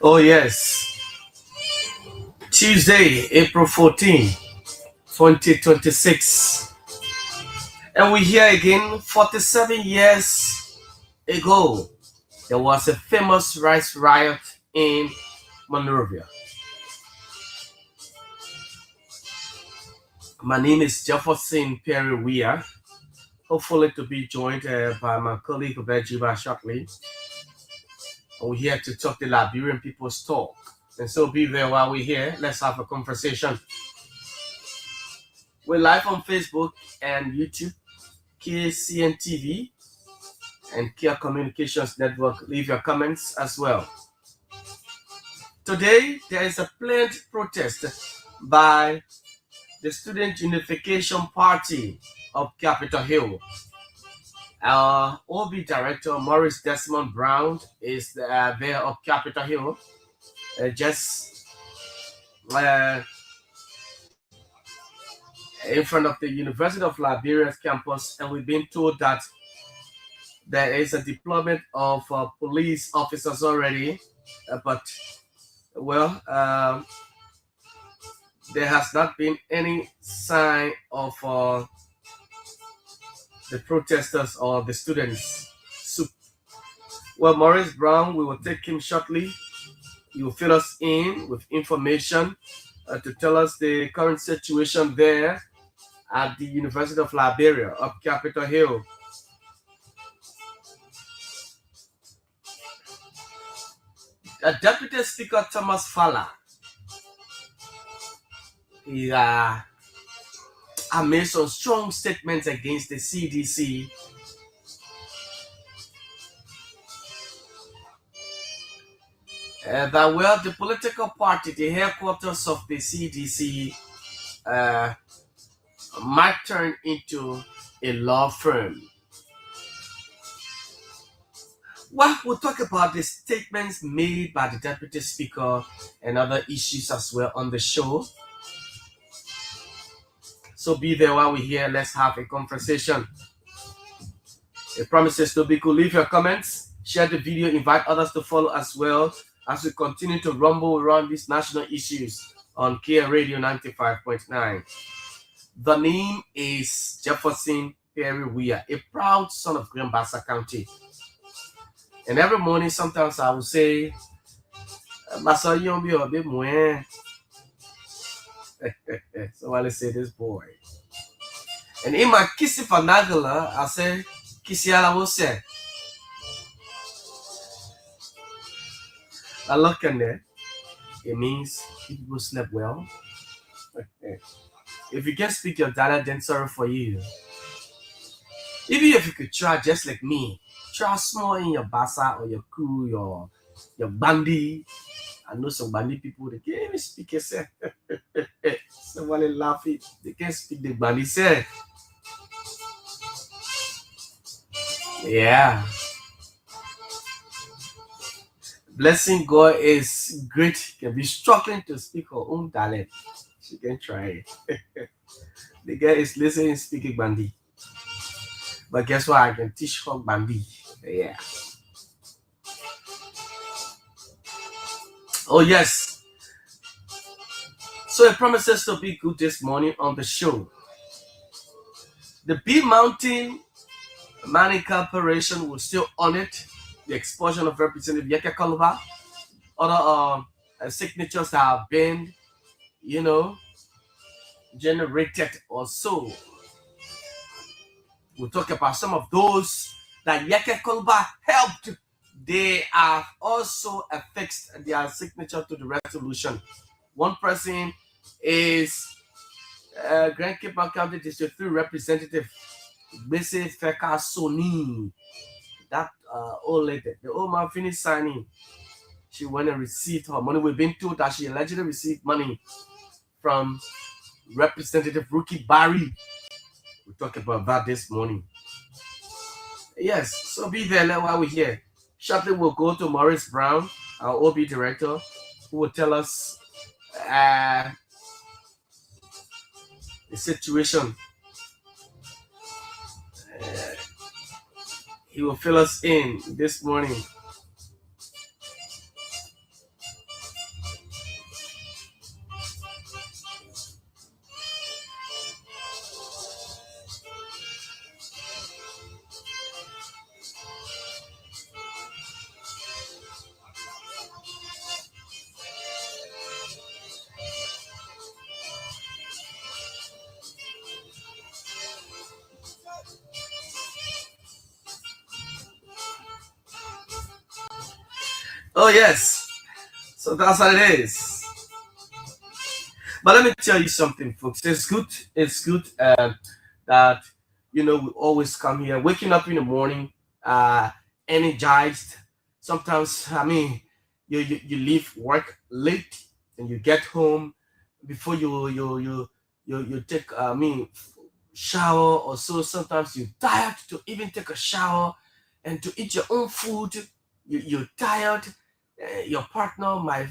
Oh, yes. Tuesday, April 14, 2026. And we're here again 47 years ago. There was a famous rice riot in Monrovia. My name is Jefferson Weah. Hopefully to be joined by my colleague Bea shortly. And we're here to talk the Liberian people's talk. And so be there while we're here. Let's have a conversation. We're live on Facebook and YouTube, KCNTV, and Kear Communications Network. Leave your comments as well. Today, there is a planned protest by the Student Unification Party of Capitol Hill. Our OB director, Maurice Desmond Brown, is there of Capitol Hill. Just in front of the University of Liberia's campus, and we've been told that there is a deployment of police officers already, but there has not been any sign of the protesters or the students. So, Maurice Brown, we will take him shortly. He will fill us in with information to tell us the current situation there at the University of Liberia up Capitol Hill. Deputy Speaker Thomas Falla, he made some strong statements against the CDC. That the political party, the headquarters of the CDC, might turn into a law firm. Well, we'll talk about the statements made by the Deputy Speaker and other issues as well on the show. So be there while we're here. Let's have a conversation. It promises to be cool. Leave your comments, share the video, invite others to follow as well as we continue to rumble around these national issues on Kear Radio 95.9. The name is Jefferson Weah, a proud son of Grand Bassa County. And every morning, sometimes I will say, Bassa, you be a bit more. So I say this boy. And in my kissy fanagala, I say, Kisiala will say. I look in there. It means people slept well. If you can't speak your dialect, then sorry for you. Even if you could try just like me, try small in your bassa or your crew, your bandy. I know some bandy people, they can't even speak it. Somebody laughing, they can't speak the bandy say. Yeah. Blessing God is great. Can be struggling to speak her own dialect. She can try it. The girl is listening speaking bandy. But guess what? I can teach her bandy. Yeah. Oh, yes. So it promises to be good this morning on the show. The Bea Mountain Mining Corporation will still on it. The expulsion of Representative Yeke Koluba. Other signatures that have been, generated or so. We'll talk about some of those that Yeke Koluba helped. They have also affixed their signature to the resolution. One person is Grand Cape County District 3 Representative Bese Feka Soni. That old lady, the old man finished signing. She went and received her money. We've been told that she allegedly received money from Representative Rookie Barry. We'll talk about that this morning. Yes, so be there while we're here. Shortly, we'll go to Maurice Brown, our OB director, who will tell us the situation. He will fill us in this morning. Oh yes. So that's what it is. But let me tell you something, folks. It's good. It's good that we always come here, waking up in the morning, uh, energized. Sometimes, I mean, you leave work late and you get home before you take shower or so. Sometimes you're tired to even take a shower and to eat your own food. You're tired. Your partner might,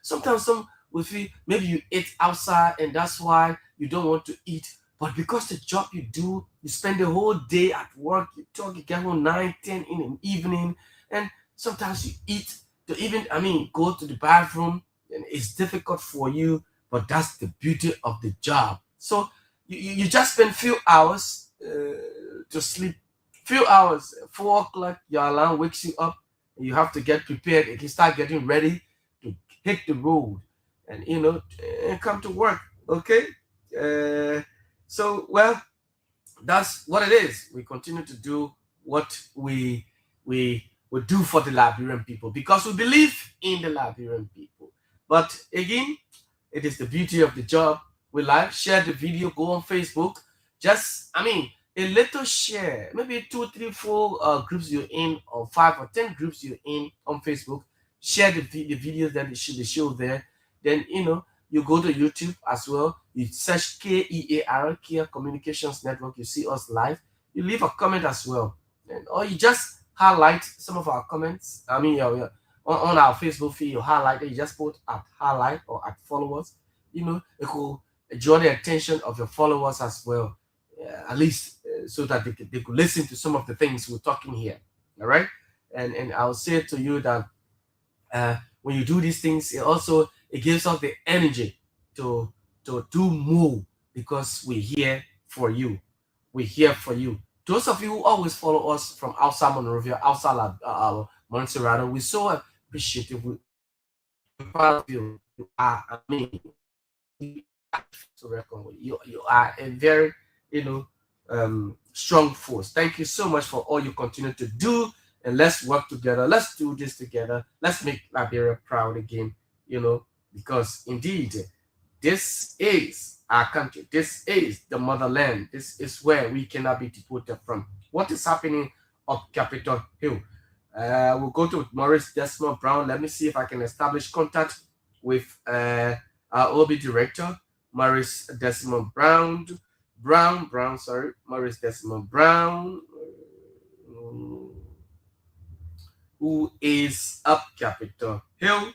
sometimes some will feel maybe you ate outside and that's why you don't want to eat. But because the job you do, you spend the whole day at work, you talk, you get home 9, 10 in the evening, and sometimes you eat to even, go to the bathroom, and it's difficult for you, but that's the beauty of the job. So you just spend few hours to sleep, few hours, 4 o'clock, your alarm wakes you up, and you have to get prepared and you start getting ready to hit the road and and come to work. Okay. uh, so well, that's what it is. We continue to do what we do for the Liberian people because we believe in the Liberian people. But again, it is the beauty of the job. We like, share the video, go on Facebook. Just, a little share, maybe 2, 3, 4 groups you're in, or 5 or 10 groups you're in on Facebook. Share the videos that they show there. Then, you go to YouTube as well. You search KEAR, Kear Communications Network. You see us live. You leave a comment as well. Or you just highlight some of our comments. On our Facebook feed, you highlight it. You just put at highlight or at followers. It will draw the attention of your followers as well. At least so that they could listen to some of the things we're talking here. All right. And I'll say to you that when you do these things, it gives us the energy to do more because we're here for you. We're here for you. Those of you who always follow us from outside Monrovia, outside Montserrat, we so appreciate it. We're proud of you. You are, to reckon with. You are a very, strong force. Thank you so much for all you continue to do. And let's work together. Let's do this together. Let's make Liberia proud again, because indeed, this is our country. This is the motherland. This is where we cannot be deported from. What is happening up Capitol Hill? We'll go to Maurice Desmond Brown. Let me see if I can establish contact with our OB director, Maurice Desmond Brown. Maurice Desmond Brown, who is up Capitol Hill.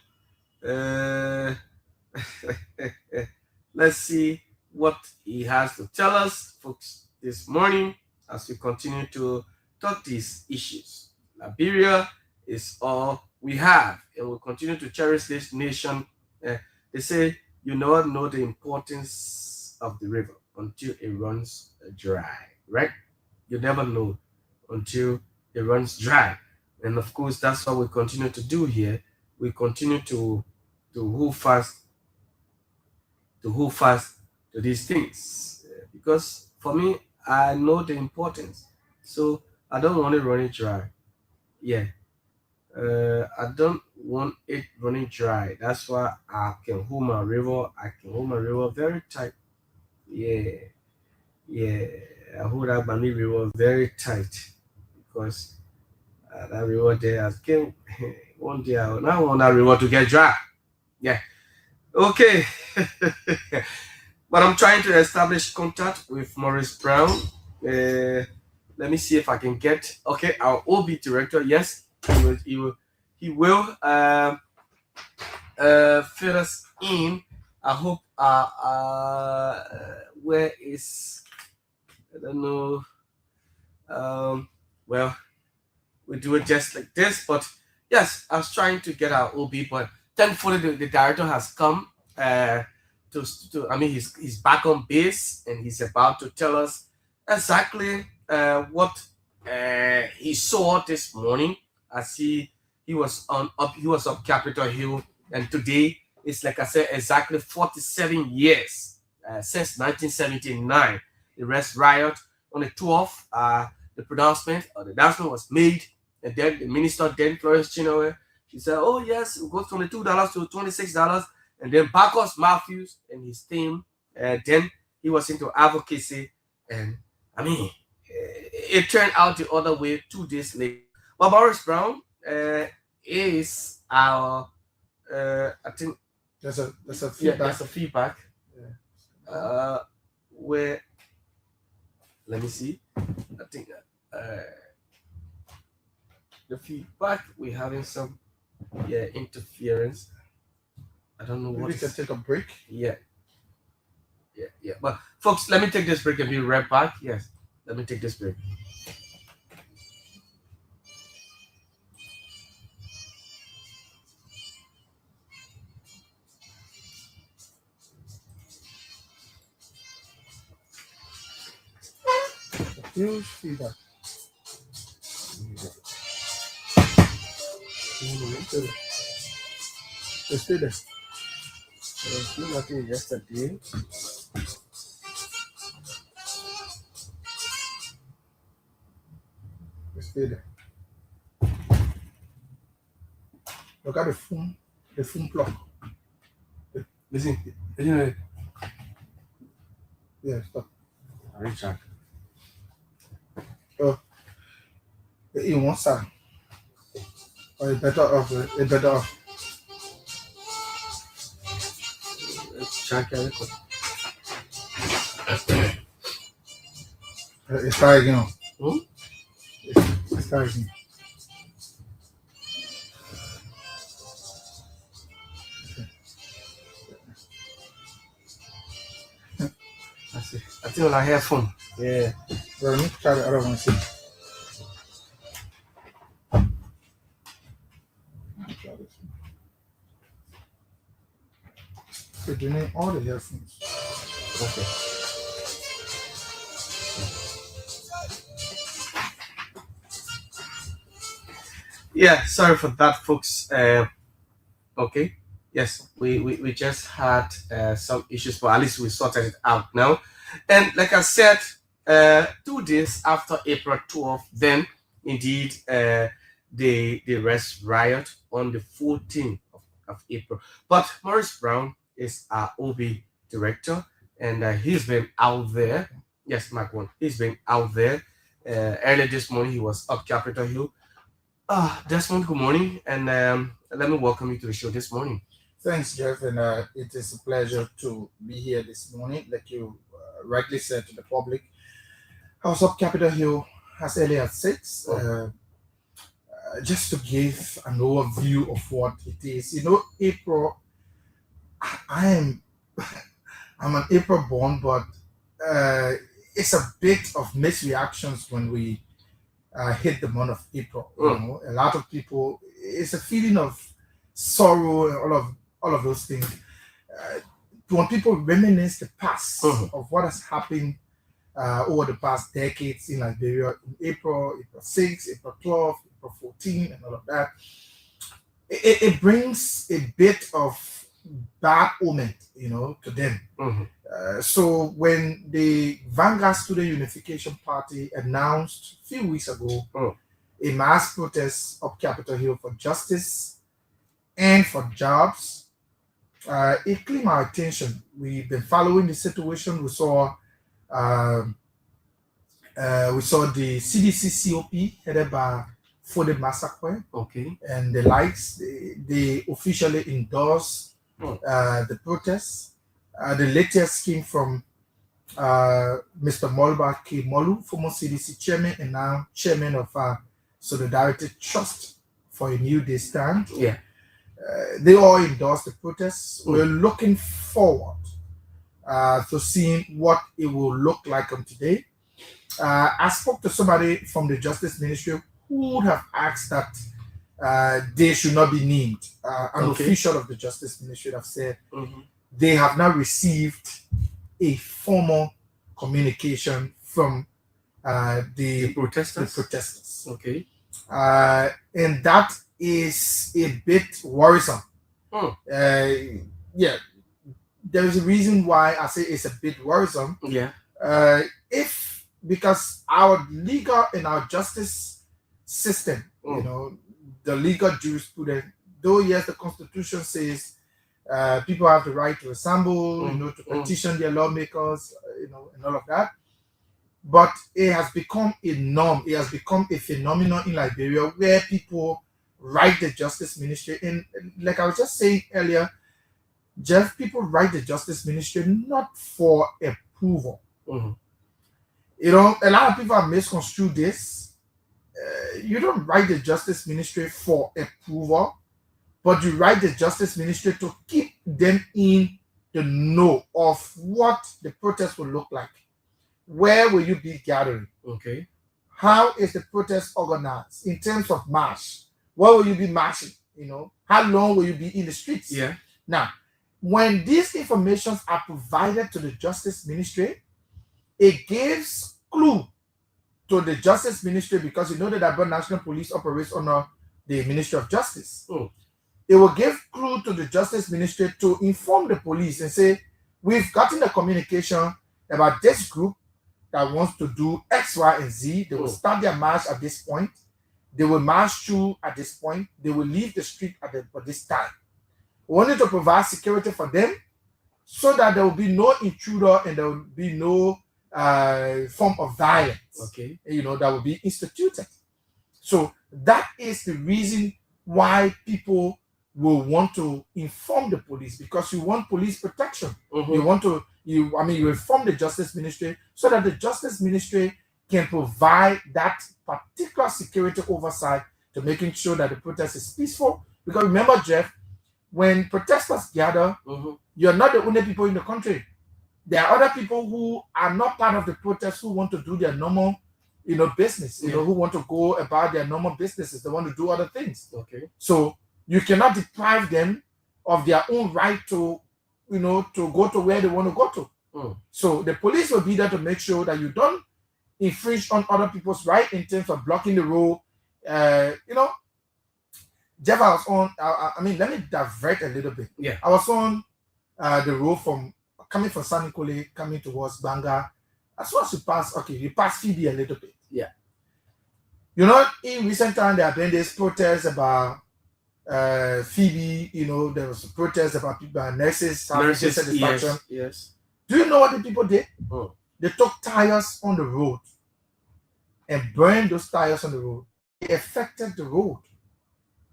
Let's see what he has to tell us, folks, this morning as we continue to talk these issues. Liberia is all we have, and we'll continue to cherish this nation. They say you never know the importance of the river until it runs dry, right? You never know until it runs dry. And of course, that's what we continue to do here. We continue to hold fast to these things. Because for me, I know the importance. So I don't want it running dry. Yeah. I don't want it running dry. That's why I can hold my river. I can hold my river very tight. Yeah. Yeah. I hold that Bani river very tight because that river there has came one day. I now want that river to get dry. Yeah. Okay. But I'm trying to establish contact with Maurice Brown. Let me see if I can get our OB director. Yes, he will fill us in. I hope where is, I don't know. Well, we do it just like this, but yes, I was trying to get our OB, but thankfully the director has come he's back on base and he's about to tell us exactly what he saw this morning as he was up Capitol Hill, and today it's, like I said, exactly 47 years since 1979 the rest riot. On the 12th, the announcement was made, and then the minister, then Florence Chinwe, He said, "Oh yes, it goes $22 to $26," and then Marcus Matthews and his team. Then he was into advocacy, and I mean, it turned out the other way 2 days later. But Morris Brown is our, I think there's a feedback. Yeah, there's a feedback. Yeah. Where, let me see. I think the feedback we're having some interference. I don't know what. We can take a break. Yeah. But folks, let me take this break and be right back. Yes, let me take this break. Huge feedback. Stay there. Nothing yesterday. Stay there. Look at the phone plug. Listen. Yeah, stop. Richard. Oh, in one side. Or it's better off. It's better off. Let's check it. It's try again. Hmm? It's try again. I think on our headphone. Yeah. Well, let me try the other one. See. So you need all the headphones. Okay. Yeah, sorry for that, folks. Okay. Yes, we just had some issues, but at least we sorted it out now. And like I said, 2 days after April 12th, then indeed the arrest riot on the 14th of April. But Morris Brown is our OB director, and he's been out there. Yes, Mark one. He's been out there. Earlier this morning, he was up Capitol Hill. Desmond, good morning, and let me welcome you to the show this morning. Thanks, Jeff, and it is a pleasure to be here this morning. Like you rightly said to the public, I was up Capitol Hill as early as 6, just to give an overview of what it is. You know, April, I'm an April born, but it's a bit of mixed reactions when we hit the month of April. You know, a lot of people, it's a feeling of sorrow and all of those things. When people reminisce the past of what has happened over the past decades in Liberia, in April 6, April 12, April 14, and all of that, it brings a bit of bad omen, you know, to them. So when the Vanguard Student Unification Party announced a few weeks ago a mass protest up Capitol Hill for justice and for jobs, it claimed our attention. We've been following the situation. We saw the CDC COP headed by Fode Massacre, and the likes. They officially endorsed the protests. The latest came from Mr. Molba K. Molu, former CDC chairman and now chairman of Solidarity Trust for a New Day Stand. Yeah. They all endorsed the protests. We're looking forward to seeing what it will look like on today. I spoke to somebody from the Justice Ministry who would have asked that they should not be named. An official of the Justice Ministry have said they have not received a formal communication from the protesters. Okay. And that is a bit worrisome. Yeah, there is a reason why I say it's a bit worrisome. Yeah. Because our legal and our justice system, you know, the legal jurisprudence though yes, the Constitution says people have the right to assemble, to petition their lawmakers, and all of that. But it has become a norm. It has become a phenomenon in Liberia where people write the Justice Ministry. And like I was just saying earlier, Jeff, people write the Justice Ministry not for approval. Mm-hmm. A lot of people have misconstrued this. You don't write the Justice Ministry for approval, but you write the Justice Ministry to keep them in the know of what the protest will look like. Where will you be gathering? Okay. How is the protest organized in terms of march? Where will you be marching? How long will you be in the streets? Yeah. Now, when these informations are provided to the Justice Ministry, it gives clue to the Justice Ministry, because the Liberia National Police operates under the Ministry of Justice. Oh. It will give clue to the Justice Ministry to inform the police and say, we've gotten a communication about this group that wants to do X, Y, and Z. They will start their march at this point. They will march through at this point. They will leave the street at this time. We wanted to provide security for them so that there will be no intruder and there will be no form of violence, okay, that will be instituted. So that is the reason why people will want to inform the police, because you want police protection. Mm-hmm. You inform the Justice Ministry so that the Justice Ministry can provide that particular security oversight to making sure that the protest is peaceful. Because remember, Jeff, when protesters gather, mm-hmm, you're not the only people in the country. There are other people who are not part of the protest who want to do their normal, business, who want to go about their normal businesses. They want to do other things. Okay. So you cannot deprive them of their own right to, to go to where they want to go to. Mm. So the police will be there to make sure that you don't infringe on other people's right in terms of blocking the road. Jeff, I was on, let me divert a little bit. Yeah. I was on the road coming from San Nicole, coming towards Banga. As soon as you pass Phoebe a little bit. Yeah. In recent time, there have been this protest about Phoebe, there was a protest about people, nurses having dissatisfaction. Yes. Do you know what the people did? Oh. They took tires on the road and burned those tires on the road. It affected the road.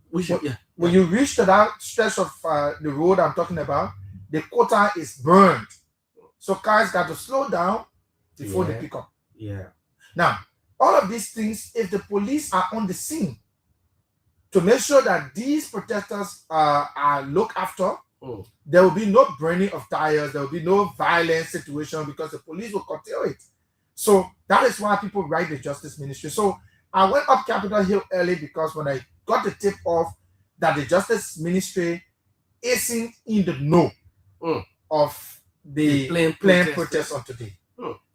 When you reach to that stretch of the road I'm talking about, the quota is burned. So cars got to slow down before they pick up. Yeah. Now, all of these things, if the police are on the scene to make sure that these protesters are looked after, there will be no burning of tires, there will be no violent situation, because the police will curtail it. So that is why people write the Justice Ministry. So I went up Capitol Hill early because when I got the tip off that the Justice Ministry isn't in the know of the planned protest on today.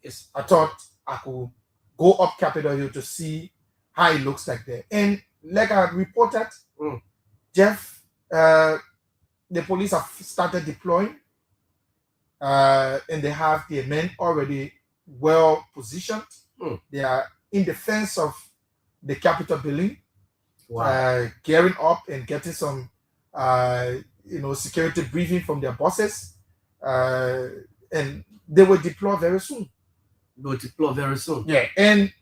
Yes. I thought I could go up Capitol Hill to see how it looks like there. And like I reported, Jeff, the police have started deploying, and they have their men already well positioned. They are in defense of the Capitol building, gearing up and getting some, security briefing from their bosses, and they will deploy very soon. Yeah, and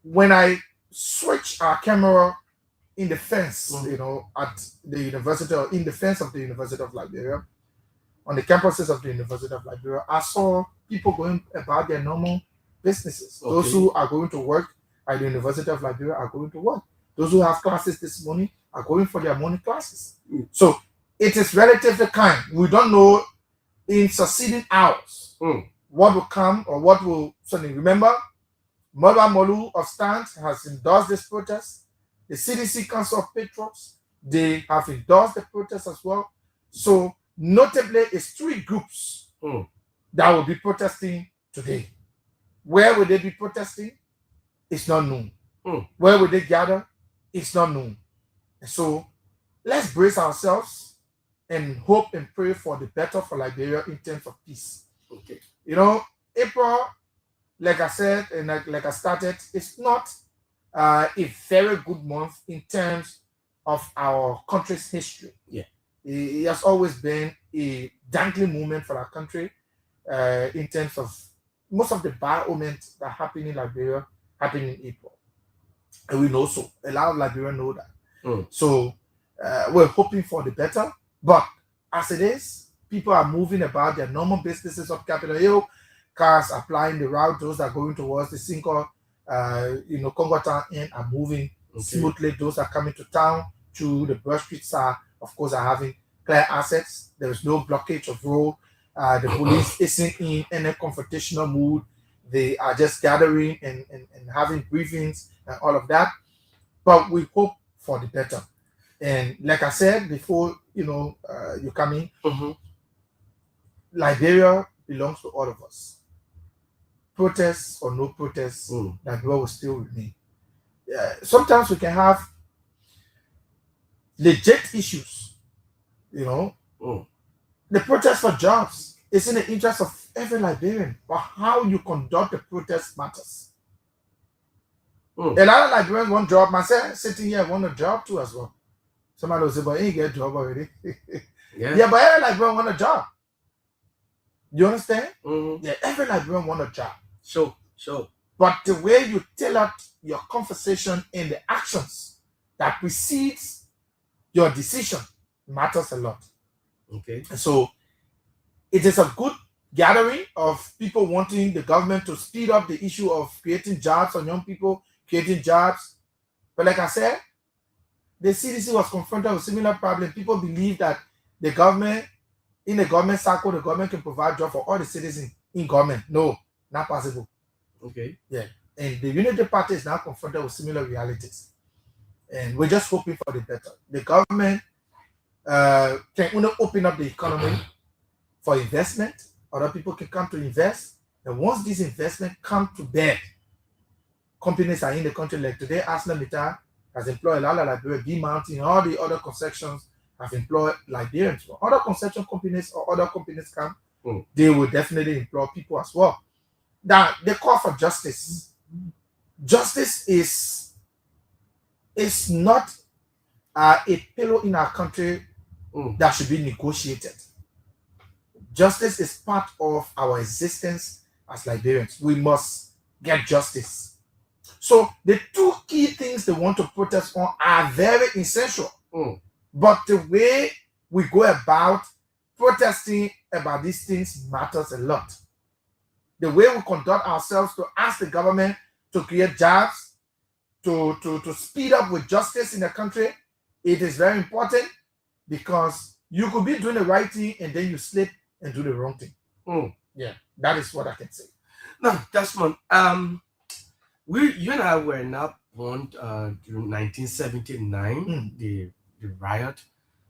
when I switch our camera in the fence, at the university, or in the fence of the University of Liberia, on the campuses of the University of Liberia, I saw people going about their normal businesses. Okay. Those who are going to work at the University of Liberia are going to work. Those who have classes this morning are going for their morning classes. So it is relatively kind. We don't know in succeeding hours what will come or what will suddenly. Remember, Mother Molu of Stand has endorsed this protest. The CDC Council of Patriots, they have endorsed the protest as well. So notably, it's 3 groups that will be protesting today. Where will they be protesting? It's not known. Where will they gather? It's not known. So let's brace ourselves and hope and pray for the better for Liberia in terms of peace. Okay. April, like I said, and like I started, it's not a very good month in terms of our country's history. Yeah. It has always been a dangling moment for our country in terms of most of the bad omens that happen in Liberia happen in April. And we know so. A lot of Liberians know that. So we're hoping for the better. But as it is, people are moving about their normal businesses up Capitol Hill. Cars are plying the route. Those that are going towards the Cinco, Congo Town end are moving smoothly. Those are coming to town through the Brush Streets are, of course, are having clear access. There is no blockage of road. The police isn't in any confrontational mood. They are just gathering and having briefings and all of that. But we hope for the better. And like I said before, you come in, Liberia belongs to all of us. Protests or no protests, Liberia will still remain. Sometimes we can have legit issues, The protest for jobs is in the interest of every Liberian, but how you conduct the protest matters. A lot of Liberians want job. Myself sitting here want a job too as well. Somebody will say, but ain't get a job already. Yeah, but every Liberian want a job. You understand? Yeah, every Liberian want a job. Sure. But the way you tailor your conversation and the actions that precedes your decision matters a lot. Okay. So it is a good gathering of people wanting the government to speed up the issue of creating jobs on young people, creating jobs. But like I said, the CDC was confronted with similar problem. People believe that the government, in the government circle, the government can provide jobs for all the citizens in government. No, not possible. Okay. Yeah. And the Unity Party is now confronted with similar realities. And we're just hoping for the better. The government can only open up the economy for investment. Other people can come to invest. And once these investments come to bear, companies are in the country. Like today, ArcelorMittal has employed a lot of Liberia, Bea Mountain, all the other concessions have employed Liberians. When other concession companies or other companies come, they will definitely employ people as well. Now, they call for justice. Justice is not a pillow in our country that should be negotiated. Justice is part of our existence as Liberians. We must get justice. So the two key things they want to protest on are very essential. But the way we go about protesting about these things matters a lot. The way we conduct ourselves to ask the government to create jobs, to speed up with justice in the country, it is very important, because you could be doing the right thing and then you slip and do the wrong thing. Yeah, that is what I can say. Now, Desmond, you and I were not born during 1979, the riot,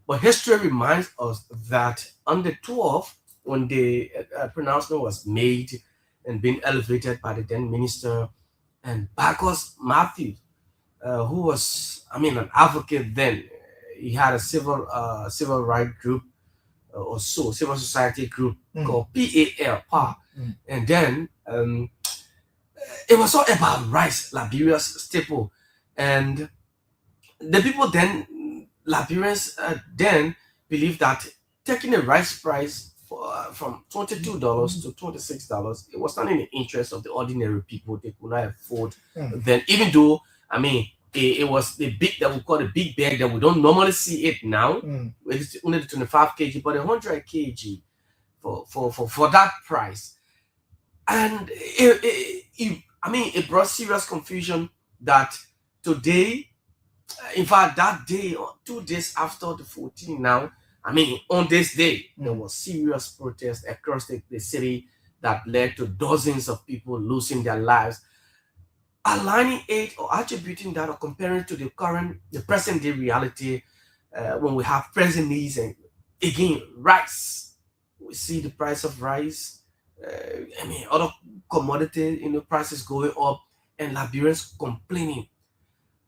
but history reminds us that on the 12th, when the pronouncement was made and being elevated by the then minister, and Bacchus Matthews, who was, an advocate then. He had a civil rights group or so, civil society group called PAL, and then it was all about rice, Liberia's staple, and the people then, Liberians then believed that taking the rice price from $22 to $26, it was not in the interest of the ordinary people. They could not afford then, even though it was the big that we call the big bag that we don't normally see it now. It's only the 25 kg, but 100 kg for that price, and it brought serious confusion that today, in fact, that day or 2 days after the 14th now, on this day, there was serious protests across the city that led to dozens of people losing their lives. Aligning it or attributing that or comparing to the present day reality, when we have present needs, and again, rice. We see the price of rice, other commodity, prices going up, and Liberians complaining.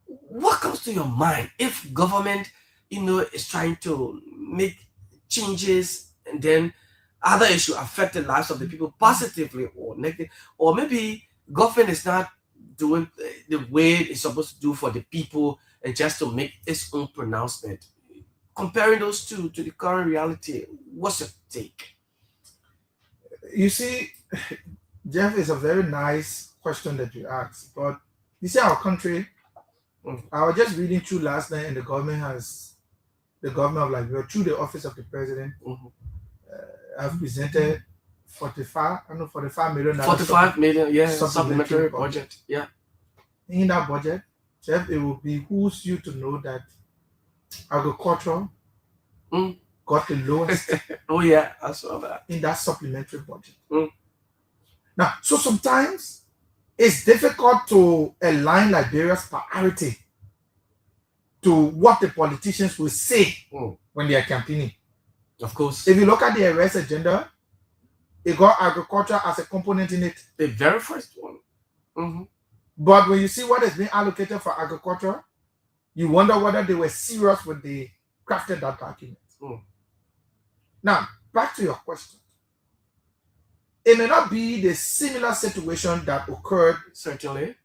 What comes to your mind if government, is trying to make changes, and then other issues affect the lives of the people positively or negatively, or maybe government is not doing the way it's supposed to do for the people, and just to make its own pronouncement. Comparing those two to the current reality, what's your take? You see, Jeff, is a very nice question that you asked. But you see, our country, I was just reading through last night, and the government of Liberia, through the office of the president, have presented 45 million. 45 million, yeah, supplementary budget. Yeah. In that budget, Jeff, it will behoove you to know that agriculture got the lowest. Oh yeah, I saw that. In that supplementary budget. Now, so sometimes it's difficult to align Liberia's priority to what the politicians will say when they are campaigning. Of course. If you look at the arrest agenda, it got agriculture as a component in it. The very first one. But when you see what is being allocated for agriculture, you wonder whether they were serious when they crafted that document. Now, back to your question. It may not be the similar situation that occurred. Certainly.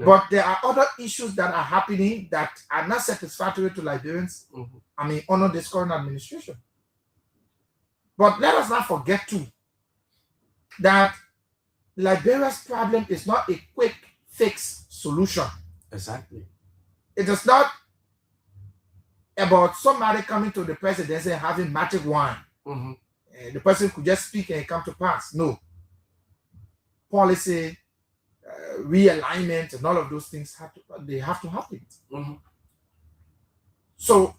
But there are other issues that are happening that are not satisfactory to Liberians. Under this current administration. But let us not forget too that Liberia's problem is not a quick fix solution. Exactly. It is not about somebody coming to the presidency and having magic wand. The person could just speak and it come to pass. No. Policy, realignment, and all of those things have to happen. So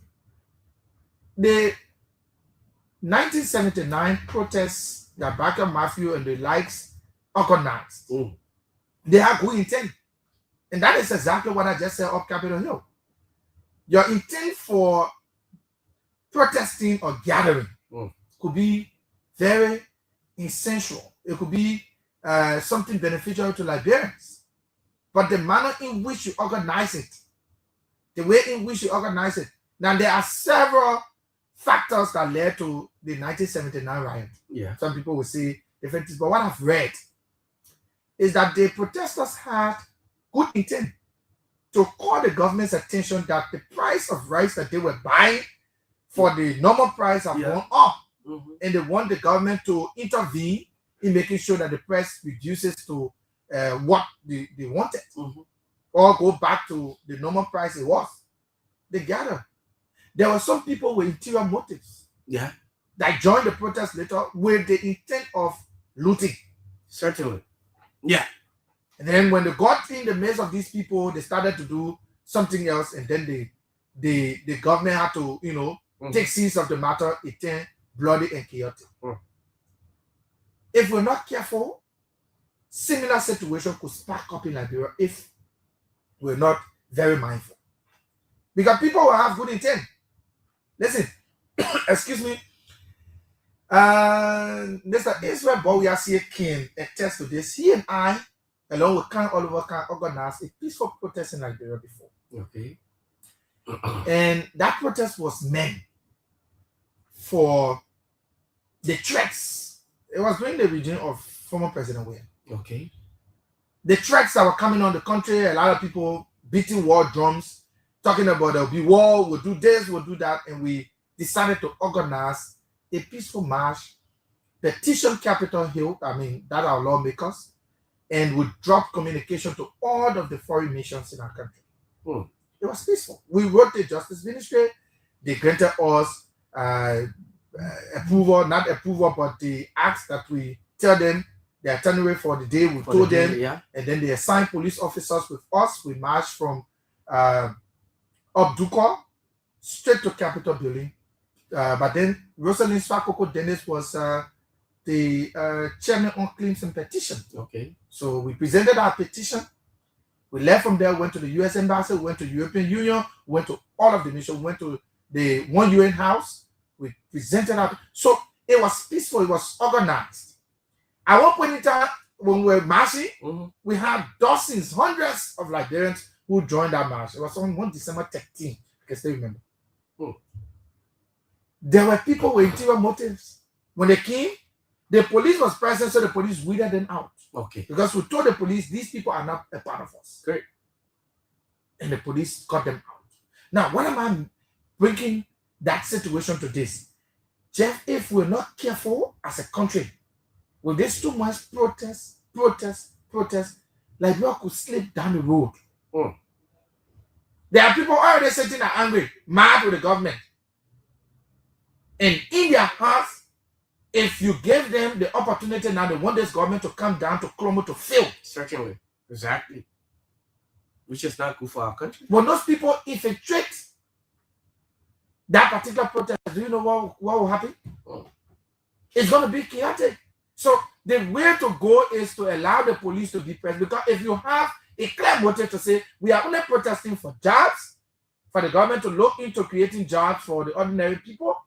the 1979 protests that Bea Matthew and the likes organized, they have good intent. And that is exactly what I just said up Capitol Hill. Your intent for protesting or gathering could be very essential. It could be something beneficial to Liberians. But the manner in which you organize it, the way in which you organize it. Now, there are several factors that led to the 1979 riot. Yeah. Some people will say different things, but what I've read is that the protesters had good intent to call the government's attention that the price of rice that they were buying for the normal price have gone up. And they want the government to intervene in making sure that the price reduces to what they wanted, or go back to the normal price it was. They gathered. There were some people with interior motives that joined the protest later with the intent of looting. Certainly. Yeah. And then when they got in the midst of these people, they started to do something else, and then the government had to, take seize of the matter. It turned bloody and chaotic. If we're not careful, similar situation could spark up in Liberia if we're not very mindful. Because people will have good intent. Listen, excuse me. Mr. Israel Weah came and attest to this. He and I, along with Khan Oliver, can organize a peaceful protest in Liberia before. Okay. And that protest was meant for the threats. It was during the regime of former President Weah. Okay. The threats that were coming on the country, a lot of people beating war drums, talking about there'll be war, we'll do this, we'll do that, and we decided to organize a peaceful march, petition Capitol Hill, that our lawmakers, and we dropped communication to all of the foreign nations in our country. It was peaceful. We wrote the Justice Ministry, they granted us approval, not approval, but the acts that we tell them the itinerary for the day, we told them, and then they assigned police officers with us. We marched from up Duko straight to Capitol Building. But then Rosalind Swakoko Dennis was the chairman on claims and petition. Okay. So we presented our petition. We left from there, went to the U.S. Embassy, went to the European Union, went to all of the nations, went to the one UN house. We presented our... So it was peaceful, it was organized. At one point in time, when we were marching, we had dozens, hundreds of Liberians who joined that march. It was on December 13th, I can still remember. There were people with interior motives. When they came, the police was present, so the police weeded them out. Okay. Because we told the police, these people are not a part of us. Great. And the police got them out. Now, what am I bringing that situation to this? Jeff, if we're not careful as a country, with this too much protest, Liberia could slip down the road. There are people already sitting and angry, mad with the government. And in their hearts, if you give them the opportunity now, they want this government to come down to crumble, to fail. Certainly. Exactly. Which is not good for our country. When those people infiltrate that particular protest, do you know what will happen? It's going to be chaotic. So the way to go is to allow the police to be present. Because if you have a clear motive to say, we are only protesting for jobs, for the government to look into creating jobs for the ordinary people,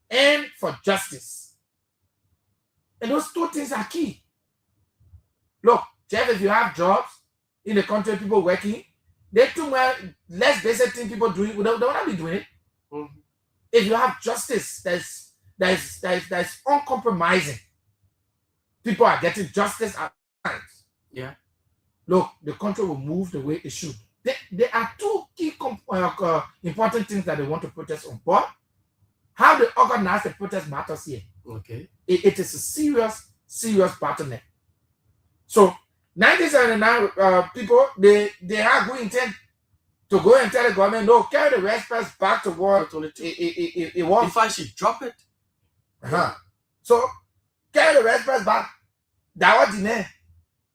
and for justice. And those two things are key. Look, Jeff, if you have jobs in the country, people working, they too much less basic thing people doing, they don't want to be doing it. If you have justice that's uncompromising, people are getting justice at times. Yeah. Look, the country will move the way it should. There are two key important things that they want to protest on. But how they organize the protest matters here. Okay. It is a serious bottleneck. So 1979 people, they have good intent to go and tell the government, no, carry the respect back to what it was. If I should drop it. So carry the respect back. That was dinner.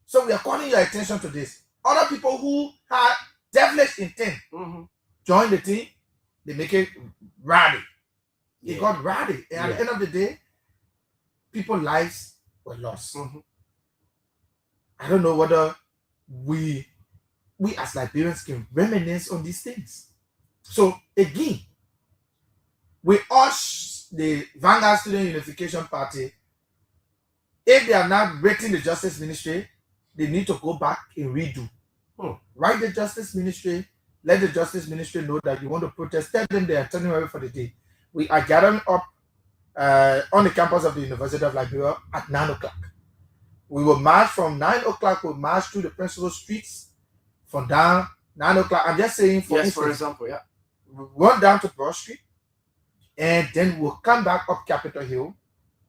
So we are calling your attention to this. Other people who had devilish intent join the team, they make it rowdy. It got rowdy. And at the end of the day, people's lives were lost. I don't know whether we as Liberians can reminisce on these things. So again, we urge the Vanguard Student Unification Party, if they are not rating the Justice Ministry, they need to go back and redo. Write the Justice Ministry, let the Justice Ministry know that you want to protest, tell them they are turning away for the day. We are gathering up on the campus of the University of Liberia at 9 o'clock. We will march from 9 o'clock, we'll march through the principal streets from down 9 o'clock. I'm just saying, for example, we'll run down to Broad Street, and then we'll come back up Capitol Hill,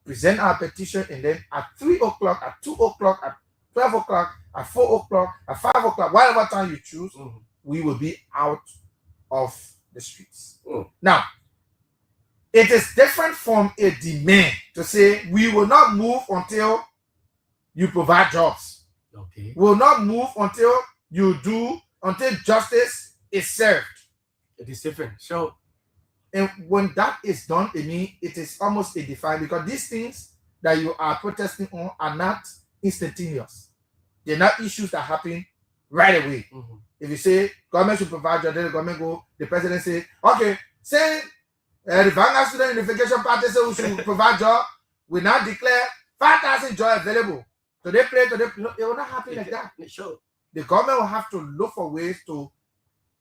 present our petition, and then at 3 o'clock, at 2 o'clock, at 12 o'clock, at 4 o'clock, at 5 o'clock, whatever time you choose, we will be out of the streets. Now, it is different from a demand to say we will not move until you provide jobs. Okay. We will not move until justice is served. It is different. So, and when that is done, I mean, it is almost a define, because these things that you are protesting on are not instantaneous. They're not issues that happen right away. If you say government should provide jobs, then the government go, the president say, okay, say the Vanguard Student Unification Party say we should provide jobs, we now declare 5,000 jobs available. Today, it will not happen like that. Sure. The government will have to look for ways to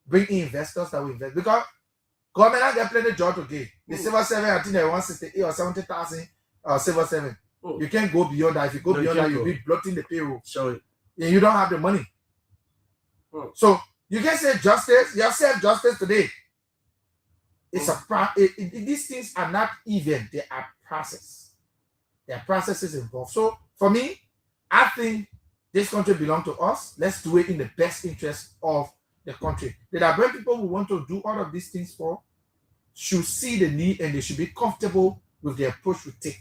bring in investors that will invest, because government has got plenty of jobs to give. The civil servant, I think they want 68 or 70,000 civil servant. You can't go beyond that. If you go beyond that, you'll be blotting the payroll. Sure. And you don't have the money. So you can say justice. You have said justice today. It's these things are not even. They are process. There are processes involved. So for me, I think this country belongs to us. Let's do it in the best interest of the country. There are very people who want to do all of these things for should see the need, and they should be comfortable with the approach we take.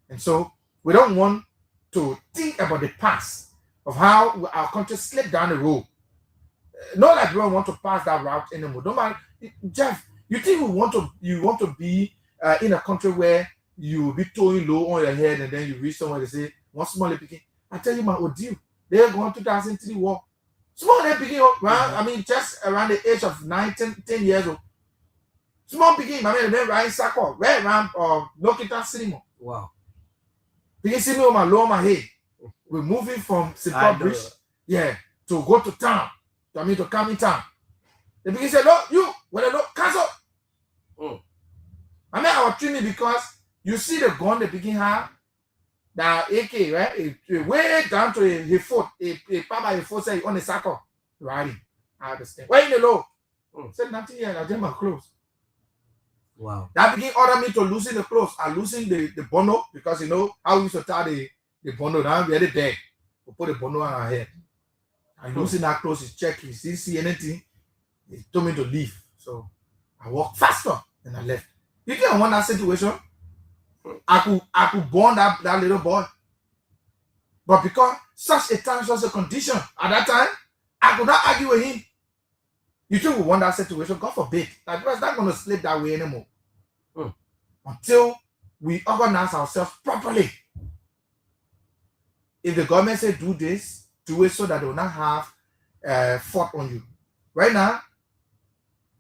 And so we don't want to think about the past of how our country slipped down the road. Not like we don't want to pass that route anymore. Don't matter, Jeff. You think you want to be in a country where you will be towing low on your head, and then you reach somewhere, they say one small picking. I tell you, my ordeal. They're going 2003 war. Small picking up, I mean, just around the age of 10 years old. Small picking, I mean, then riding cycle, right around Lokita Cinema. Wow. Because see me on my low my head. We're moving from Simple Bridge, to go to town. To come in town. The begin say, look, you, when I look, cancel. I mean, I was training because you see the gun the begin have, that AK, right? It way down to his foot. A papa his foot say on the circle. Riding. I understand. Where in the low? Said nothing here, I get my clothes. Wow. That begin order me to loosen the clothes. I loosen the bono because you know how we used to tie the bono down. We had it there. We put the bono on our head. I loosen that clothes, he check, he didn't see anything. He told me to leave. So I walked faster and I left. You think I want that situation? I could burn that little boy. But because such a time, such a condition at that time, I could not argue with him. You think we want that situation? God forbid. That was not going to sleep that way anymore. Until we organize ourselves properly. If the government say do this, do it so that they will not have fault on you. Right now,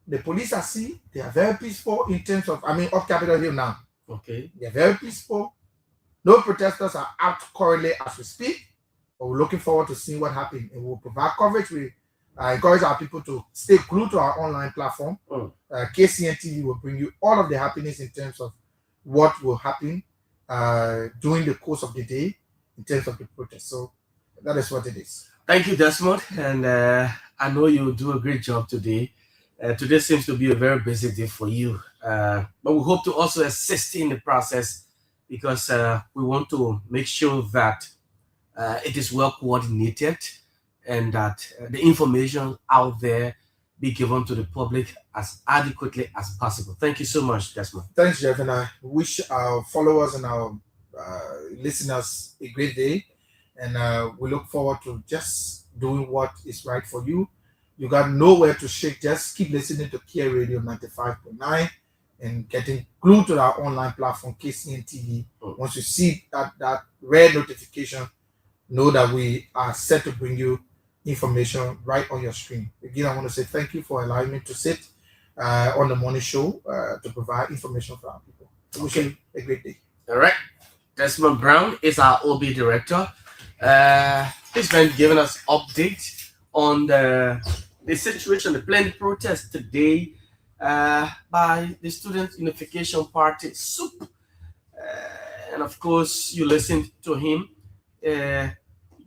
the police I see, they are very peaceful in terms of, up Capitol Hill now. Okay. They're very peaceful. No protesters are out currently as we speak, but we're looking forward to seeing what happens. And we'll provide coverage. We encourage our people to stay glued to our online platform. KCNTV will bring you all of the happenings in terms of what will happen during the course of the day in terms of the protest. So that is what it is. Thank you, Desmond. And I know you'll do a great job today. Today seems to be a very busy day for you. But we hope to also assist in the process because we want to make sure that it is well coordinated and that the information out there be given to the public as adequately as possible. Thank you so much, Desmond. Thanks, Jeff, and I wish our followers and our listeners a great day, and we look forward to just doing what is right for you. You got nowhere to shake. Just keep listening to Kear Radio 95.9 and getting glued to our online platform, KCNTV. Once you see that red notification, know that we are set to bring you information right on your screen. Again, I want to say thank you for allowing me to sit on the morning show to provide information for our people. I wish you a great day. All right. Desmond Brown is our OB director. He's been giving us updates on the situation, the planned protest today by the Student Unification Party, SUP. And of course, you listened to him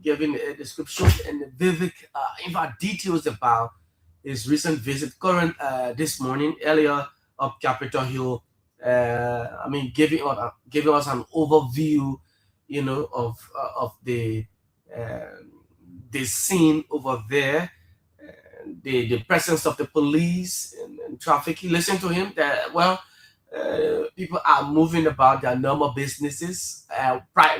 giving a description and vivid details about his recent visit, this morning, earlier up Capitol Hill. Giving us an overview, of the scene over there, the presence of the police and traffic. You listen to him that people are moving about their normal businesses.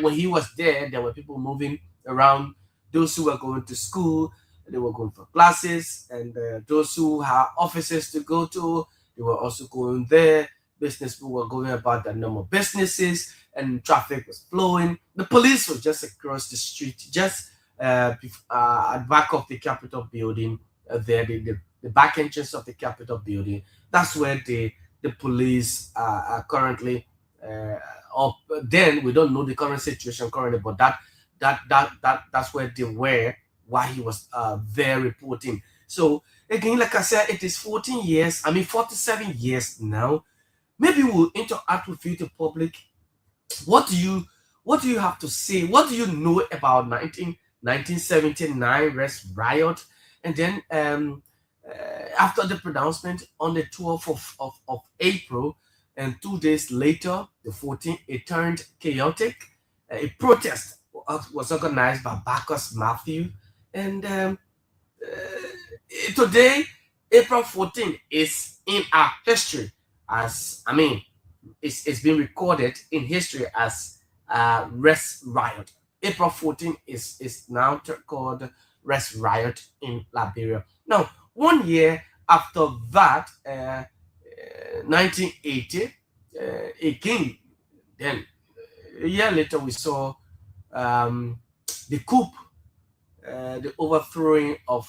When he was there were people moving around. Those who were going to school, they were going for classes, and those who had offices to go to, they were also going there. Business people were going about their normal businesses, and traffic was flowing. The police was just across the street, just at back of the Capitol building. There, the back entrance of the Capitol building. That's where the police are currently up. Then we don't know the current situation currently, but that's where they were while he was there reporting. So again, like I said, it is 47 years now. Maybe we'll interact with you, the public. What do you have to say? What do you know about 1979 Rest Riot? And then after the pronouncement on the 12th of April, and 2 days later, the 14th, it turned chaotic. A protest was organized by Bacchus Matthew. And today, April 14th, is in our history it's been recorded in history as Rest Riot. April 14th is now called Rest Riot in Liberia. Now, 1 year after that, 1980, again, then a year later we saw the coup, the overthrowing of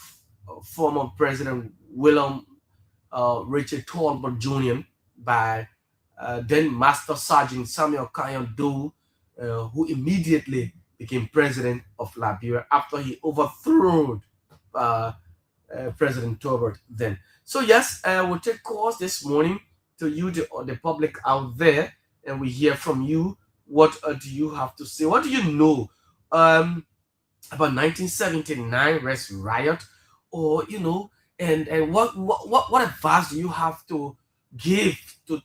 former President William Richard Tolbert Jr. by then Master Sergeant Samuel Kayon Doe, who immediately became president of Liberia after he overthrew President Tolbert then. So yes, we'll take calls this morning to you, the public out there, and we hear from you. What do you have to say? What do you know about 1979 Rest Riot? Or, And what advice do you have to give to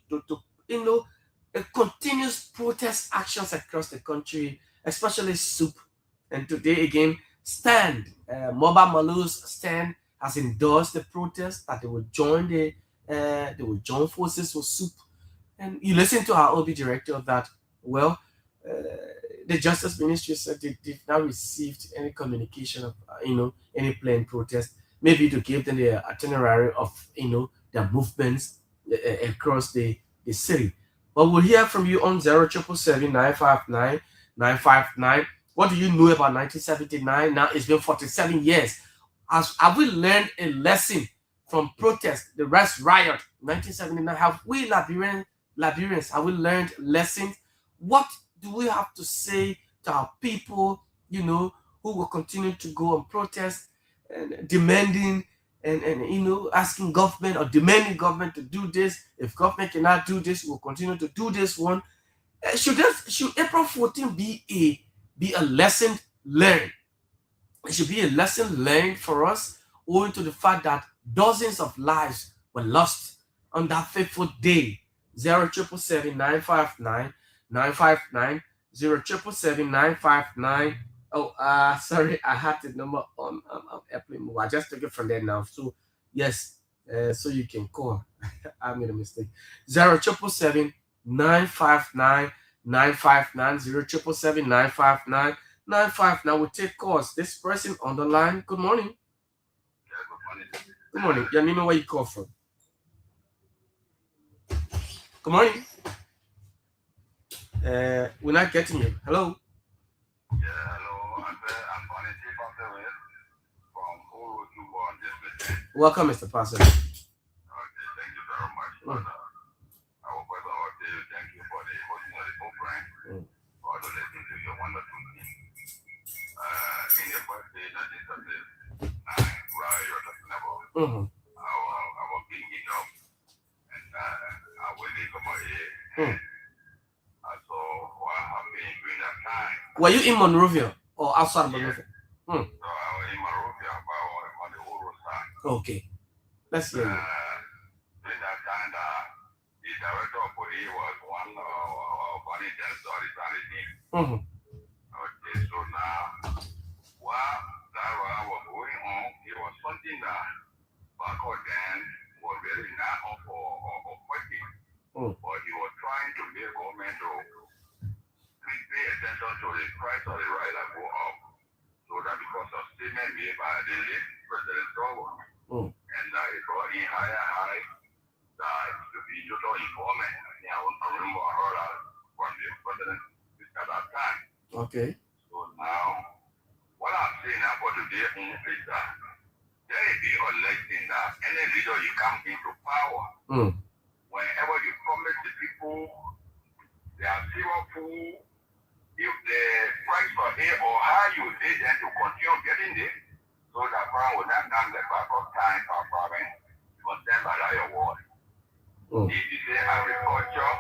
a continuous protest actions across the country, especially soup? And today again, stand Mobile Malus stand has endorsed the protest that they will join forces with soup. And you listen to our OB director of that. Well, uh, the Justice Ministry said they've not received any communication of any planned protest. Maybe to give them the itinerary of their movements across the city. But we'll hear from you on 0777959 What do you know about 1979? Now it's been 47 years. Have we learned a lesson from protest, the Rest Riot, 1979? Have we Liberians, have we learned lessons? What do we have to say to our people, who will continue to go and protest and demanding and asking government or demanding government to do this? If government cannot do this, we'll continue to do this one. Should April 14 be a lesson learned? It should be a lesson learned for us, owing to the fact that dozens of lives were lost on that fateful day. 0777959 0777959. Oh, sorry, I had the number on airplane mode. I just took it from there now. So yes, so you can call. I made a mistake. 0777959 959 0777959 959. We'll take calls. This person on the line. Good morning. Good morning. Your name, where you call from? Good morning. We're not getting you. Hello. Yeah, hello. I'm calling from Welcome, Mr. Pastor. Okay, thank you very much. I will first of all say thank you for the hosting of the program, for the listening to your wonderful team. In the first day that is of this right you're talking about, I was being it up, and I went into my ear. I saw what happened during that time. Were you in Monrovia or outside of Monrovia? So I was in Monrovia, but on the Oro side. Okay. Let's hear you. During that time, the director of police was one funny story team. Okay, so now, while that was going on, it was something that back then was very not for fighting. But he was trying to get government to pay attention to the price of the rider go up. So that because of statement made by the late President Trump, and it brought in high that to be total informant. I remember I heard that from the president at that time. Okay. So now, what I'm saying now for today is that there is the election that any leader you come into power, whenever you promise the people their zero food, if the price for it or how you did them to continue getting it, so that farm will not come the back of time for farming, concerned by your word. If you say agriculture,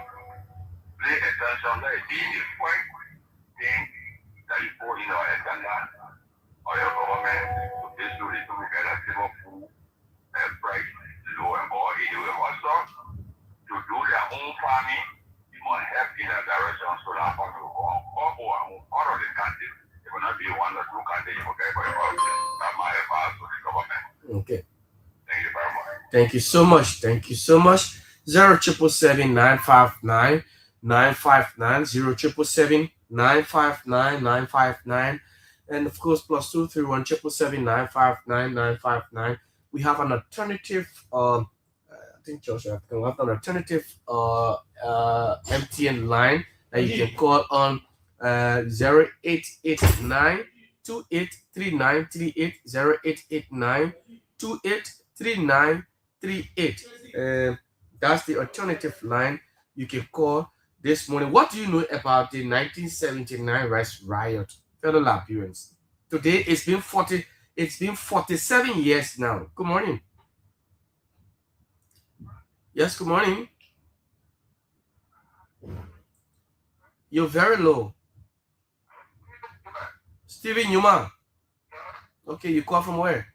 pay attention, let it be the first thing that you put in your agenda or your government to basically to get a zero food price low and more. It will also to do their own farming. You must help in that direction so that farm will go on. All of the country, it will not be one or two countries you will get for your that might advance to the government. Okay. Thank you very much. Thank you so much. Thank you so much. 0777959 959 0777959 959, and of course +231 777 959. We have an alternative. I think Joshua, we have an alternative MTN line that you can call on 0889 283938 0889 283938. That's the alternative line you can call this morning. What do you know about the 1979 Rice Riot, fellow Liberians? Today it's been 47 years now. Good morning. Yes, good morning. You're very low. Steven Yuma. Okay, you call from where?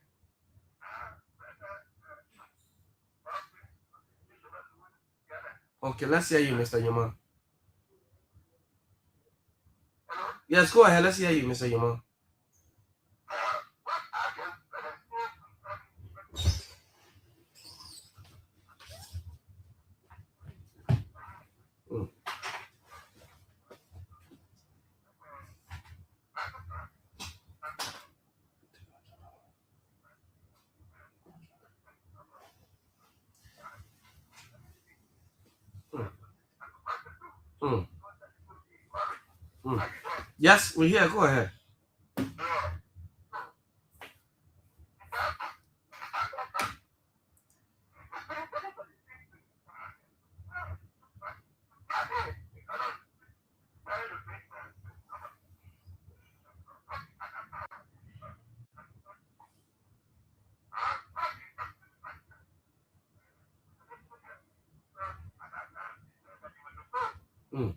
Okay, let's hear you, Mr. Yuma. Yes, go ahead. Let's hear you, Mr. Yuma. Mm. Mm. Yes, we're here. Go ahead. Mm.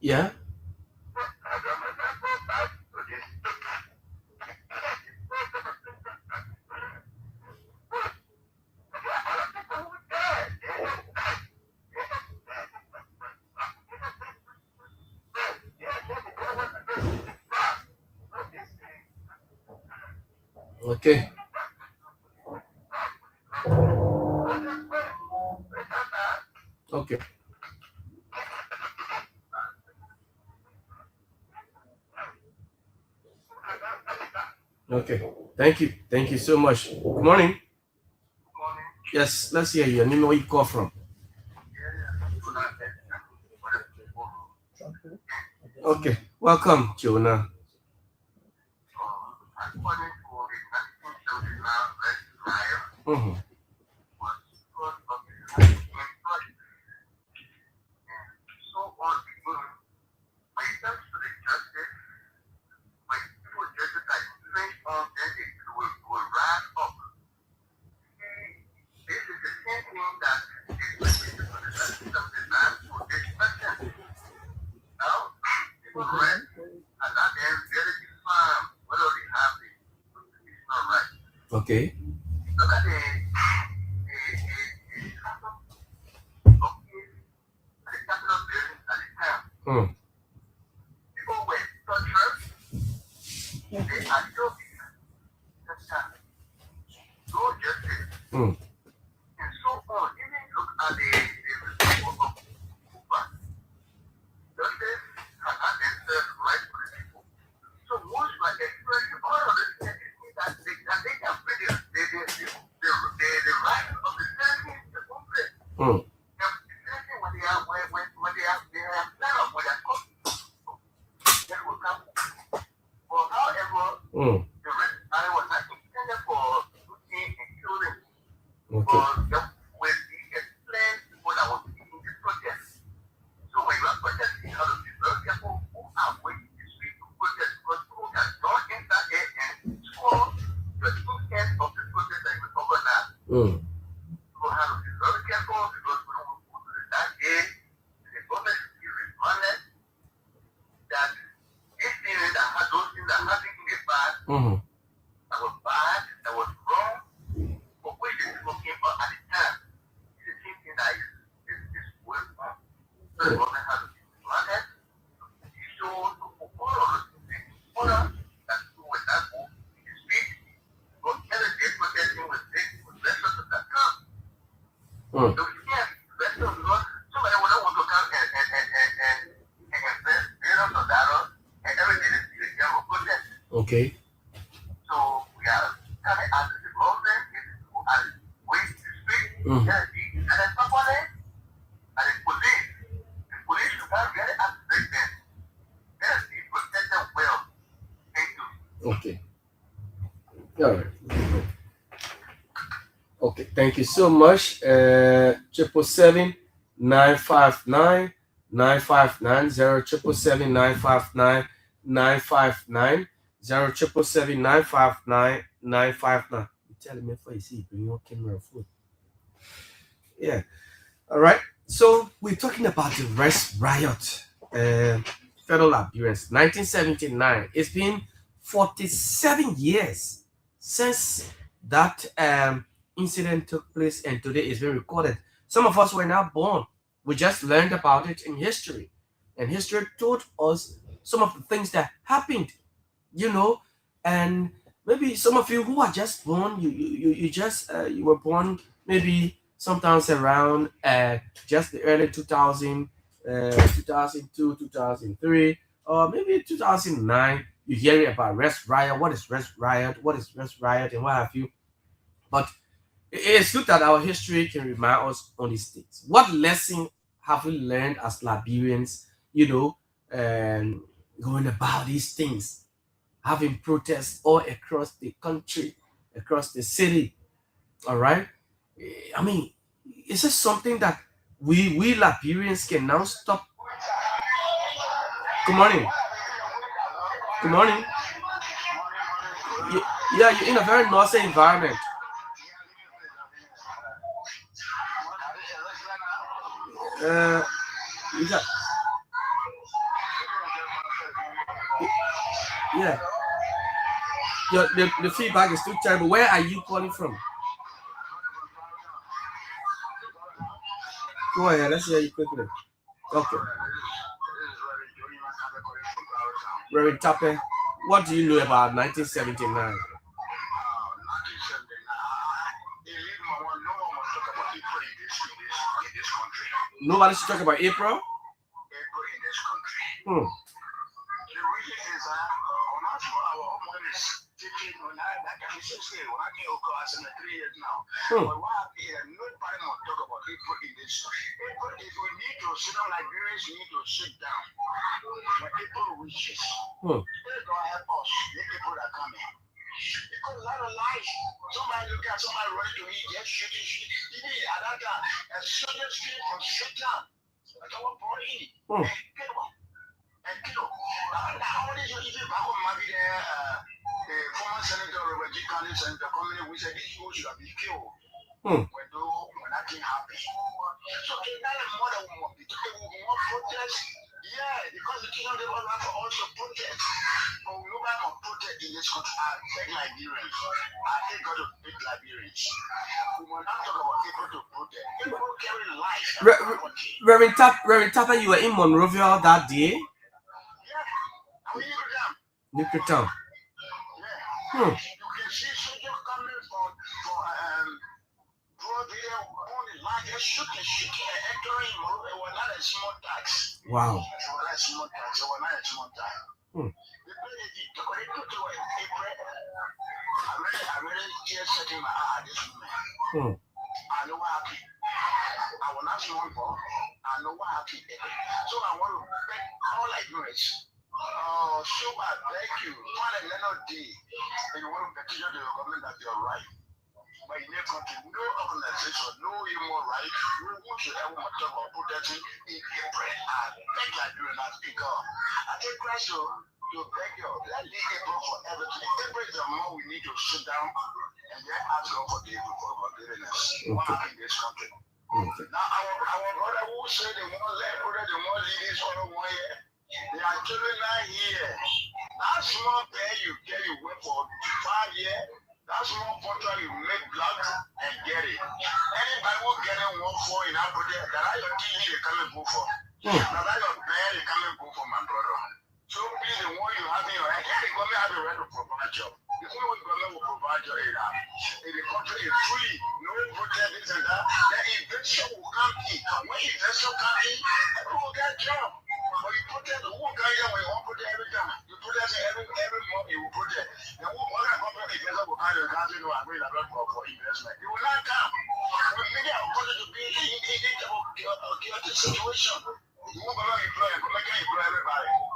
Yeah. Okay. Okay. Okay. Thank you. Thank you so much. Good morning. Yes, let's hear you. I know where you call from. Okay. Welcome, Jonah. Mm-hmm. Okay. Mm. Mm. Mm. Mm. Okay. Mm. Mm-hmm. Mm. Okay. And then somebody, and the police should have very aspect them. Yes, he protected well. Thank you. Okay. All right. Okay. Thank you so much. 777-959-959 0777959-959 0777959-959. You telling me if I see bring your camera phone. Yeah. All right. So we're talking about the Rest Riot, federal Liberians, 1979. It's been 47 years since that incident took place, and today it's been recorded. Some of us were not born. We just learned about it in history, and history told us some of the things that happened. And maybe some of you who are just born, you were born maybe sometimes around just the early 2000, 2002, 2003, or maybe 2009. You hear about Rest Riot. What is Rest Riot? What is Rest Riot, and what have you? But it's good that our history can remind us on these things. What lesson have we learned as Liberians? Going about these things, having protests all across the country, across the city. All right. I mean, is this something that we Liberians can now stop? Good morning. Good morning. Yeah, you're in a very noisy environment. You got, yeah. The feedback is too terrible. Where are you calling from? Go ahead. Let's hear you quickly. Okay. Reverend Tappe, what do you know about 1979? Nobody should talk about April? April in this country. Hmm. The reason is I'm not sure our home is taking when I can say when I came across in the 3 years now. But what happened here, nobody will talk about April in this. April, if we need to sit down, Liberians need to sit down. When April reaches, they're going to help us, the people that come in. Because a lot of lies. Somebody look at somebody running to eat, just shooting. Even at that time, a soldier came from Satan. Like our body. And kill him. And kill him. How did you even back on maybe the former Senator Robert G. Collins and the community, we said these people should have been killed. When that thing happened. So in that mother will be protest. Yeah, because the kingdom of God have also protest. But we nobody can protest in this country. I beg Liberians. I think God to beg Liberians. We will not talk about people to protest. People carry life. Reverend Tapper, you were in Monrovia that day? Yeah. I mean, Newtown. Yeah. You can see soldiers coming from Broadway on the line, they're shooting, entering Monrovia. It was not a small tax. Wow. It was not a small tax. It was not a small tax. I really just setting my eye at this moment. I know what happened. I will not see one for. I know what happened. So I want to beg all Liberians. So I beg you, one and another day, and you want to petition the government that you're right. But in your country, no organization, no human right, who should ever talk about protecting in April. I beg Liberians as speak up. I take Christ to beg you, let's leave April for everything. April is the more we need to sit down and then ask God for the forgiveness. What happened in this country? Now, our brother who said they won't let brother, they won't leave this all 1 year. They are children not here. That small pay you get, you work for 5 years. That small contract you make black and get it. Anybody who get it 1 in Africa, that are your TV they come and go for. That are your bed they come and go for, my brother. So please, the one you have in your hand, the government have a right to provide job. The only government will provide job is that if the country is free, no protest this and that, then investor will come in. When investor come in, people will get job. But you protest, who will come here when you want protest every time? You protest every month, you will protest. Then who other government investor will come to the country to agree that for investment? You will not come. We media get the situation. You won't employ everybody.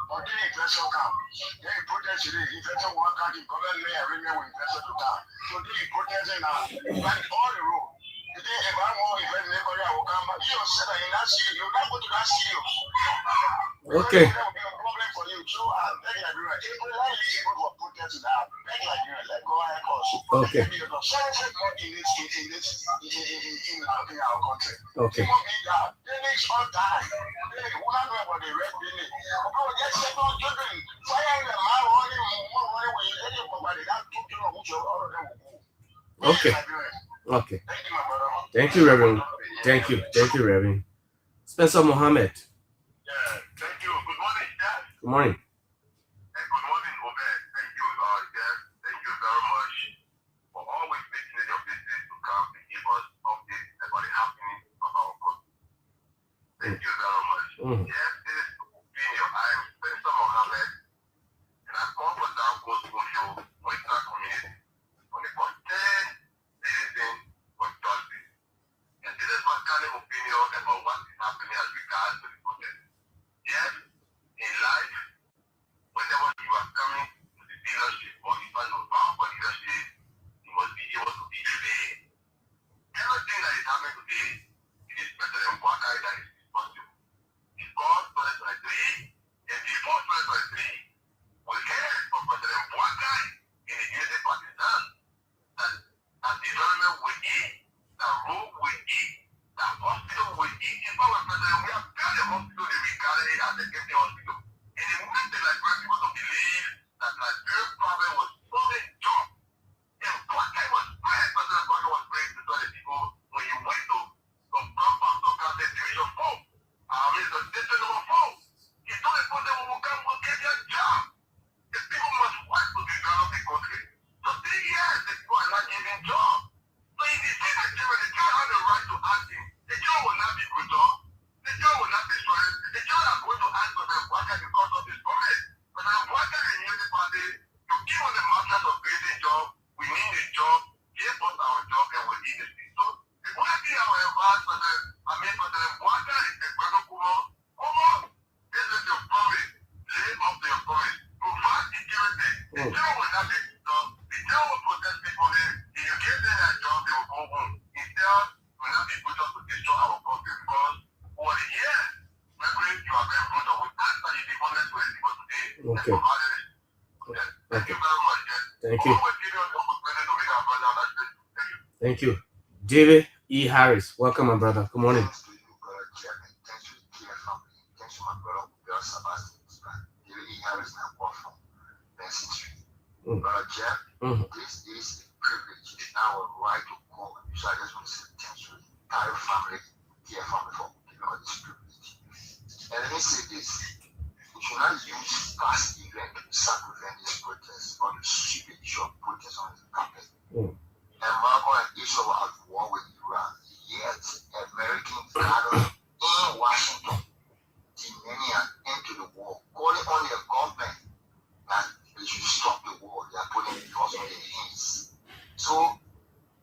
But then inflation come. Then you protest today. Inflation one country, government may arrange with inflation to come. So then you protesting now. Like all the road. Today, if I want event, nobody will come. But you said that in that city, you not go to that city. Okay. There will be a problem for you. So I beg you, everyone. If we are able to protest now, beg you, let go ahead, cause. Okay. In our country. Okay. They need all time. They want to about the red billing. Oh, yes, second children. Fire them. My only money with any property. That took you which all of them will go. Okay. Okay. Thank you, my brother. Thank you, Reverend. Thank you. Thank you, Reverend. Spencer Mohammed. Yeah, thank you. Good morning, Dad. Good morning. And good morning, Obed. Thank you, Dad. Thank you very much for always making it your business to come and give us updates about the happening of our country. Thank you very much. Yes, this is opinion. I am Spencer Mohammed, and I come from Down Coast Social Western Community on the concerned citizen of justice. And this is my kind of opinion about what is happening as regards to the protest. Yes, in life, whenever you are coming to the leadership or you find a bound for leadership, you must be able to be fair. Everything that is happening today, it is President Waka that is responsible. Because 2023 and before 2023, we heard from President Waka in the United Pakistan that development will eat, that road will eat, that hospital will eat. In fact, President, we have built a hospital in Victoria as a Kenya hospital. And it went to like people to believe that Nigeria's problem was solving job. And Waka was praying, President Waka was praying to tell the people when you went to some Pastor Council Division 4, the station number 4, he told the people we will come to get their job. The people must work to develop the country. So 3 years, the people are not giving jobs. So if you see the children, the child has the right to ask him. The child will not be good job. The child will not be sorry. The child are going to ask for the worker because of his promise. But the worker in the party, to give on the matters of creating job, we need a job, give us our job, and we need a thing. So the quality of our advice for the worker is the brother Kumo, this is your promise. Live up to your promise. Provide security. The child will not be good job. The child will protect people there. If you give them a job, they will go home. Instead, will not be good to destroy our country because for the years, maybe you are very good with answer you be honest with people today. Okay. Thank you very much. Thank you. Thank you. David E. Harris, welcome, my brother. Good morning. Thanks to you, brother Chairman. Thanks to the Kear family. Thanks to my brother, Bea Mountain. David E. Harris and I work from Benson Street. Brother Jeff, this is a privilege. It's now a right to call. So I just want to say thanks to the entire family, Kear family, for giving us this privilege. And let me say this. We should not use past events to circumvent this protest or to sweep the issue of protest on the campaign. And Morocco and Israel are at war with Iran. Yet, Americans gathered in Washington, demanding an end to the war, calling on their government that they should stop the war. They are putting the laws on their hands. So,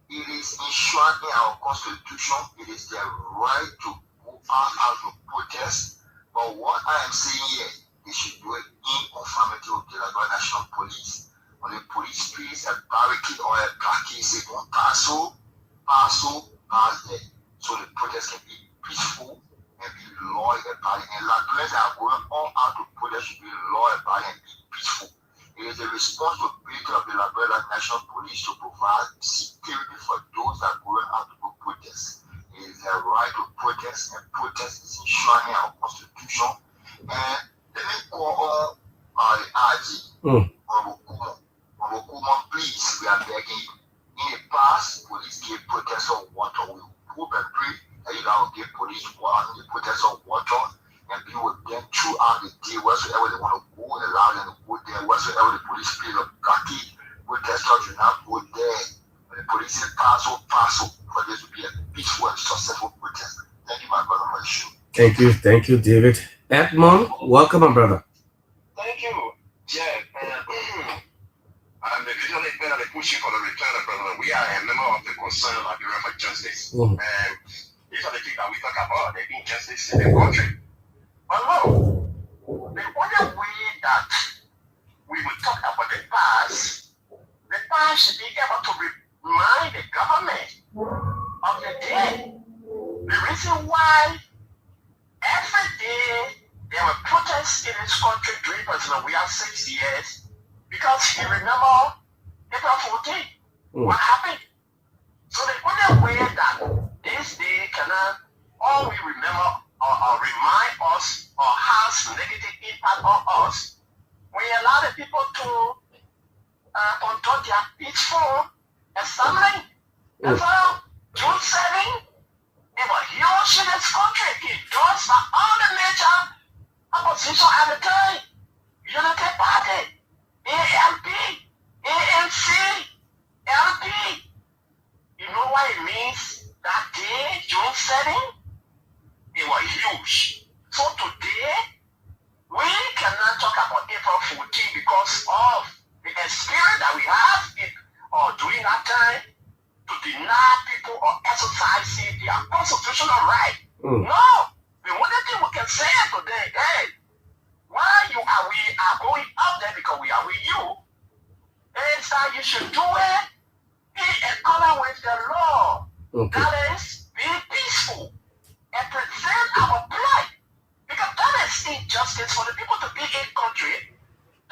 it is enshrined in our constitution. It is their right to go out to protest. But what I am saying here, they should do it in conformity with the Liberia National Police. When the police place a barricade or a plaque, say don't pass there. So the protest can be peaceful and be loyal about it. And Liberians that are going all out to protest should be loyal about it and be peaceful. It is the responsibility of the Liberia National Police to provide security for those that are going out to go protest. It is their right to protest, and protest is enshrined in our constitution. And let me call on the RG, please, we are begging you. In the past, police gave protesters water. We hope and pray that you now give police water, the protesters water, and be with them throughout the day, wheresoever they want to go, allow them to go there, wheresoever the police place a blockade, protesters should not go there. When the police say pass, for this to be a peaceful and successful protest. Thank you, my brother, for the show. Thank you, David. Edmond, welcome, my brother. Thank you. Yeah, I'm the visionary pushing for the return of President. We are a member of the concerned Liberia for Justice. And These are the things that we talk about, the injustice in the country. But no, the only way that we will talk about the past should be able to remind the government of the day. The reason why every day there were protests in this country during President Weah 6 years, because he remember April 14th, what happened. So the only way that this day cannot always remember or remind us or has negative impact on us, we allow the people to conduct their peaceful assembly. And so June 7th, it was huge in this country. It does for all the major opposition at the time. Unity Party, ALP, ANC, LP. You know what it means? That day, June 7th, it was huge. So today, we cannot talk about April 14th because of the experience that we have during that time to deny people or exercising their constitutional right. No, the only thing we can say today, hey, we are going up there because we are with you, is that you should do it in accordance with the law. Okay. That is, be peaceful and present our plight. Because that is injustice for the people to be in country.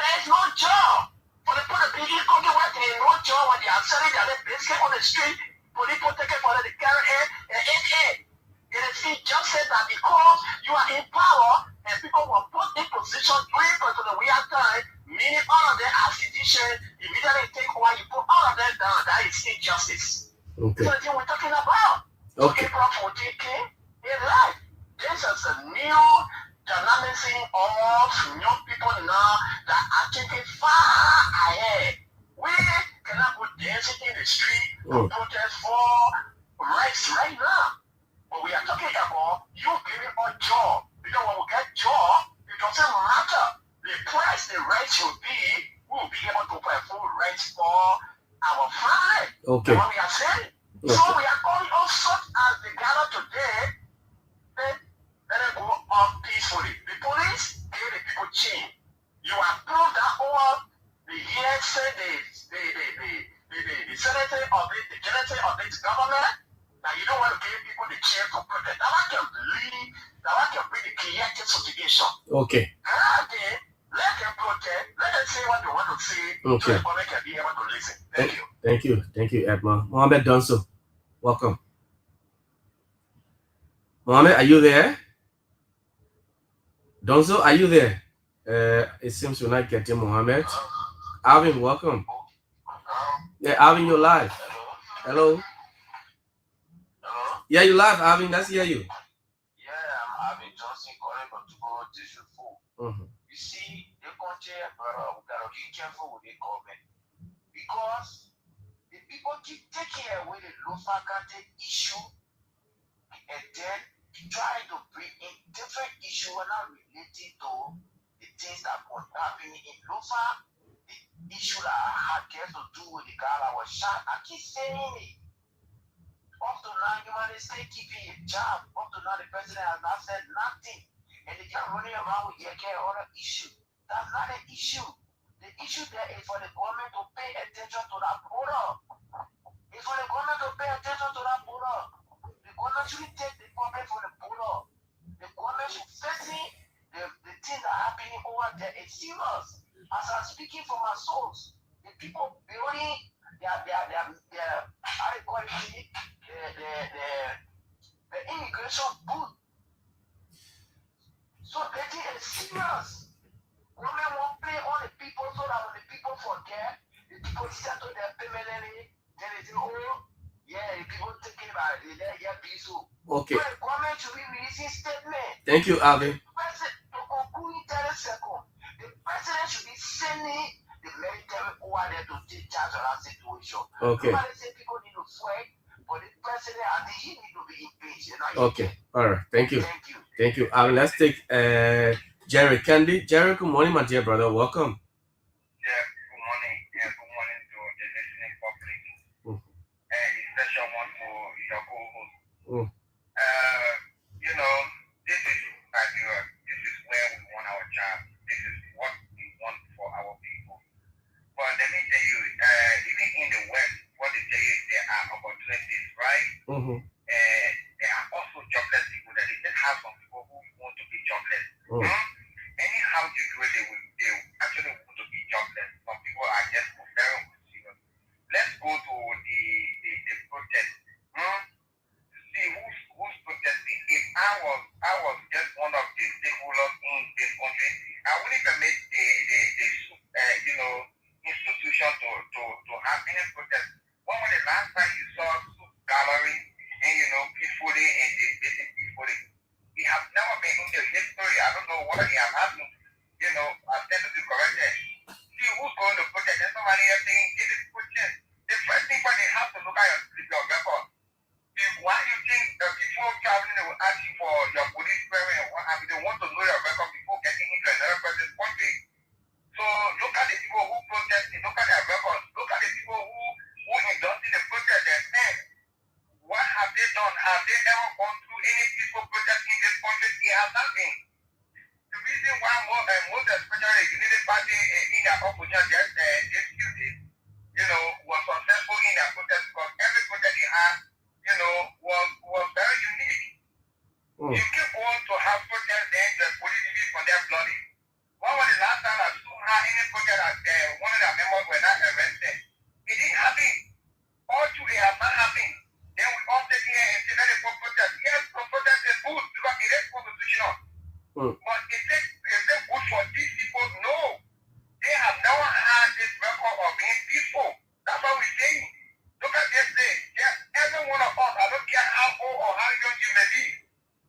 There is no job. For the people to be in country where there is no job, when they are selling their biscuit on the street, police take it for the carry it. It is injustice that because you are in power and people were put in position during President Weah time, meaning all of them are sedition, immediately take over, you put all of them down. That is injustice. Okay. That's what we're talking about. Okay. April 14 came in life. This is a new dynamism of young people now that are thinking far ahead. We cannot put dancing in the street to protest for rights right now. But we are talking about you giving a job. Because when we get job, it doesn't matter the price the rent should be, we will be able to pay full rent for our family. Okay. That's what we are saying. Okay. So we are calling all such as the gather today, let them go up peacefully. The police gave the people change. You have proved that over the years, say the senator of the general of this government, that you don't want to give people the chance to protest. That I can believe, that I can bring the creative situation. Okay. And then let them protest, let them say what they want to say, okay, so the public can be able to listen. Thank you. Thank you, Edma. Mohammed Donso, welcome. Mohammed, are you there? Donso, are you there? It seems we're not getting Mohammed. Alvin, welcome. Yeah, Alvin, you're live. Hello. Yeah, you live, Alvin. Let's hear you. Yeah, I'm Alvin Johnson calling from Togo District 4. You see, the country, we gotta be careful with the government because the people keep taking away the local content issue and then trying to bring in different issues not related to the things that were happening in local. The issue that had to do with the guy that was shot. I keep saying it. Up to now, human is still keeping a job. Up to now, the president has not said nothing. And they are running around with other issue. That's not an issue. The issue there is for the government to pay attention to that border. It's for the government to pay attention to that border. The government should take the problem for the border. The government should face the things that are happening over there. It's serious. As I'm speaking for my souls, the people building their how they call it, the immigration booth. So the thing is serious. Government won't pay all the people so that when the people forget, the people settle their permanently, then they say, oh, yeah, the people taking about it, they're busy. Okay. So the government should be releasing statement. Thank you, Alvin. The president should be sending the military over there to take charge of that situation. Okay. Nobody say people need to fight, but the president, I think he need to be impeached. Okay. All right. Thank you. Thank you. Let's take Jerry Candy. Jerry, good morning, my dear brother. Welcome. Yeah, good morning. Yeah, good morning to the listening public. And a special one for your co-host. this is this is where we want our job. This is what we want for our people. But let me tell you, even in the West, what they tell you is there are opportunities, right? Mm-hmm. There are also jobless people that they just have some people who want to be jobless. Anyhow you do it, they actually want to be jobless. Some people are just very serious. Let's go to the protest. See who's protesting. If I was just one of the stakeholders in this country, I wouldn't even make the institution to have any protest. When was the last time you saw soup gallery and peacefully and debating peacefully? It has never been in the history. I don't know what it has happened. I tend to be corrected. See who's going to protest. There's somebody else saying it is protest. The first thing they have to look at your record. Why do you think that before traveling they will ask you for your police clearance and what have you? They want to know your record before getting into another person's country. So look at the people who protested, look at their records, look at the people who endorsed in the protest and said, what have they done? Have they ever gone through any peaceful protest in this country? It has not been. The reason why most especially the United Party in their opposition just this few days, was successful in their protest because every protest they had, was very unique. You keep on to have protests, then the police leave from their bloody. When was the last time I saw any protest that one of their members were not arrested? It didn't happen. All two, it has not happened. Then we all sit here and say that it's for protest. Yes, for protest is good because it is constitutional. But is it good for these people? No. They have never had this record of being peaceful. That's what we're saying. Look at this day. Yes, every one of us, I don't care how old or how young you may be,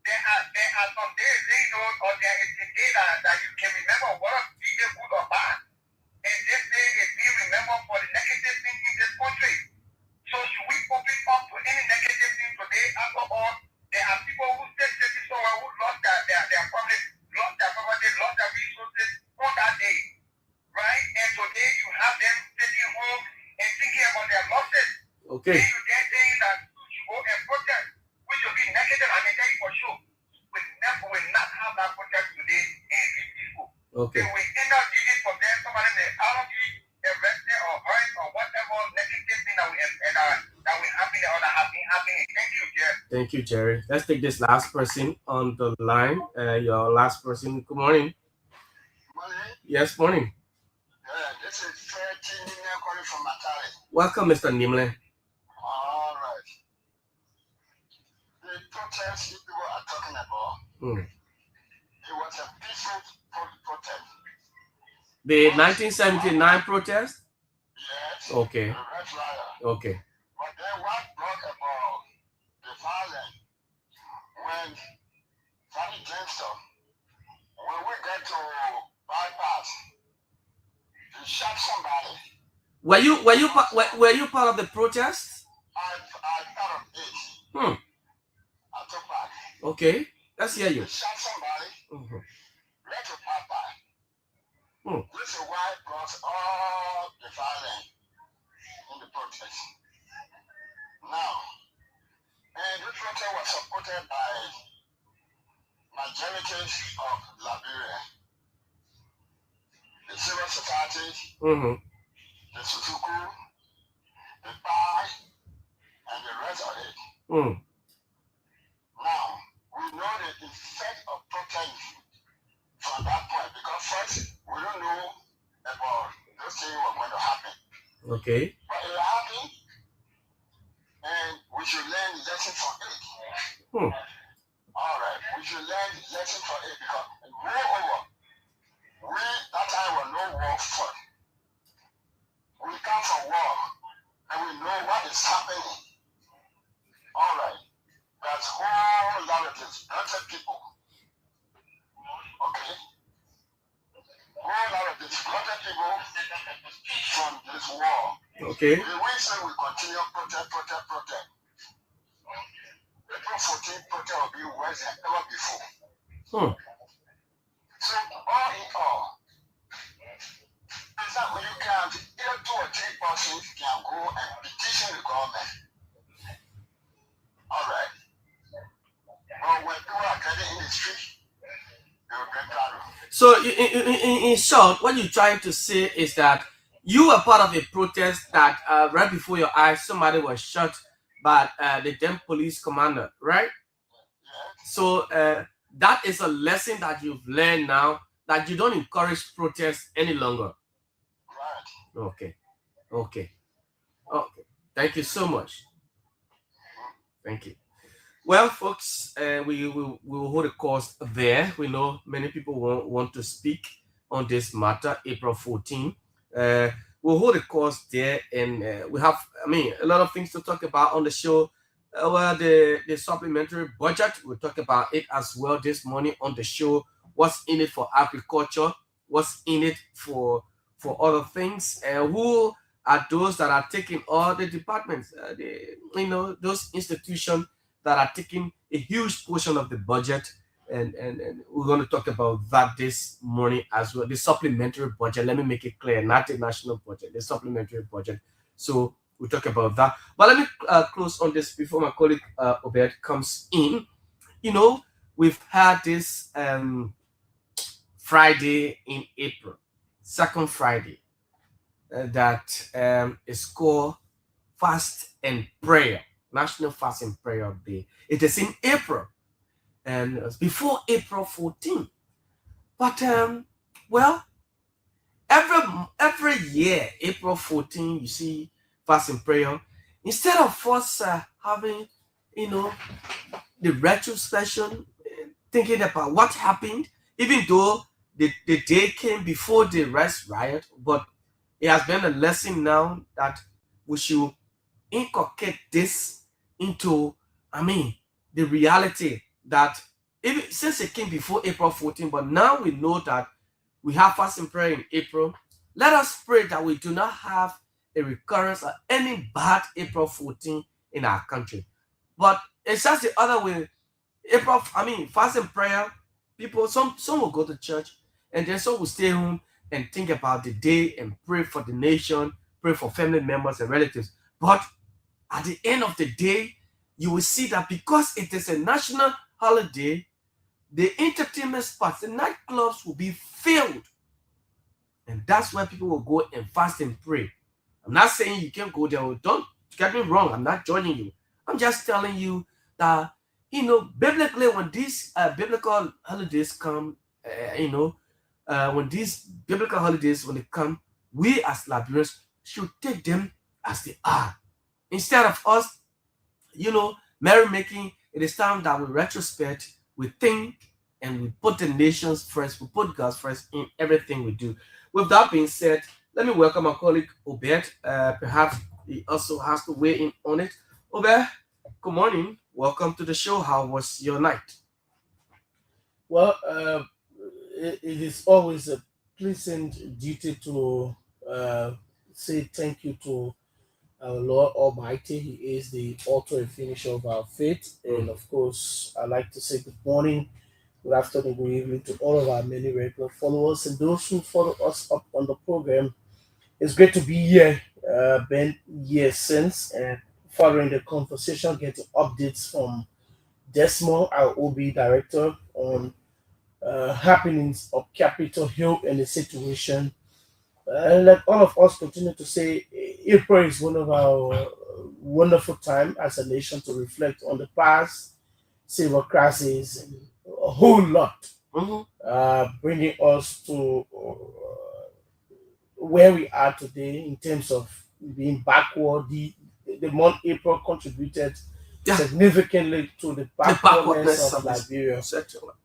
there are some days, or there is a day that you can remember what a be a good or bad. And this day is being remembered for the negative things in this country. So should we open up to any negative thing today? After all, there are people who stay sitting somewhere who lost their family, lost their property, lost their resources on that day. Right? And today you have them sitting home and thinking about their losses. Okay. Then you then saying that you should go and protest, which will be negative, and I tell you for sure. We will not have that protest today and be peaceful. Okay. They will end up giving from them somebody may either be arrested or hurt or whatever negative thing that will happen or that have been happening. Thank you, Jerry. Thank you, Jerry. Let's take this last person on the line. Your last person. Good morning. Morning. Yes, morning. This is Fred Nimle calling from Matari. Welcome, Mr. Nimle. All right. The protest you people are talking about, it was a peaceful protest. The 1979 protest? Yes. Okay. The Red Riot. Okay. But then what brought about the violence when Fanny Jameson, when we got to bypass, he shot somebody. Were you part of the protest? I thought of it. I took back. Okay. Let's hear you. He shot somebody. Let to Papa. This is why it brought all the violence in the protest. Now, and this protest was supported by majorities of Liberia, the civil society, the Suzuku, the Pai, and the rest of it. Now, we know the effect of protest from that point because first, we don't know about those things were going to happen. Okay. But it happened, and we should learn the lesson from it. All right, we should learn the lesson from it because moreover, that time was no war fought. We come from war, and we know what is happening. All right, that's whole lot of disgruntled people. Okay? Whole lot of disgruntled people from this war. Okay. The way say we continue protest. April 14th protest will be worse than ever before. So all in all, is that when you count, either 2 or 3 persons can go and petition the government. All right. But when people are in short, what you're trying to say is that you were part of a protest that right before your eyes, somebody was shot by the then police commander, right? So that is a lesson that you've learned now, that you don't encourage protest any longer. Okay. Okay. Okay. Thank you so much. Thank you. Well, folks, we will hold a course there. We know many people want to speak on this matter, April 14. We'll hold a course there, and we have, a lot of things to talk about on the show. Well, the supplementary budget, we'll talk about it as well this morning on the show. What's in it for agriculture? What's in it for other things? Who are those that are taking all the departments? Those institutions that are taking a huge portion of the budget, and we're going to talk about that this morning as well. The supplementary budget, let me make it clear, not the national budget, the supplementary budget. So we'll talk about that. But let me close on this before my colleague Obed comes in. We've had this Friday in April, second Friday, that is called Fast and Prayer. National Fast and Prayer Day. It is in April, and it's before April 14. But every year, April 14, you see Fast and Prayer. Instead of us having, the retrospection, thinking about what happened, even though the day came before the Rice riot, but it has been a lesson now that we should inculcate this into, the reality that even since it came before April 14, but now we know that we have fast and prayer in April. Let us pray that we do not have a recurrence of any bad April 14 in our country. But it's just the other way. Fast and prayer, people, some will go to church, and then some will stay home and think about the day and pray for the nation, pray for family members and relatives. But at the end of the day, you will see that because it is a national holiday, the entertainment spots, the nightclubs will be filled. And that's where people will go and fast and pray. I'm not saying you can't go there. Don't get me wrong. I'm not joining you. I'm just telling you that, biblically, when these biblical holidays come, when these biblical holidays, when they come, we as Liberians should take them as they are. Instead of us, merrymaking, it is time that we retrospect, we think, and we put the nations first, we put God first in everything we do. With that being said, let me welcome my colleague Obed. Perhaps he also has to weigh in on it. Obed, good morning. Welcome to the show. How was your night? Well, it is always a pleasant duty to say thank you to our Lord Almighty. He is the author and finisher of our faith. And of course, I'd like to say good morning, good afternoon, good evening to all of our many regular followers and those who follow us up on the program. It's great to be here. Been years since, and following the conversation, getting updates from Desmond, our OB director, on happenings of Capitol Hill and the situation. And let all of us continue to say April is one of our wonderful time as a nation to reflect on the past, civil crisis, and a whole lot, bringing us to where we are today in terms of being backward. The month April contributed significantly to the backwardness of Liberia.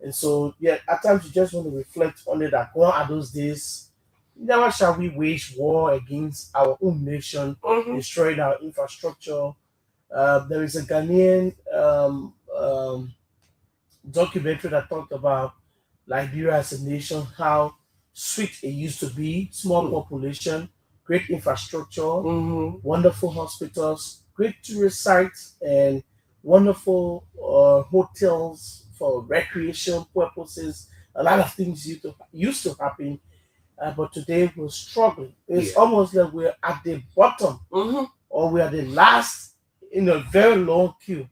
And so, at times you just want to reflect on it, that gone are those days. Never shall we wage war against our own nation, destroying our infrastructure. There is a Ghanaian documentary that talked about Liberia as a nation, how sweet it used to be, small population, great infrastructure, wonderful hospitals, great tourist sites, and wonderful hotels for recreation purposes. A lot of things used to happen, but today we're struggling. It's almost like we're at the bottom, or we're the last in a very long queue,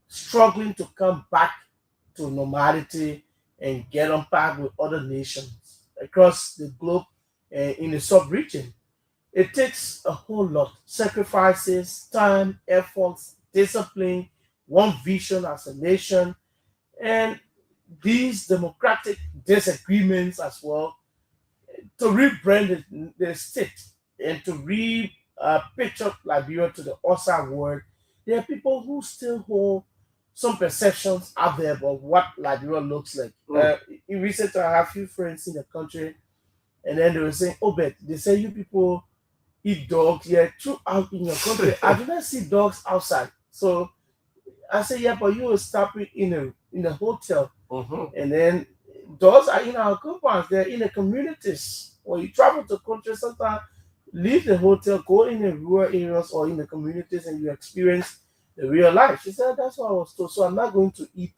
struggling to come back to normality and get on par with other nations. across the globe in the sub-region. It takes a whole lot, sacrifices, time, efforts, discipline, one vision as a nation, and these democratic disagreements as well to rebrand the state and to pitch up Liberia to the outside world. There are people who still hold some perceptions out there about what Liberia looks like. In recent time, I have a few friends in the country, and then they were saying, "Oh, but they say you people eat dogs. Yeah, true out in your country. I do not see dogs outside." So I say, "Yeah, but you will stop it in a hotel, and then dogs are in our compounds. They're in the communities. When you travel to countries, sometimes leave the hotel, go in the rural areas or in the communities, and you experience the real life." She said, "That's what I was told. So I'm not going to eat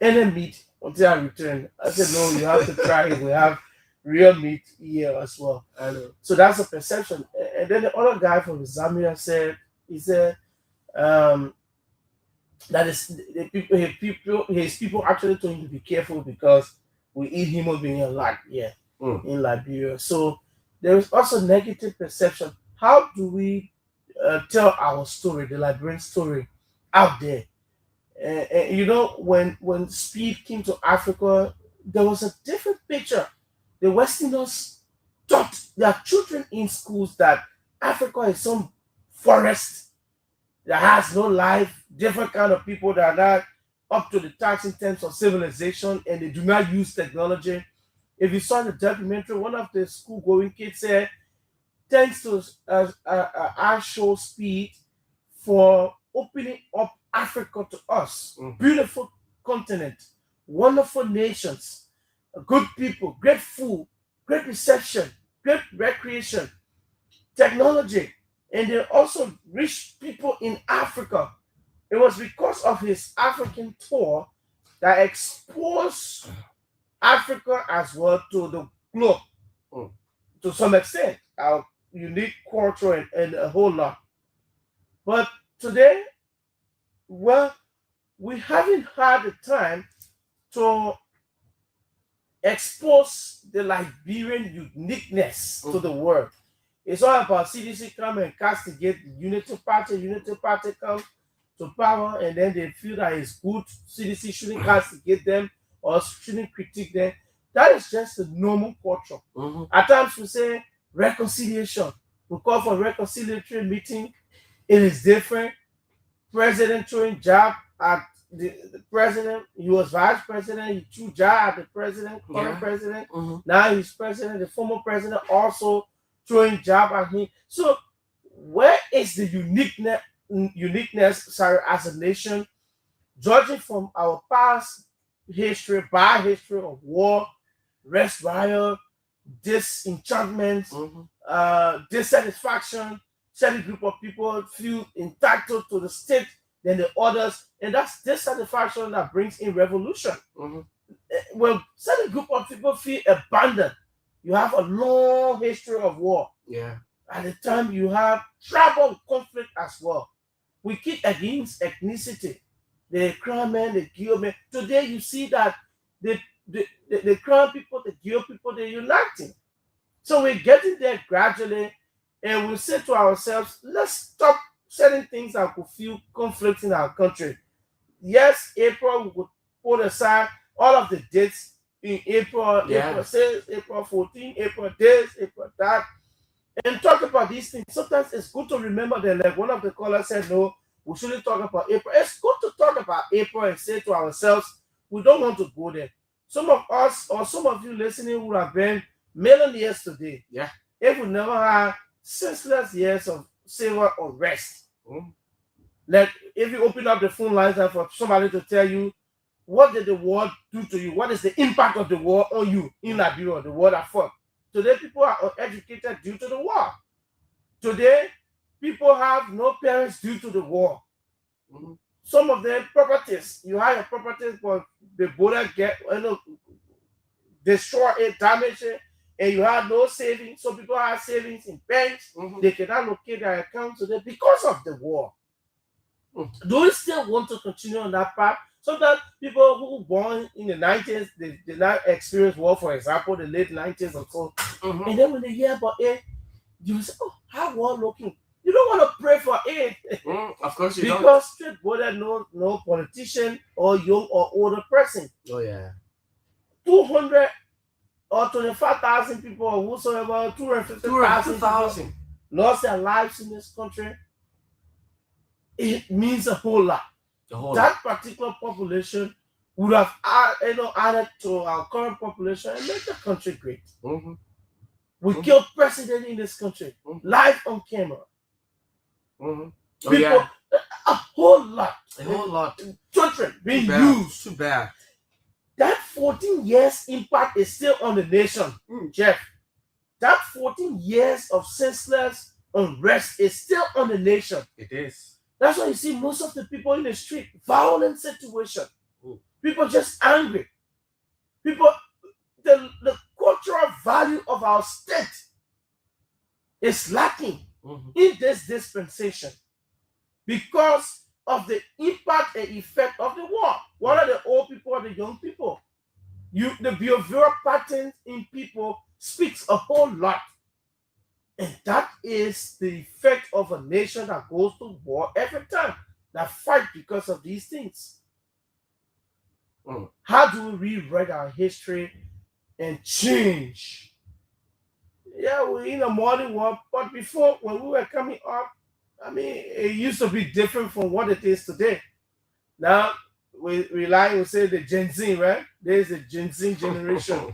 any meat until I return." I said, "No, you have to try it. We have real meat here as well." So that's a perception. And then the other guy from Zambia said, that is his people actually told him to be careful because we eat human being a lot here in Liberia. So there is also negative perception. How do we tell our story, the Liberian story, out there? You know, when speed came to Africa, there was a different picture. The Westerners taught their children in schools that Africa is some forest that has no life, different kind of people that are not up to the task in terms of civilization, and they do not use technology. If you saw the documentary, one of the school-going kids said, thanks to our show Speed for opening up Africa to us. Beautiful continent, wonderful nations, good people, great food, great reception, great recreation, technology, and they also reached people in Africa. It was because of his African tour that exposed Africa as well to the globe to some extent, our unique culture and a whole lot. But today, well, we haven't had the time to expose the Liberian uniqueness to the world. It's all about CDC come and castigate the Unity Party come to power, and then they feel that it's good. CDC shouldn't castigate them or shouldn't critique them. That is just a normal culture. At times we say reconciliation. We call for reconciliatory meeting. It is different. President throwing jab at the president. He was vice president. He threw jab at the president, current president. Now he's president. The former president also throwing jab at him. So where is the uniqueness, as a nation, judging from our past history, bad history of war, rest riot, disenchantment, dissatisfaction? Certain group of people feel entitled to the state than the others, and that's dissatisfaction that brings in revolution. When certain group of people feel abandoned, you have a long history of war. At the time, you have tribal conflict as well. We kick against ethnicity. The Crown men, the Kear men. Today, you see that the Crown people, the Kear people, they're uniting. So we're getting there gradually, and we say to ourselves, let's stop certain things that could feel conflict in our country. Yes, April, we could put aside all of the dates in April, April 6, April 14, April this, April that, and talk about these things. Sometimes it's good to remember that, like one of the callers said, no, we shouldn't talk about April. It's good to talk about April and say to ourselves, we don't want to go there. Some of us, or some of you listening, would have been million years today. If we never had senseless years of civil unrest. Like if you open up the phone lines and for somebody to tell you, what did the war do to you? What is the impact of the war on you in Liberia, the war that fought? Today, people are uneducated due to the war. Today, people have no parents due to the war. Some of them properties, you have your properties, but the border destroy it, damage it, and you have no savings. Some people have savings in banks. They cannot locate their accounts today because of the war. Do we still want to continue on that path? Sometimes people who born in the 90s, they did not experience war, for example, the late 90s or so. And then when they hear about it, you say, oh, how war looking? You don't want to pray for it. Of course you don't. Because straight border, no politician or young or older person. Oh yeah. 200 or 25,000 people or whatsoever, 250,000 lost their lives in this country. It means a whole lot. That particular population would have added to our current population and make the country great. We killed president in this country, live on camera. People, a whole lot. Children being used. Too bad. That 14 years impact is still on the nation, Jeff. That 14 years of senseless unrest is still on the nation. It is. That's why you see most of the people in the street, violent situation. People just angry. People, the cultural value of our state is lacking in this dispensation because of the impact and effect of the war. What are the old people or the young people? The behavioral patterns in people speaks a whole lot. And that is the effect of a nation that goes to war every time, that fight because of these things. How do we rewrite our history and change? Yeah, we're in a modern world, but before, when we were coming up, I mean, it used to be different from what it is today. Now, we say the Gen Z, right? There's a Gen Z generation.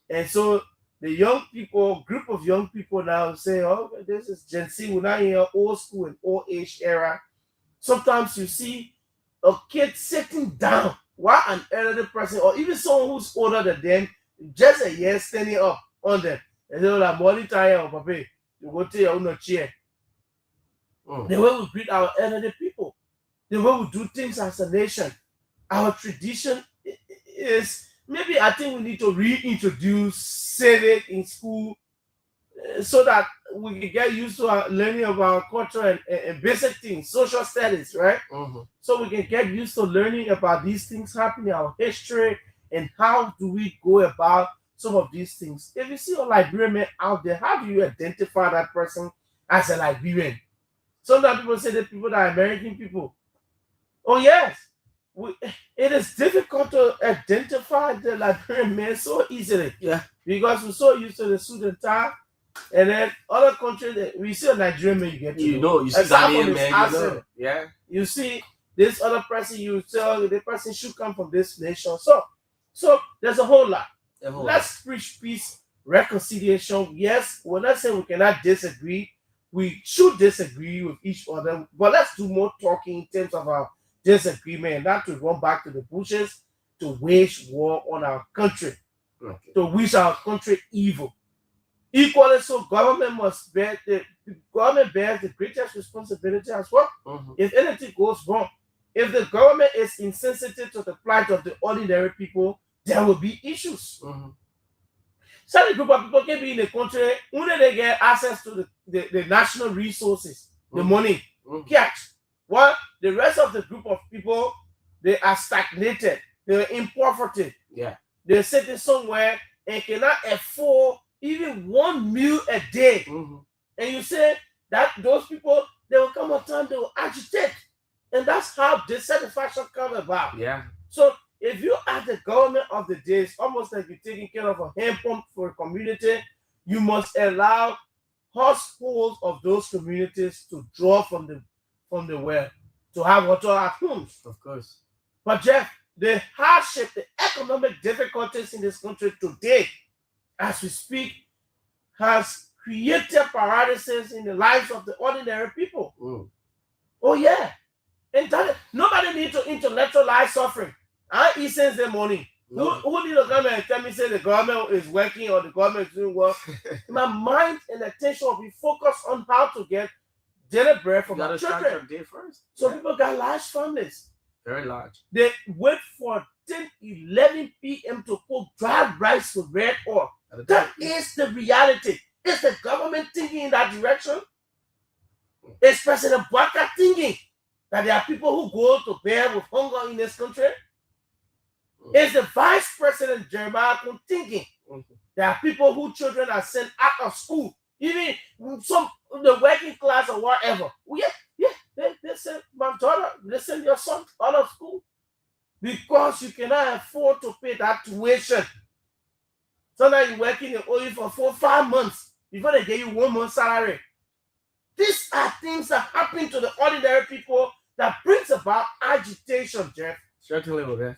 And so the young people, group of young people now say, oh, this is Gen Z. We're not in an old school and old age era. Sometimes you see a kid sitting down while an elderly person, or even someone who's older than them, just a year standing up on them. And they're like, morning time, Papa, you go to your own chair. The way we greet our elderly people, the way we do things as a nation, our tradition is, maybe I think we need to reintroduce, say it in school, so that we can get used to learning about culture and basic things, social studies, right? So we can get used to learning about these things happening, our history, and how do we go about some of these things. If you see a Liberian man out there, how do you identify that person as a Liberian? Sometimes people say that people that are American people. Oh yes, it is difficult to identify the Liberian man so easily. Yeah, because we're so used to the suit and tie, and then other countries, we see a Nigerian man, you see Ghanaian man, yeah. You see this other person, you tell the person should come from this nation. So there's a whole lot. Let's preach peace, reconciliation. Yes, we're not saying we cannot disagree. We should disagree with each other, but let's do more talking in terms of our disagreement and not to run back to the bushes to wage war on our country, to wish our country evil. Equally so, government bears the greatest responsibility as well. If anything goes wrong, if the government is insensitive to the plight of the ordinary people, there will be issues. Some group of people can be in the country, only they get access to the national resources, the money, cash. While the rest of the group of people, they are stagnated, they're in poverty. Yeah. They're sitting somewhere and cannot afford even 1 meal a day. And you say that those people, there will come a time they will agitate. And that's how dissatisfaction comes about. Yeah. So if you are the government of the day, it's almost like you're taking care of a hand pump for a community. You must allow households of those communities to draw from the well, to have water at homes. Of course. But Jeff, the hardship, the economic difficulties in this country today, as we speak, has created paralysis in the lives of the ordinary people. Oh yeah. And that, nobody needs to intellectualize suffering. He sends the money. Who need to come and tell me say the government is working or the government is doing well? My mind and attention will be focused on how to get daily bread for my children. So people got large families. Very large. They wait for 10, 11 p.m. to cook dry rice with red oil. That is the reality. Is the government thinking in that direction? Is President Baka thinking that there are people who go to bed with hunger in this country? Is the Vice President Jeremiah thinking there are people whose children are sent out of school, even some the working class or whatever? They send my daughter, they send your son out of school because you cannot afford to pay that tuition. So now you're working in oil for 4 or 5 months before they give you 1 month salary. These are things that happen to the ordinary people that brings about agitation, Jeff. Certainly, okay.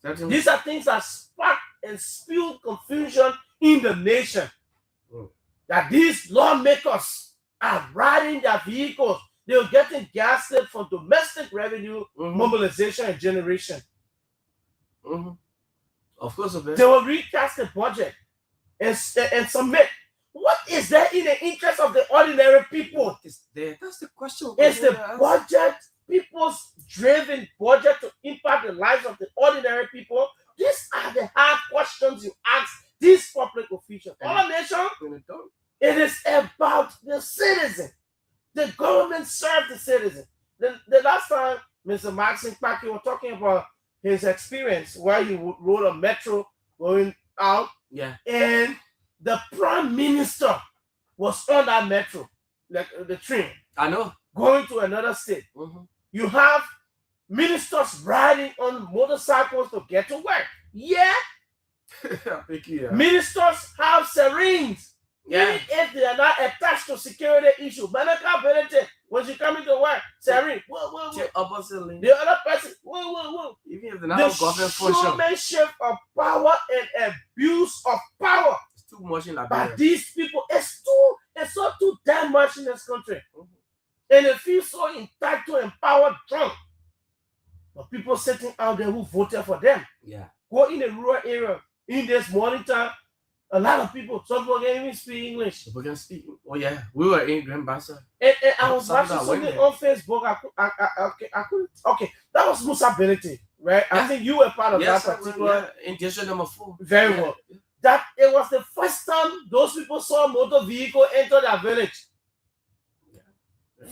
Certainly. These are things that spark and spew confusion in the nation. That these lawmakers are riding their vehicles. They're getting gas from domestic revenue, mobilization, and generation. Of course, okay. They will recast the budget and submit. What is there in the interest of the ordinary people? What is there? That's the question. Is the budget, people's driven budget, to impact the lives of the ordinary people? These are the hard questions you ask these public officials. Our nation, it is about the citizen. The government serves the citizen. The last time Mr. Maxine Paki was talking about his experience where he rode a metro going out. Yeah. And the prime minister was on that metro, like the train. I know. Going to another state. You have ministers riding on motorcycles to get to work. Yeah. Ministers have serines. Yeah. Even if they are not attached to security issue. Manaka Benefitting, when she coming to work, serene. Whoa. The other person, whoa. Even if they're not government function. The showmanship of power and abuse of power. It's too much in Liberia. But these people, it's so too damn much in this country. And they feel so entitled and power drunk. But people sitting out there who voted for them. Yeah. Go in the rural area in this morning time. A lot of people, some people can't even speak English. People can speak. Oh yeah, we were in Grand Bassa. And I was watching something on Facebook. I couldn't. Okay, that was Musa Benefitting, right? Yeah. I think you were part of that particular. In district number 4. Very well. That it was the first time those people saw a motor vehicle enter their village.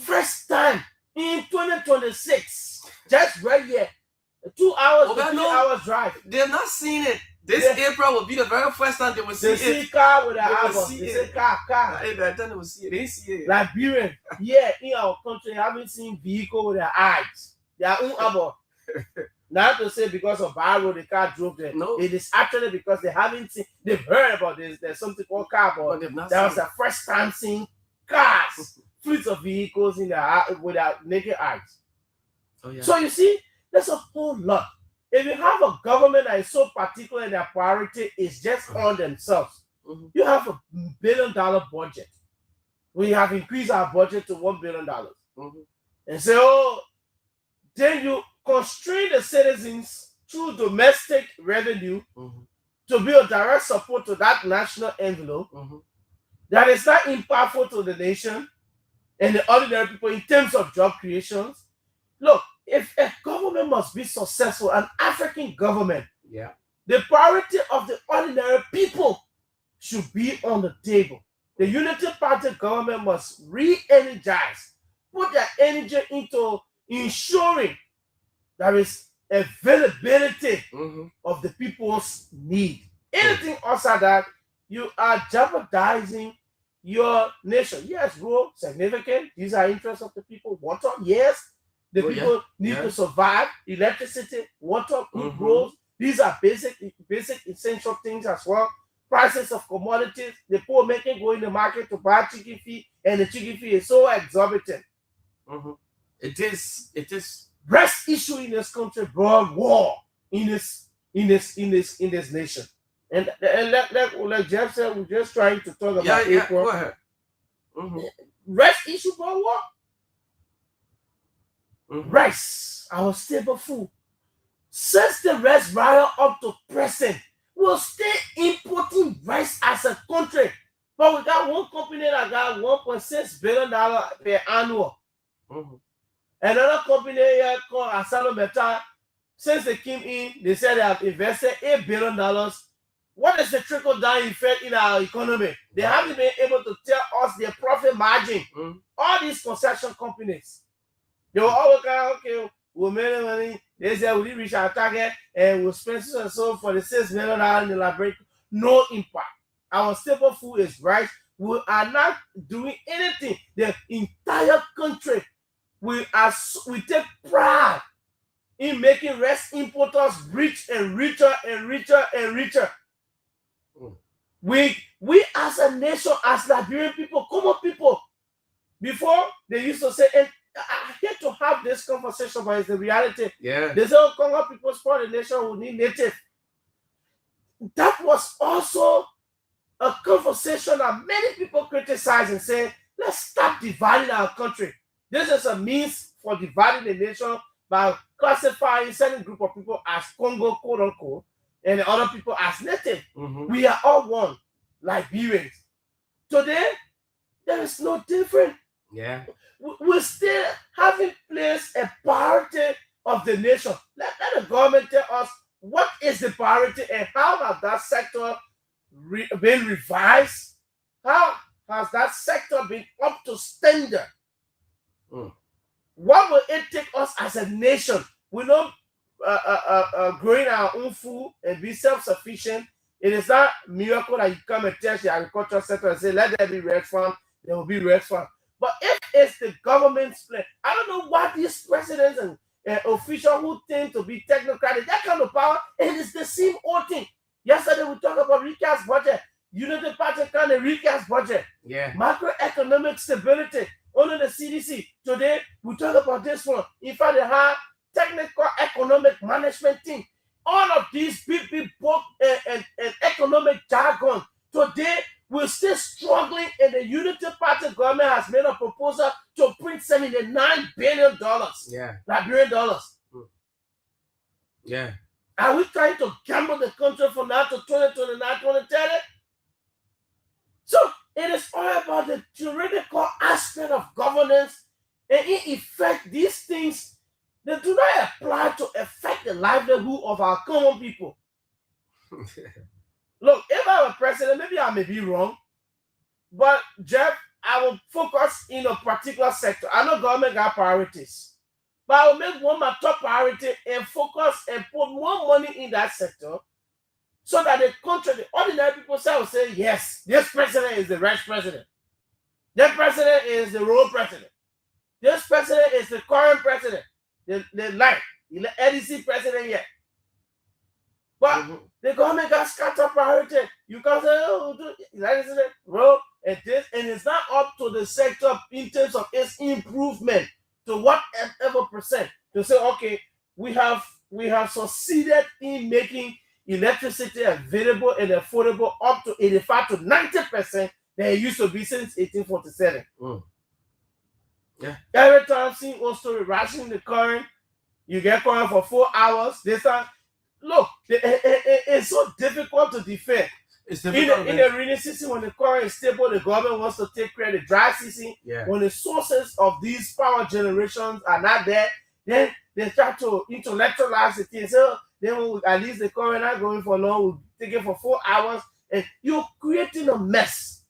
First time in 2026, just right here, 2 hours, 3 hours drive. They've not seen it. This April will be the very first time they will see it. They see car with their album. They see car. By the time they will see it, they see it. Liberian, in our country, haven't seen vehicle with their eyes. Their own album. Not to say because of Barrow, the car drove there. No. It is actually because they haven't seen, they've heard about this. There's something called car, but that was the first time seeing cars, fleets of vehicles with their naked eyes. Oh, yeah. So you see, there's a whole lot. If you have a government that is so particular in their priority is just on themselves, you have $1 billion budget. We have increased our budget to $1 billion. And so, then you constrain the citizens through domestic revenue to be a direct support to that national envelope that is not impactful to the nation and the ordinary people in terms of job creations. Look, if a government must be successful, an African government, the priority of the ordinary people should be on the table. The Unity Party government must re-energize, put their energy into ensuring there is availability of the people's need. Anything outside that, you are jeopardizing your nation. Yes, rural, significant. These are interests of the people. Water, yes. The people need to survive. Electricity, water, good roads. These are basic, essential things as well. Prices of commodities. The poor making go in the market to buy chicken feed, and the chicken feed is so exorbitant. It is. Breast issue in this country brought war in this nation. And like Jeff said, we're just trying to talk about April. Go ahead. Rice issue brought war. Rice, our staple food. Since the rice riot up to present, we'll stay importing rice as a country. But we got one company that got $1.6 billion per annual. Another company here called Asalo Metal, since they came in, they said they have invested $8 billion. What is the trickle-down effect in our economy? They haven't been able to tell us their profit margin. All these concession companies, They were all okay, we'll make money. They said we reach our target and we'll spend so and so for the $6 million in the laboratory. No impact. Our staple food is rice. We are not doing anything. The entire country, we take pride in making rice importers rich and richer and richer and richer. We as a nation, as Liberian people, common people, before they used to say, and I hate to have this conversation, but it's the reality. Yeah. They say, oh, Congo people support the nation, we need native. That was also a conversation that many people criticize and say, let's stop dividing our country. This is a means for dividing the nation by classifying certain group of people as Congo, quote unquote, and the other people as native. We are all one, Liberians. Today, there is no difference. Yeah. We still haven't placed a priority of the nation. Let the government tell us what is the priority and how has that sector been revised? How has that sector been up to standard? What will it take us as a nation? We know growing our own food and be self-sufficient. It is not a miracle that you come and test the agricultural sector and say, let there be rice farm, there will be rice farm. But if it's the government's plan, I don't know what these presidents and officials who tend to be technocratic, that kind of power, and it's the same old thing. Yesterday we talked about recast budget. Unity Party kind of recast budget. Yeah. Macroeconomic stability under the CDC. Today we talk about this one. In fact, they have technical economic management team. All of these big book and economic jargon. Today we're still struggling, and the Unity Party government has made a proposal to print $79 billion. Yeah. Liberian dollars. Yeah. Are we trying to gamble the country from now to 2029, 2030? So it is all about the theoretical aspect of governance, and in effect, these things, they do not apply to affect the livelihood of our common people. Look, if I'm a president, maybe I may be wrong, but Jeff, I will focus in a particular sector. I know government got priorities, but I will make one my top priority and focus and put more money in that sector so that the country, the ordinary people will say, yes, this president is the right president. This president is the role president. This president is the current president. The LDC president yet. But the government got scattered priority. You can say, oh, well, and it's not up to the sector in terms of its improvement to whatever percent to say, okay, we have succeeded in making electricity available and affordable up to 85 to 90% than it used to be since 1847. Yeah. Every time I've seen one story rationing the current, you get current for 4 hours. This time, look, it's so difficult to defend. It's difficult in the rainy season, when the current is stable, the government wants to take credit. Dry season, when the sources of these power generations are not there, then they start to intellectualize the thing. So then at least the current not going for long, we'll take it for 4 hours, and you're creating a mess.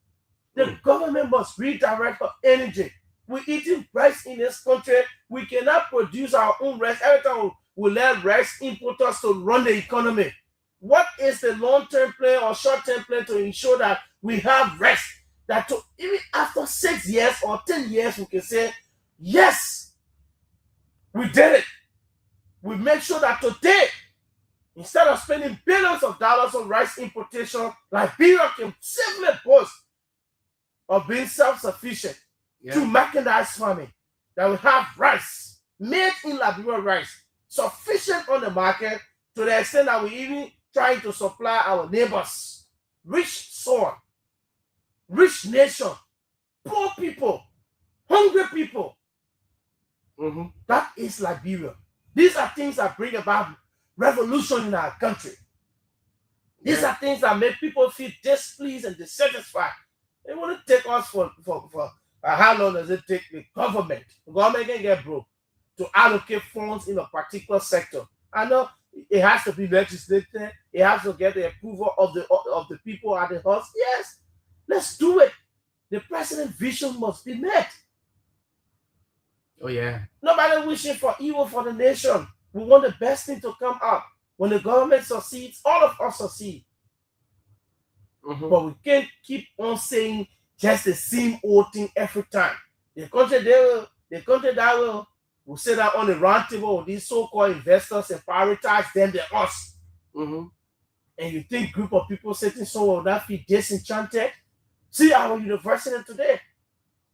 The government must redirect our energy. We're eating rice in this country. We cannot produce our own rice. Every time we let rice importers to run the economy. What is the long-term plan or short-term plan to ensure that we have rice? That even after 6 years or 10 years, we can say, yes, we did it. We make sure that today, instead of spending billions of dollars on rice importation, Liberia can simply boast of being self-sufficient through mechanized farming. That we have rice, made in Liberia rice, sufficient on the market to the extent that we even trying to supply our neighbors. Rich soil, rich nation, poor people, hungry people. That is Liberia. These are things that bring about revolution in our country. These are things that make people feel displeased and dissatisfied. They want to take us for how long does it take the government? The government can get broke to allocate funds in a particular sector. I know it has to be legislated. It has to get the approval of the people at the house. Yes, let's do it. The president's vision must be met. Oh yeah. Nobody wishing for evil for the nation. We want the best thing to come out. When the government succeeds, all of us succeed. But we can't keep on saying just the same old thing every time. The country that will sit down on the round table with these so-called investors and prioritize them than us. And you think group of people sitting somewhere would not feel disenchanted? See our university today.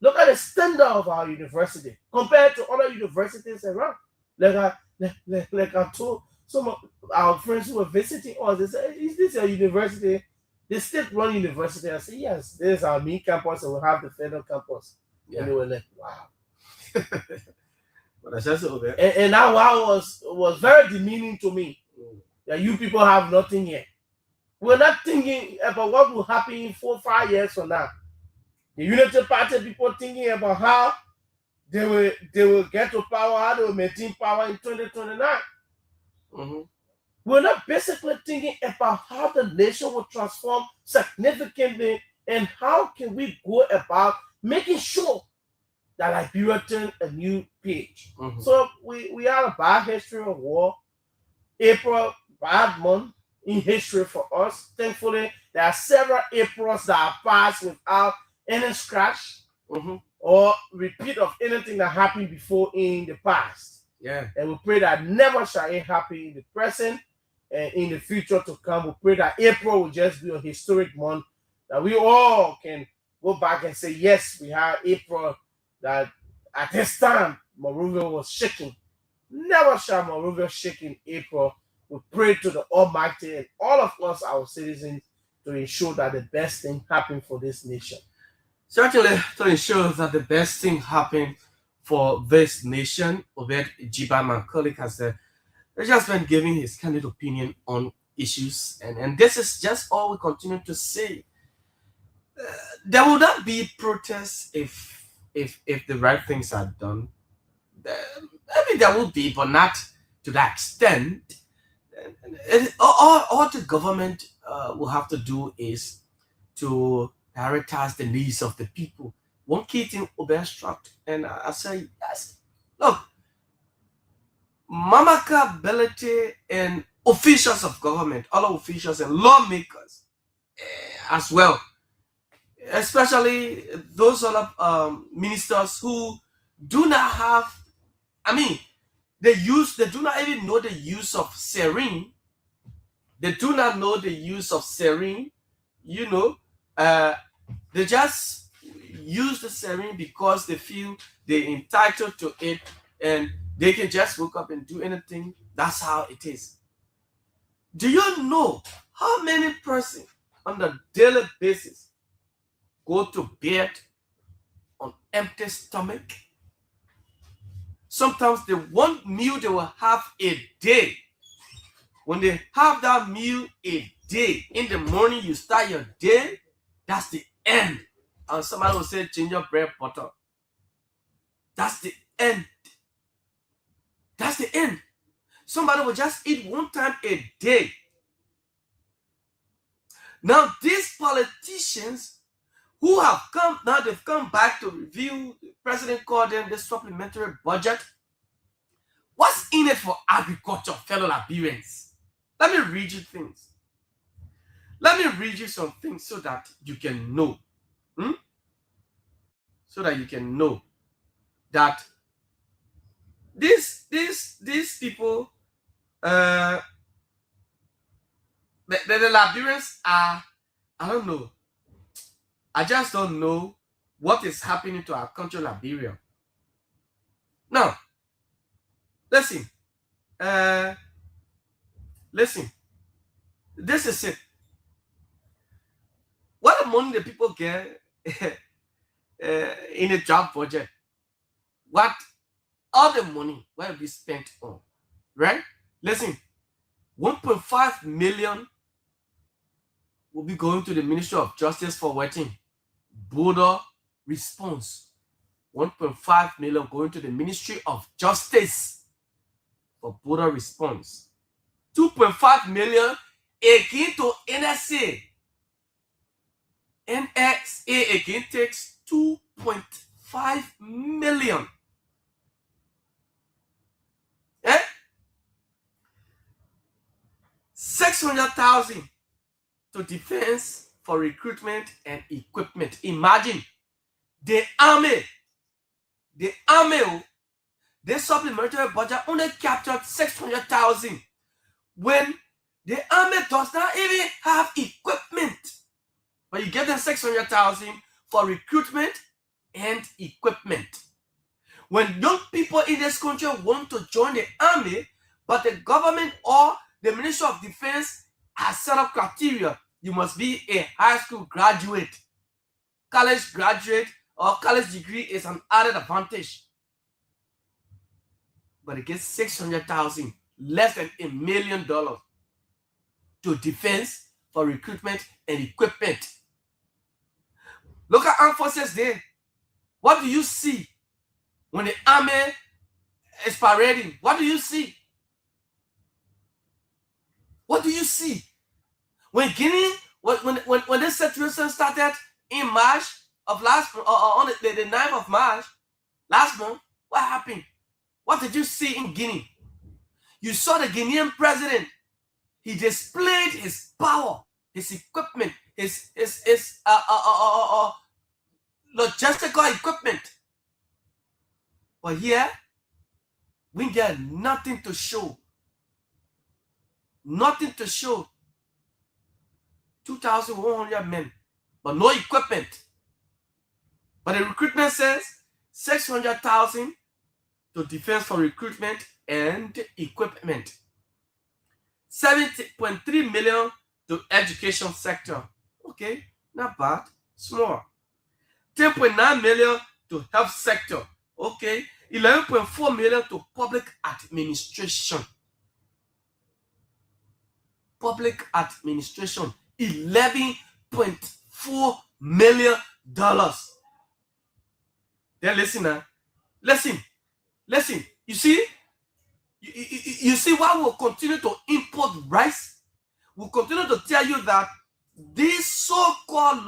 Look at the standard of our university compared to other universities around. Like I told some of our friends who were visiting us, they said, "Is this your university?" The state-run university. I said, "Yes, this is our main campus, and we have the federal campus." Yeah. And they were like, "Wow." But that's just over. And that wow was very demeaning to me. That you people have nothing here. We're not thinking about what will happen in 4 or 5 years from now. The Unity Party people thinking about how they will get to power, how they will maintain power in 2029. We're not basically thinking about how the nation will transform significantly and how can we go about making sure that Liberia turn a new page. So we have a bad history of war. April, bad month in history for us. Thankfully, there are several Aprils that are passed without any scratch or repeat of anything that happened before in the past. Yeah. And we pray that never shall it happen in the present and in the future to come. We pray that April will just be a historic month, that we all can go back and say, yes, we had April, that at this time, Monrovia was shaking. Never shall Monrovia shake in April. We pray to the Almighty and all of us, our citizens, to ensure that the best thing happen for this nation. Certainly, to ensure that the best thing happen for this nation, Obed Jiba, my colleague, has just been giving his candid opinion on issues, and this is just all we continue to say. There will not be protests if the right things are done. Maybe there will be, but not to that extent. All the government will have to do is to prioritize the needs of the people. One key thing obstruct, and I say yes. Look, Mamaka ability and officials of government, other officials and lawmakers as well, especially those other ministers who do not have, they do not even know the use of serene. They do not know the use of serene. They just use the serene because they feel they're entitled to it and they can just wake up and do anything. That's how it is. Do you know how many persons on a daily basis go to bed on empty stomach? Sometimes the one meal they will have a day, when they have that meal a day, in the morning you start your day, that's the end. And somebody will say gingerbread butter. That's the end. That's the end. Somebody will just eat one time a day. Now these politicians who have come, now they've come back to review, the president called them the supplementary budget. What's in it for agriculture, fellow Liberians? Let me read you things. Let me read you some things so that you can know. So that you can know that these people, the Liberians are, I don't know. I just don't know what is happening to our country, Liberia. Now, listen. Listen. This is it. What the money the people get in a job budget? What all the money will be spent on? Right? Listen. 1.5 million will be going to the Ministry of Justice for waiting border response. 1.5 million going to the Ministry of Justice for border response. 2.5 million again to NSA. NXA again takes 2.5 million. $600,000 to defense for recruitment and equipment. Imagine the army, the supplementary budget only captured $600,000 when the army does not even have equipment. But you give them $600,000 for recruitment and equipment. When young people in this country want to join the army, but the government or the Ministry of Defense has set up criteria, you must be a high school graduate. College graduate or college degree is an added advantage. But it gets $600,000, less than $1 million to defense for recruitment and equipment. Look at Armed Forces Day. What do you see when the army is parading? What do you see? What do you see? When Guinea, when this situation started in March of last on the 9th of March last month, what happened? What did you see in Guinea? You saw the Guinean president. He displayed his power, his equipment, his logistical equipment. But here, we get nothing to show. Nothing to show. 2,100 men, but no equipment. But the recruitment says $600,000 to defense for recruitment and equipment. $70.3 million to education sector. Okay, not bad, small. $10.9 million to health sector. Okay, $11.4 million to public administration. Public administration, $11.4 million. Then listen now. Listen. You see? You see why we'll continue to import rice? We'll continue to tell you that these so-called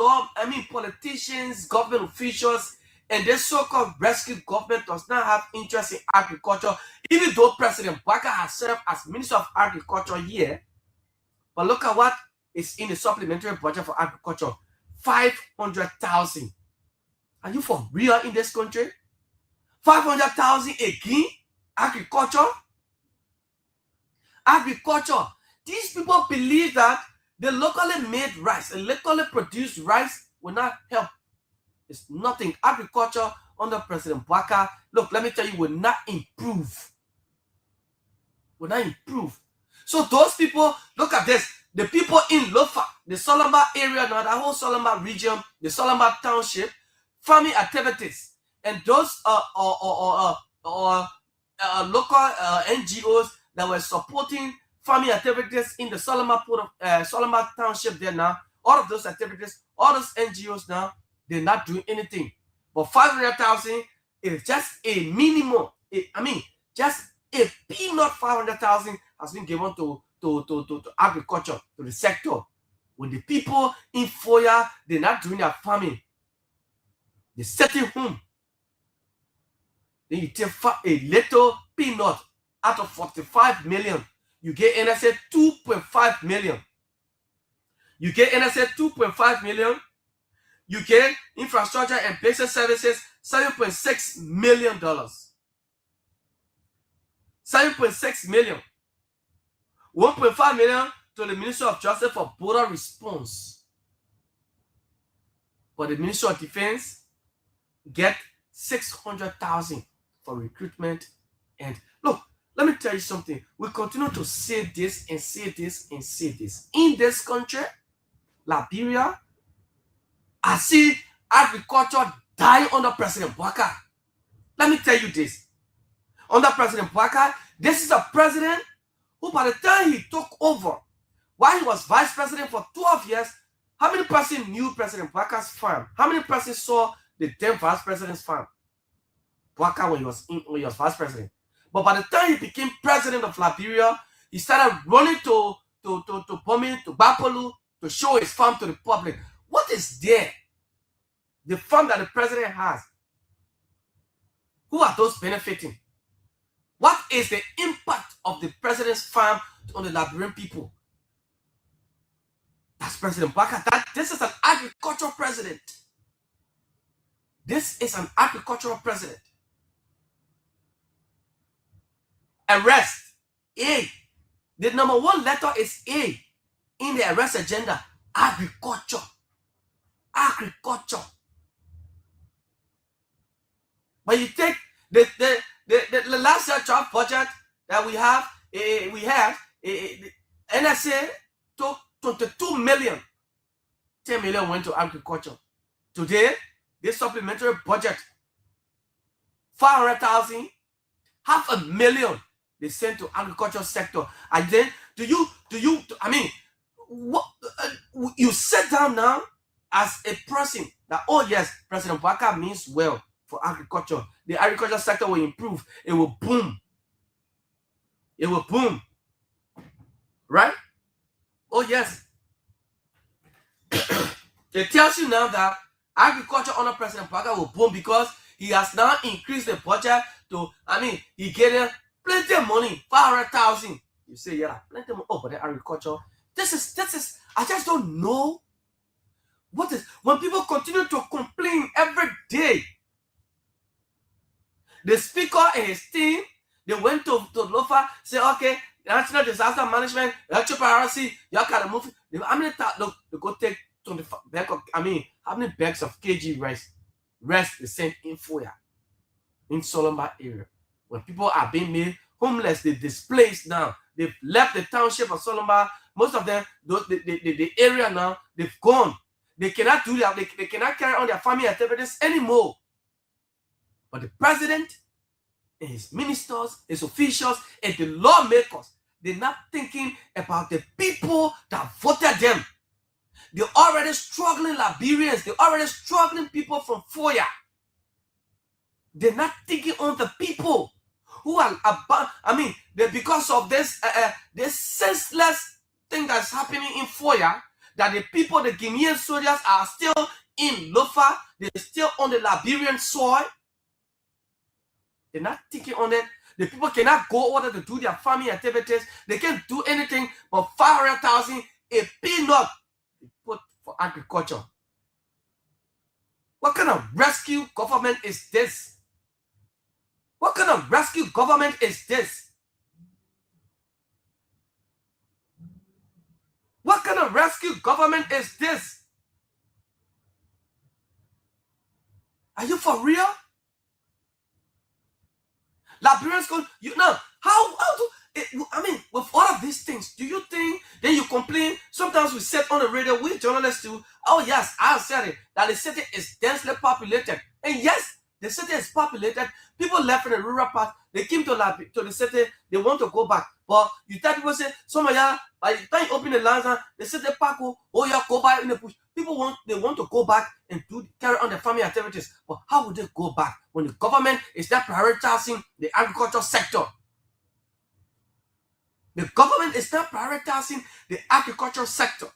politicians, government officials, and this so-called rescue government does not have interest in agriculture, even though President Baka has set up as Minister of Agriculture here. But look at what is in the supplementary budget for agriculture. $500,000. Are you for real in this country? $500,000 again? Agriculture? Agriculture. These people believe that the locally made rice, the locally produced rice will not help. It's nothing. Agriculture under President Baka, look, let me tell you, will not improve. Will not improve. So those people, look at this. The people in Lofa, the Solomba area, now the whole Solomba region, the Solomba township, farming activities, and those local NGOs that were supporting farming activities in the Solomba township there now, all of those activities, all those NGOs now, they're not doing anything. But $500,000 is just a minimum. Just a peanut. $500,000 has been given to agriculture, to the sector. When the people in Foya, they're not doing their farming, they're sitting home. Then you take a little peanut out of 45 million. You get NSA 2.5 million. You get NSA 2.5 million. You get infrastructure and basic services, $7.6 million. $7.6 million. $1.5 million to the Ministry of Justice for border response. But the Ministry of Defense get $600,000 for recruitment. And look, let me tell you something. We continue to say this and say this and say this. In this country, Liberia, I see agriculture die under President Baka. Let me tell you this. Under President Baka, this is a president who, by the time he took over, while he was vice president for 12 years, how many persons knew President Baka's farm? How many persons saw the then vice president's farm? Baka when he was vice president. But by the time he became president of Liberia, he started running to Bomi, to Bapolu, to show his farm to the public. What is there? The farm that the president has. Who are those benefiting? What is the impact of the president's farm on the Liberian people? That's President Baka. This is an agricultural president. This is an agricultural president. Arrest. A. The number one letter is A in the arrest agenda. Agriculture. Agriculture. But you take the last year draft budget that we had, NSA took 22 million. 10 million went to agriculture. Today, this supplementary budget, 500,000, 500,000 they sent to agriculture sector. And then, what, you sit down now as a person that, oh yes, President Baka means well for agriculture. The agriculture sector will improve. It will boom. It will boom. Right? Oh yes. It tells you now that agriculture under President Baka will boom because he has now increased the budget to, he getting plenty of money, 500,000. You say, yeah, plenty of money. Oh, but the agriculture, this is, I just don't know what is, when people continue to complain every day. The speaker and his team, they went to Lofa, say, okay, National Disaster Management, electric priority, y'all gotta move. How many they go take 25 bags of, how many bags of kg rice they sent in Weah, in Solomba area? When people are being made homeless, they displaced now. They've left the township of Solomba. Most of them, the area now, they've gone. They cannot do that. They cannot carry on their farming activities anymore. But the president and his ministers, his officials, and the lawmakers, they're not thinking about the people that voted them. They're already struggling Liberians. They're already struggling people from Weah. They're not thinking on the people who are about, because of this senseless thing that's happening in Weah, that the people, the Guinean soldiers are still in Lofa, they're still on the Liberian soil. They're not thinking on it. The people cannot go over to do their farming activities. They can't do anything but 500,000, a peanut put for agriculture. What kind of rescue government is this? What kind of rescue government is this? What kind of rescue government is this? Are you for real? Liberians go, how do it, with all of these things, do you think, then you complain? Sometimes we said on the radio, we journalists too, oh yes, I said it, that the city is densely populated. And yes, the city is populated. People left in the rural part, they came to the city, they want to go back. But you tell people, say, some of y'all, by the time you open the lands, the city park, oh yeah, go back in the bush. People want to go back and carry on their farming activities. But how would they go back when the government is not prioritizing the agricultural sector? The government is not prioritizing the agricultural sector.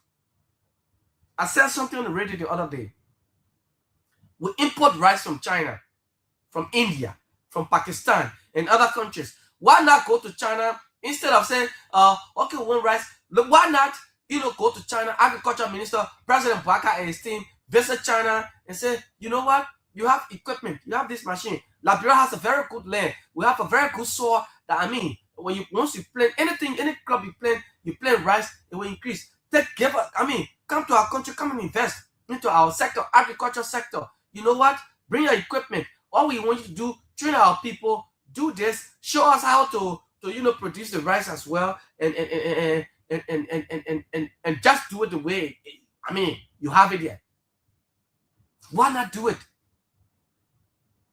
I said something on the radio the other day. We import rice from China, from India, from Pakistan, and other countries. Why not go to China instead of saying, okay, we want rice? Why not, go to China, agriculture minister, President Baka and his team, visit China and say, you know what? You have equipment, you have this machine. Liberia has a very good land. We have a very good soil that, once you plant anything, any crop you plant rice, it will increase. Come to our country, come and invest into our sector, agriculture sector. You know what? Bring your equipment. All we want you to do, train our people, do this, show us how to produce the rice as well, and just do it the way you have it here. Why not do it?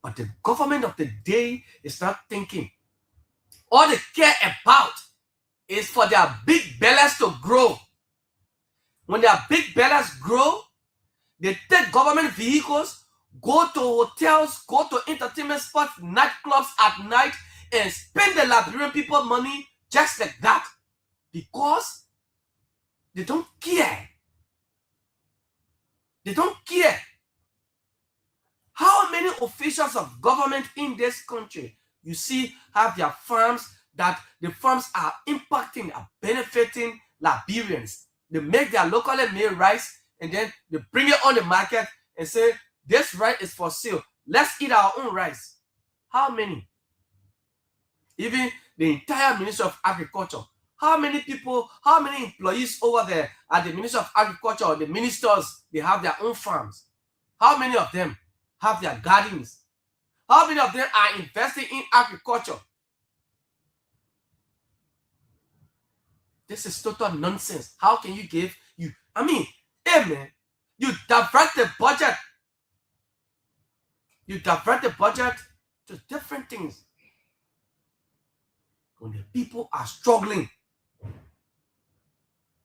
But the government of the day is not thinking. All they care about is for their big bellies to grow. When their big bellies grow, they take government vehicles, go to hotels, go to entertainment spots, nightclubs at night, and spend the Liberian people money just like that. Because they don't care. They don't care. How many officials of government in this country you see have their farms, that the farms are impacting, are benefiting Liberians? They make their locally made rice and then they bring it on the market and say, this rice is for sale. Let's eat our own rice. How many? Even the entire Ministry of Agriculture. How many people, how many employees over there at the Ministry of Agriculture or the ministers, they have their own farms? How many of them have their gardens? How many of them are investing in agriculture? This is total nonsense. How can you give you? I mean, hey man, you divert the budget. You divert the budget to different things. When the people are struggling,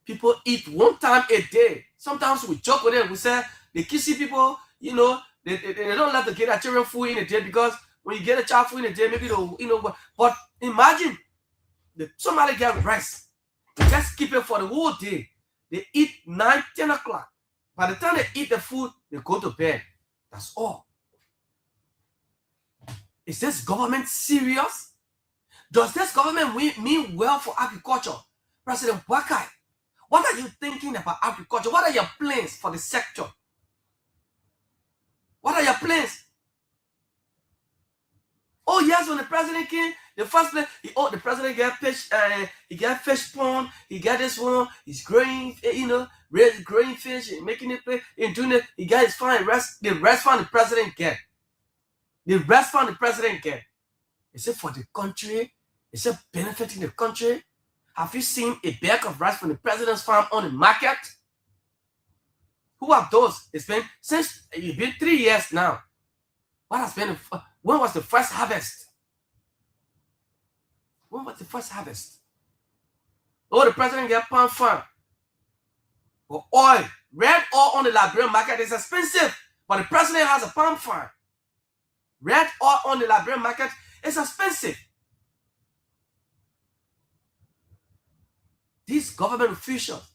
people eat one time a day. Sometimes we joke with them. We say the Kisi people, you know, they don't like to get their children food in a day because when you get a child food in a day, maybe they'll, you know. But imagine somebody get rice. They just keep it for the whole day. They eat 9, 10 o'clock. By the time they eat the food, they go to bed. That's all. Is this government serious? Does this government mean well for agriculture? President Wakai, what are you thinking about agriculture? What are your plans for the sector? What are your plans? Oh yes, when the president came, the first place, the president get fish, he get fish pond, he get this one, he's growing, you know, growing fish, and making it play, and doing it, he got his fine rest, the rest fund the president get. The rest fund the president get. Is it for the country? Is it benefiting the country? Have you seen a bag of rice from the president's farm on the market? Who are those? It's been 3 years now. What has been? When was the first harvest? When was the first harvest? Oh, the president get palm farm. But oil, red oil on the Liberian market is expensive. But the president has a palm farm. Red oil on the Liberian market is expensive. These government officials,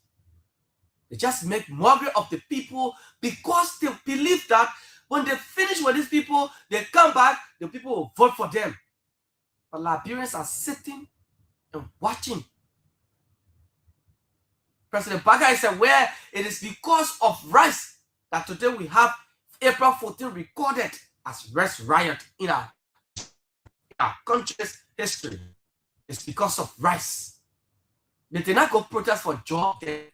they just make mockery of the people because they believe that when they finish with these people, they come back, the people will vote for them. But Liberians are sitting and watching. President Baga is aware it is because of rice that today we have April 14 recorded as rice riot in our country's history. It's because of rice. They did not go protest for job. That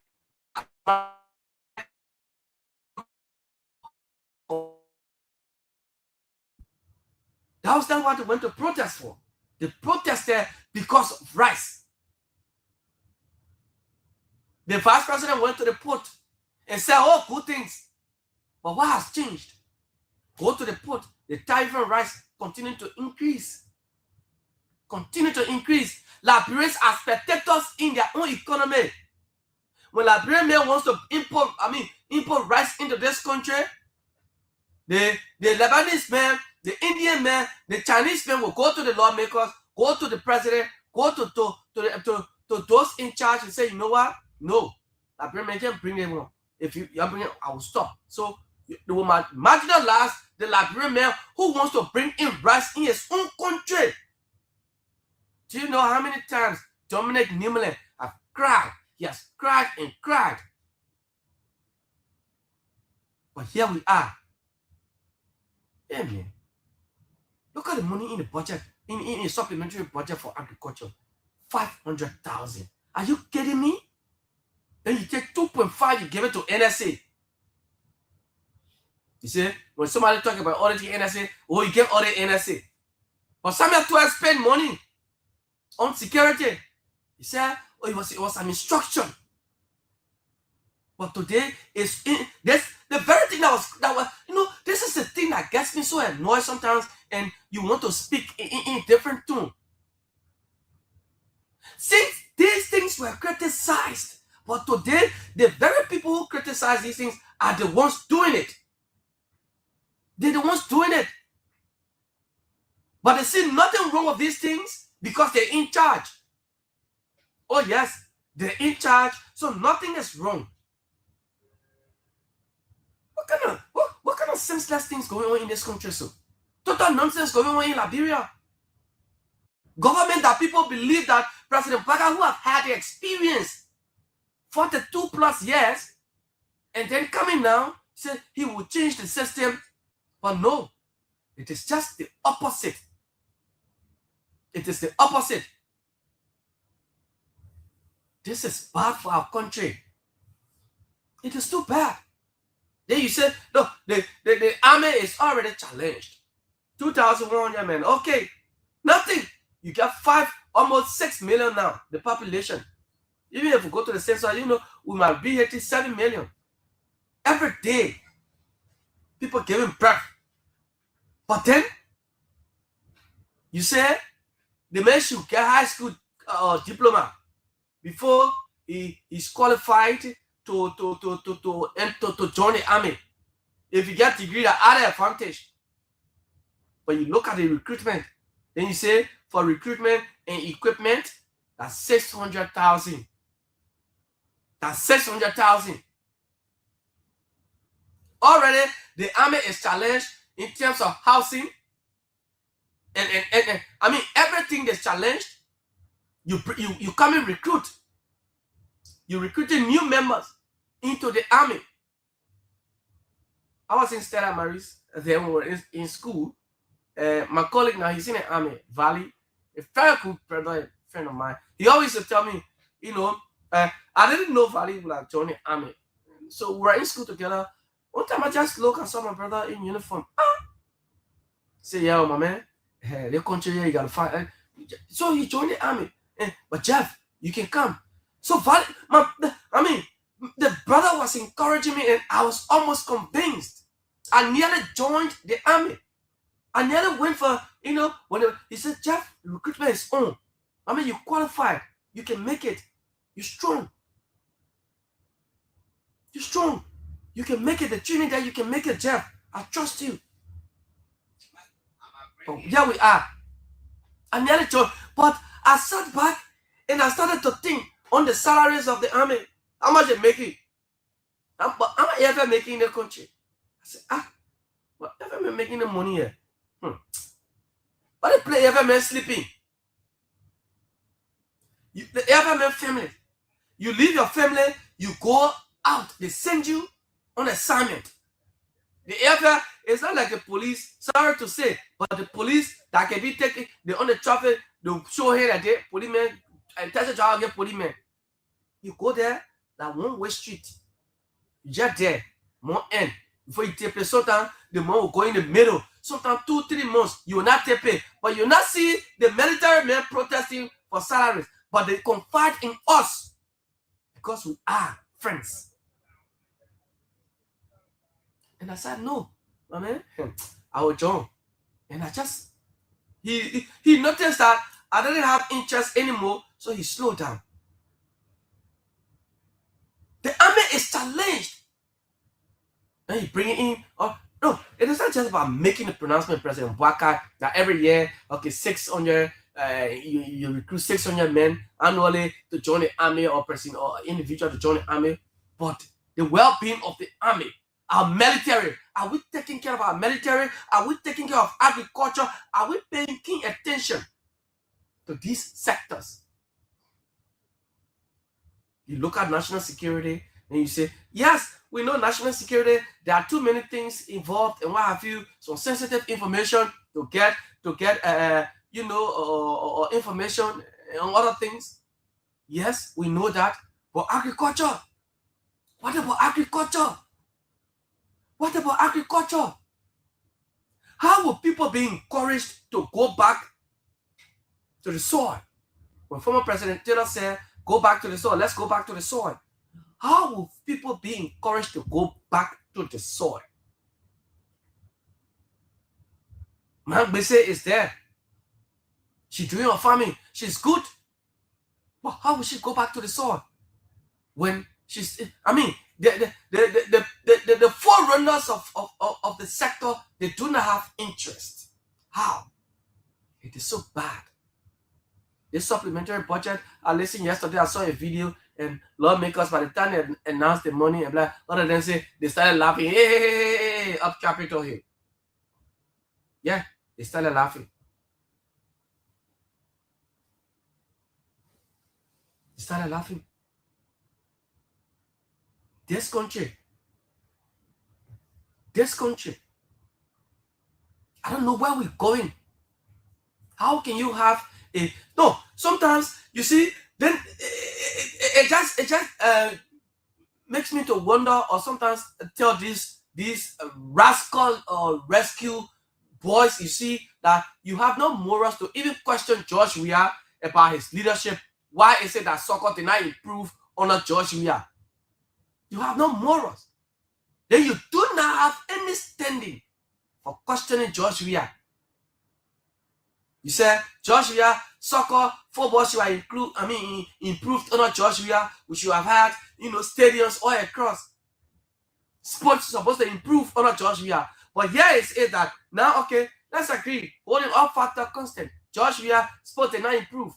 was not what they went to protest for. They protested because of rice. The vice president went to the port and said, oh, good things. But what has changed? Go to the port, the tariff on rice continue to increase. Continue to increase. Liberians are spectators in their own economy. When Liberian man wants to import rice into this country, the Lebanese man, the Indian man, the Chinese man will go to the lawmakers, go to the president, go to those in charge and say, you know what? No, Liberian man can't bring it on. If you bring it, I will stop. So they will marginalize the Liberian man who wants to bring in rice in his own country. Do you know how many times Dominic Nimmerlin has cried? He has cried and cried. But here we are. Yeah, man. Look at the money in the budget, in a supplementary budget for agriculture. 500,000. Are you kidding me? Then you take 2.5, you give it to NSA. You see, when somebody talk about auditing NSA, oh, you give audit NSA. But Samuel 12 spend money on security. He said, oh, it was an instruction. But today is this the very thing that was you know, this is the thing that gets me so annoyed sometimes, and you want to speak in a different tone. Since these things were criticized, but today the very people who criticize these things are the ones doing it. They're the ones doing it. But they see nothing wrong with these things because they're in charge. Oh yes, they're in charge, so nothing is wrong. What kind of senseless things going on in this country? So total nonsense going on in Liberia. Government that people believe that President Baga, who have had the experience 42 plus years, and then coming now, say he will change the system. But no, it is just the opposite. It is the opposite. This is bad for our country. It is too bad. Then you said, no, the army is already challenged. 2,100 men. Okay, nothing. You get almost 6 million now, the population. Even if we go to the census, we might be hitting 7 million. Every day, people giving birth. But then, you say, the man should get high school diploma before he's qualified to join the army. If you get degree, that other advantage. But you look at the recruitment, then you say for recruitment and equipment, that's 600,000. That's 600,000. Already, the army is challenged in terms of housing, and I mean everything is challenged. You come and recruit. You recruiting new members into the army. I was in Stella Maris. Then we were in school. My colleague now, he's in the army, Valley, a very good friend of mine. He always used to tell me, I didn't know Valley would have joined the army. So we were in school together. One time I just look and saw my brother in uniform. Say, yeah, my man, the country here, you gotta fight. So he joined the army. But Jeff, you can come. So Valley, the brother was encouraging me, and I was almost convinced. I nearly joined the army. I nearly went for, whenever he said, Jeff, the recruitment is on. You qualified. You can make it. You're strong. You're strong. You can make it. The training that you can make it, Jeff. I trust you. Oh, here we are. I nearly joined. But I sat back and I started to think on the salaries of the army. How much they making? How much ever making in the country? I said, what ever making the money here? But the play ever man sleeping. The ever man family. You leave your family, you go out. They send you on assignment. The ever is not like the police. Sorry to say, but the police that can be taken, they on the traffic, they show here that they policeman and test the get policeman. You go there, that one-way street. You just there, more end. Before you take place, sometimes the man will go in the middle. Sometimes 2-3 months, you will not take pay. But you will not see the military men protesting for salaries. But they confide in us because we are friends. And I said, no, my man, I will join. And I just, he noticed that I didn't have interest anymore, so he slowed down. The army is challenged. And he bring it in. No, it is not just about making the pronouncement, President Waka, that every year, 600, you recruit 600 men annually to join the army, or person or individual to join the army. But the well-being of the army, our military, are we taking care of our military? Are we taking care of agriculture? Are we paying keen attention to these sectors? You look at national security and you say, yes, we know national security. There are too many things involved, and what have you, some sensitive information to get information and other things. Yes, we know that. But agriculture, what about agriculture? What about agriculture? How will people be encouraged to go back to the soil? When former President Taylor said, go back to the soil, let's go back to the soil. How will people be encouraged to go back to the soil? Man, Bese is there. She's doing her farming. She's good. But how will she go back to the soil? When she's, the forerunners of the sector, they do not have interest. How? It is so bad. The supplementary budget, I listened yesterday, I saw a video, and lawmakers, by the time they announced the money, and other than say, they started laughing, hey, up Capitol Hill. Yeah, they started laughing. They started laughing. This country, I don't know where we're going. How can you have a no? Sometimes you see, then it just makes me to wonder, or sometimes tell these rascal or rescue boys, you see, that you have no morals to even question George Weah about his leadership. Why is it that soccer did not improve under George Weah? You have no morals. Then you do not have any standing for questioning George Weah. You said George Weah, soccer, football should have improved under George Weah. We should have had, stadiums all across. Sports is supposed to improve under George Weah. But here is it that now, okay, let's agree. Holding all factor constant. George Weah, sports did not improve.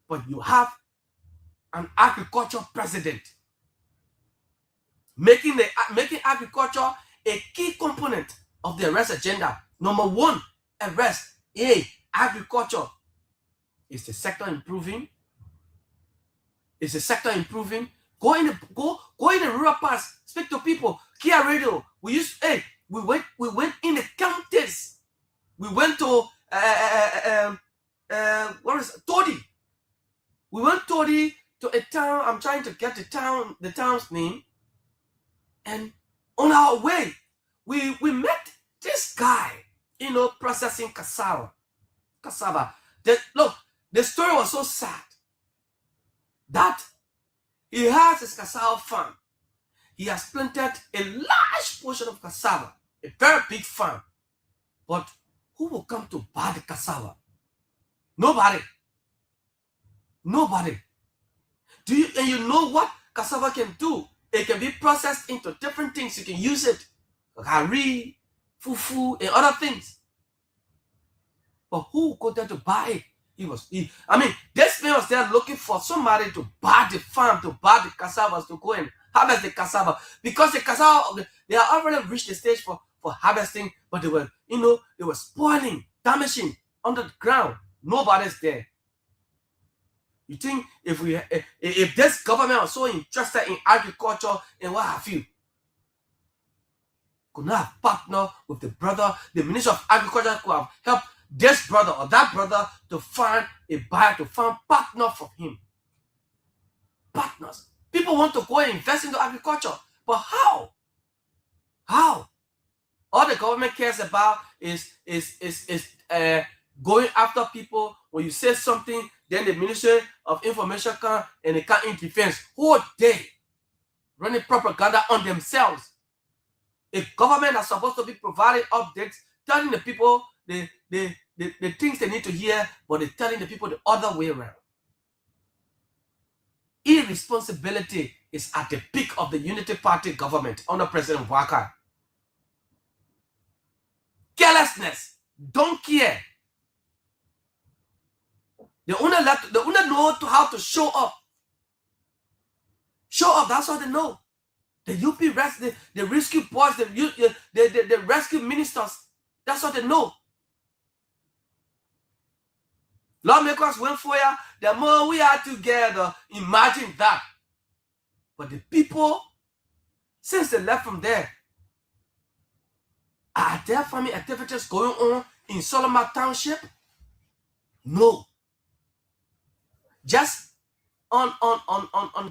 But you have an agriculture president making agriculture a key component of the arrest agenda. Number one, arrest. Agriculture. Is the sector improving? Is the sector improving? Go in the rural parts, speak to people. Kear radio. We went in the counties. We went to Todi. We went Todi to a town. I'm trying to get the town's name. And on our way, we met this guy, processing cassava. The story was so sad that he has his cassava farm. He has planted a large portion of cassava, a very big farm. But who will come to buy the cassava? Nobody. Do you know what cassava can do? It can be processed into different things. You can use it, gari, fufu, and other things. But who go there to buy it? This man was there looking for somebody to buy the farm, to buy the cassavas, to go and harvest the cassava. Because the cassava, they are already reached the stage for harvesting, but they were spoiling, damaging under the ground. Nobody's there. You think if this government was so interested in agriculture and what have you, could not have partnered with the Minister of Agriculture could have helped this brother or that brother to find a buyer, to find partner for him. Partners. People want to go and invest into agriculture, but how? All the government cares about is going after people. When you say something, then the Ministry of Information comes and they can't intervene. Whole day running propaganda on themselves. A government that's supposed to be providing updates, telling the people the things they need to hear, but they're telling the people the other way around. Irresponsibility is at the peak of the Unity Party government under President Weah. Carelessness, don't care. They only know how to show up. That's all they know. The UP the rescue boys, the rescue ministers, that's what they know. Lawmakers went for ya, the more we are together. Imagine that. But the people, since they left from there, are there farming activities going on in Solomon Township? No. Just on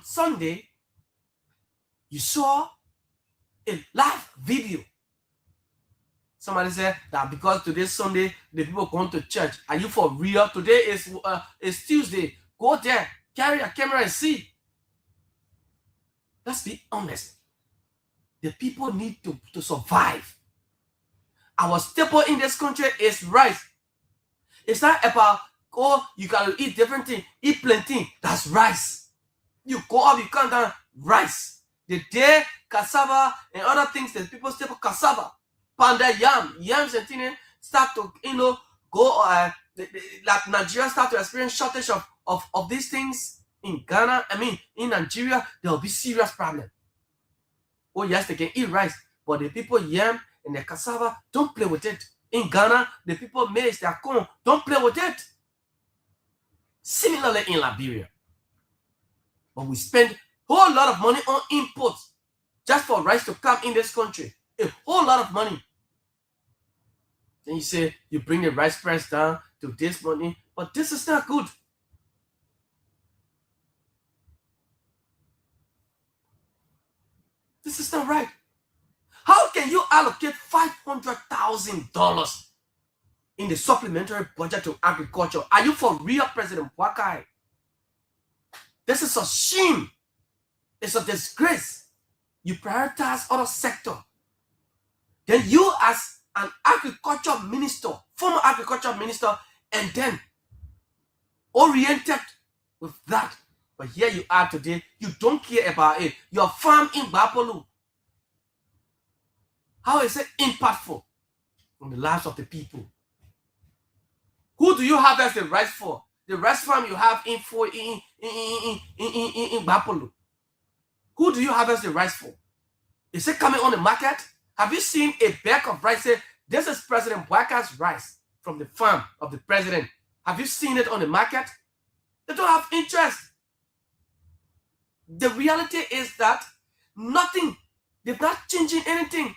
Sunday, you saw a live video. Somebody said that because today's Sunday, the people going to church. Are you for real? Today is Tuesday. Go there, carry a camera and see. Let's be honest. The people need to survive. Our staple in this country is rice. It's not about, you can eat different things, eat plenty. That's rice. You go up, you come down, rice. The day cassava and other things, the people staple cassava. Panda yams and things start to go like Nigeria start to experience shortage of these things in Ghana. In Nigeria, there will be serious problem. Oh yes, they can eat rice, but the people yam and the cassava, don't play with it. In Ghana, the people maize, their corn, don't play with it. Similarly in Liberia, but we spend Whole lot of money on imports just for rice to come in this country. A whole lot of money. Then you say you bring the rice price down to this money, but this is not good. This is not right. How can you allocate $500,000 in the supplementary budget to agriculture? Are you for real, President Weah? This is a shame. It's a disgrace. You prioritize other sector. Then you as an agriculture minister, former agriculture minister, and then oriented with that. But here you are today, you don't care about it. Your farm in Bapolu. How is it impactful on the lives of the people? Who do you harvest the rice for? The rice farm you have in Bapolu. Who do you harvest the rice for? Is it coming on the market? Have you seen a bag of rice say, this is President Weah's rice from the farm of the president? Have you seen it on the market? They don't have interest. The reality is that nothing. They're not changing anything.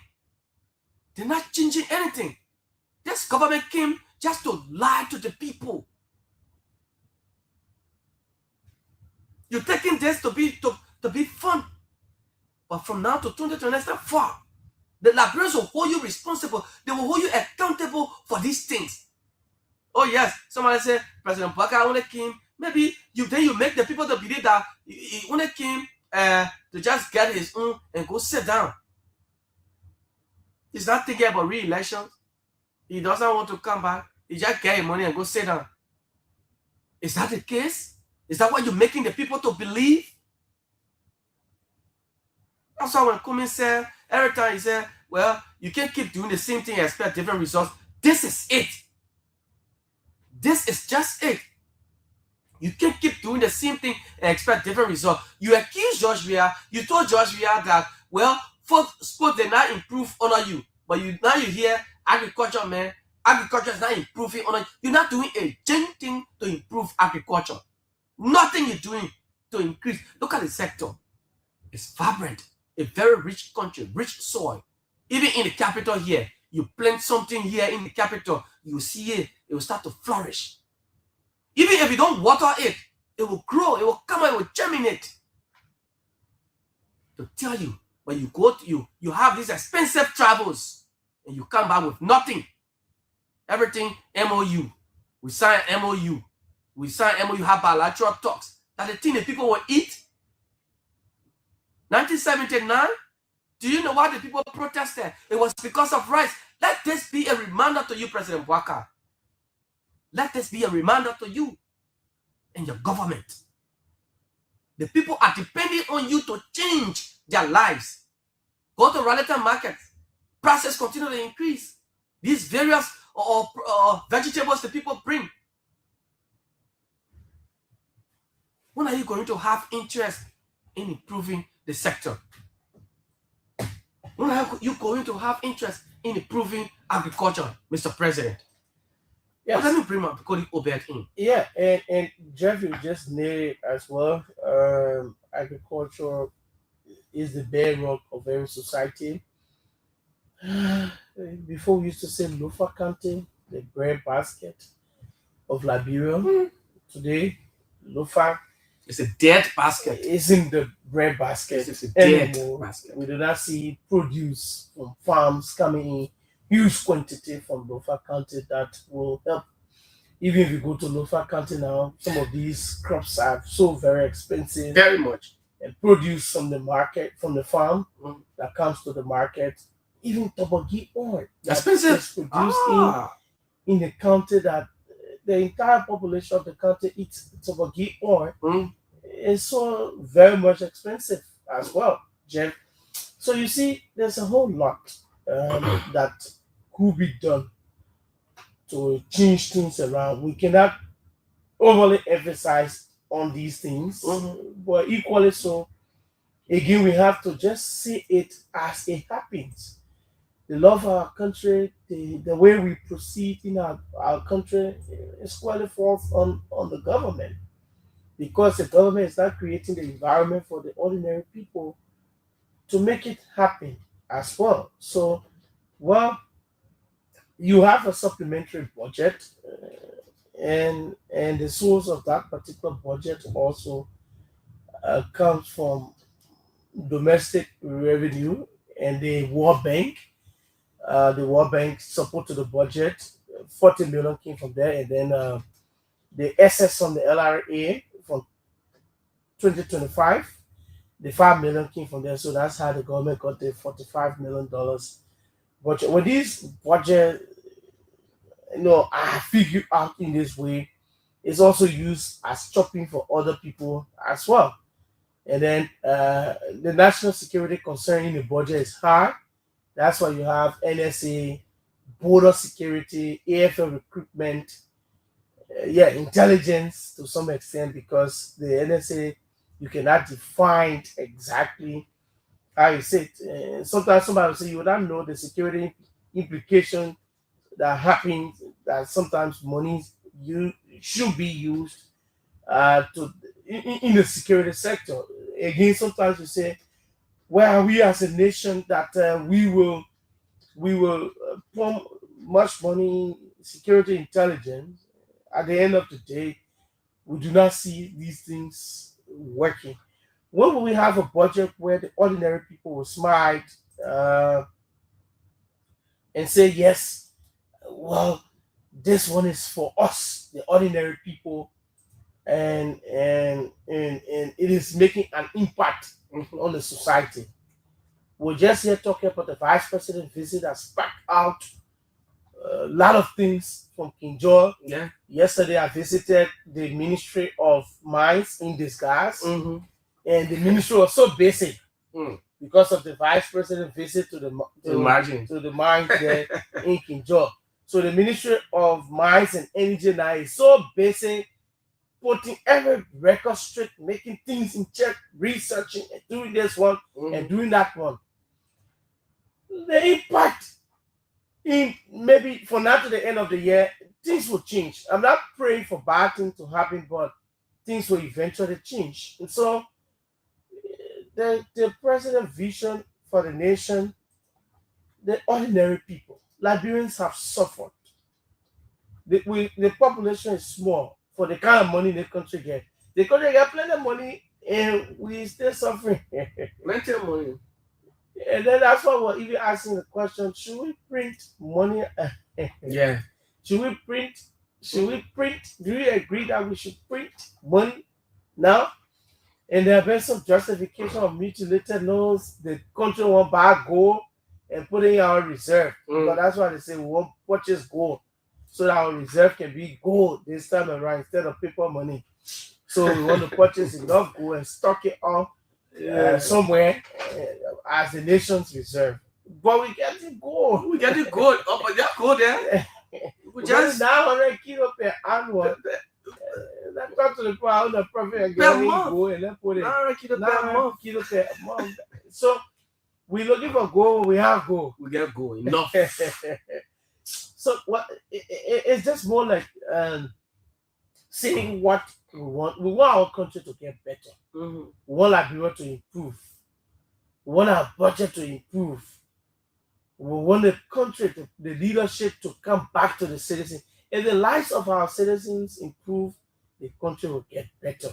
They're not changing anything. This government came just to lie to the people. You're taking this to be fun. But from now to 2024, the Liberians will hold you responsible. They will hold you accountable for these things. Oh yes, somebody say President Weah only came. Maybe you make the people to believe that he only came to just get his own and go sit down. He's not thinking about re-elections. He doesn't want to come back. He just get his money and go sit down. Is that the case? Is that what you're making the people to believe? That's why when Kumi said, every time he said, well, you can't keep doing the same thing and expect different results. This is it. This is just it. You can't keep doing the same thing and expect different results. You accused George Weah. You told George Weah that, well, sports did not improve under you. But now you hear agriculture, man. Agriculture is not improving under you. You're not doing a genuine thing to improve agriculture. Nothing you're doing to increase. Look at the sector. It's vibrant. A very rich country, rich soil. Even in the capital here, you plant something here in the capital, you see it will start to flourish. Even if you don't water it, it will grow, it will come out, it will germinate. To tell you, when you go to you have these expensive travels and you come back with nothing. Everything MOU. We sign MOU. We sign MOU, have bilateral talks. That the thing that people will eat. 1979, do you know why the people protested? It was because of rice. Let this be a reminder to you, President Weah. Let this be a reminder to you and your government. The people are depending on you to change their lives. Go to Raleigh markets. Prices continue to increase. These various vegetables the people bring. When are you going to have interest in improving the sector? When are you going to have interest in improving agriculture, Mr. President? Yes. Let me bring my colleague Obed in. Yeah, and Jeff, you just nailed it as well. Agriculture is the bedrock of every society. Before we used to say Lofa County, the bread basket of Liberia. Today, Lofa is a dead basket. Isn't the bread basket it's a dead anymore. Basket. We do not see produce from farms coming in huge quantity from Lofa County that will help. Even if you go to Lofa County now, some of these crops are so very expensive. Very much. And produce from the market, from the farm that comes to the market. Even toboggi oil that's expensive. Produced in the county that the entire population of the country eats toboggi oil. It's so very much expensive as well, Jeff. So you see, there's a whole lot that could be done to change things around. We cannot overly emphasize on these things, but equally so, again, we have to just see it as it happens. The love of our country, the way we proceed in our country is squarely falls on the government. because the government is not creating the environment for the ordinary people to make it happen as well. So, well, you have a supplementary budget, and the source of that particular budget also comes from domestic revenue and the World Bank. The World Bank support to the budget, 40 million came from there, and then the excess from the LRA from 2025, the 5 million came from there. So that's how the government got the $45 million budget. When this budget, I figure out in this way, it's also used as chopping for other people as well. And then the national security concern in the budget is high. That's why you have NSA, border security, AFL recruitment, intelligence to some extent, because the NSA, you cannot define exactly how you say it. Sometimes somebody will say you don't know the security implication that happens, that sometimes money you should be used in the security sector. Again, sometimes you say, well, we as a nation that we will pump much money security intelligence. At the end of the day, we do not see these things working. When will we have a budget where the ordinary people will smile and say, yes, well, this one is for us, the ordinary people, and it is making an impact on the society. We're just here talking about the vice president visit that sparked out a lot of things from King George. Yeah. Yesterday, I visited the Ministry of Mines in disguise, and the ministry was so basic because of the vice president visit to the mines there in King George. So the Ministry of Mines and Energy now is so basic, putting every record straight, making things in check, researching and doing this one and doing that one. The impact in maybe from now to the end of the year, things will change. I'm not praying for bad things to happen, but things will eventually change. And so the president's vision for the nation, the ordinary people, Liberians have suffered. The population is small for the kind of money the country get. The country get plenty of money and we still suffering. Plenty of money. And then that's why we're even asking the question, should we print money? Yeah. Should we print? Do you agree that we should print money now? And there have been some justification of mutilated notes. The country won't buy gold and put in our reserve. But that's why they say we won't purchase gold, so that our reserve can be gold this time around instead of paper money. So we want to purchase enough gold and stock it up somewhere as the nation's reserve. But we get the gold. We get the gold. Oh, but that gold there. We just 900 kilo per annual. That got to the point how the profit and getting gold and then put it 900 kilo per month. So we're looking for gold. We have gold. We get gold enough. So what? It's just more like saying what we want. We want our country to get better. We want Liberia to improve. We want our budget to improve. We want the country, the leadership to come back to the citizens. If the lives of our citizens improve, the country will get better.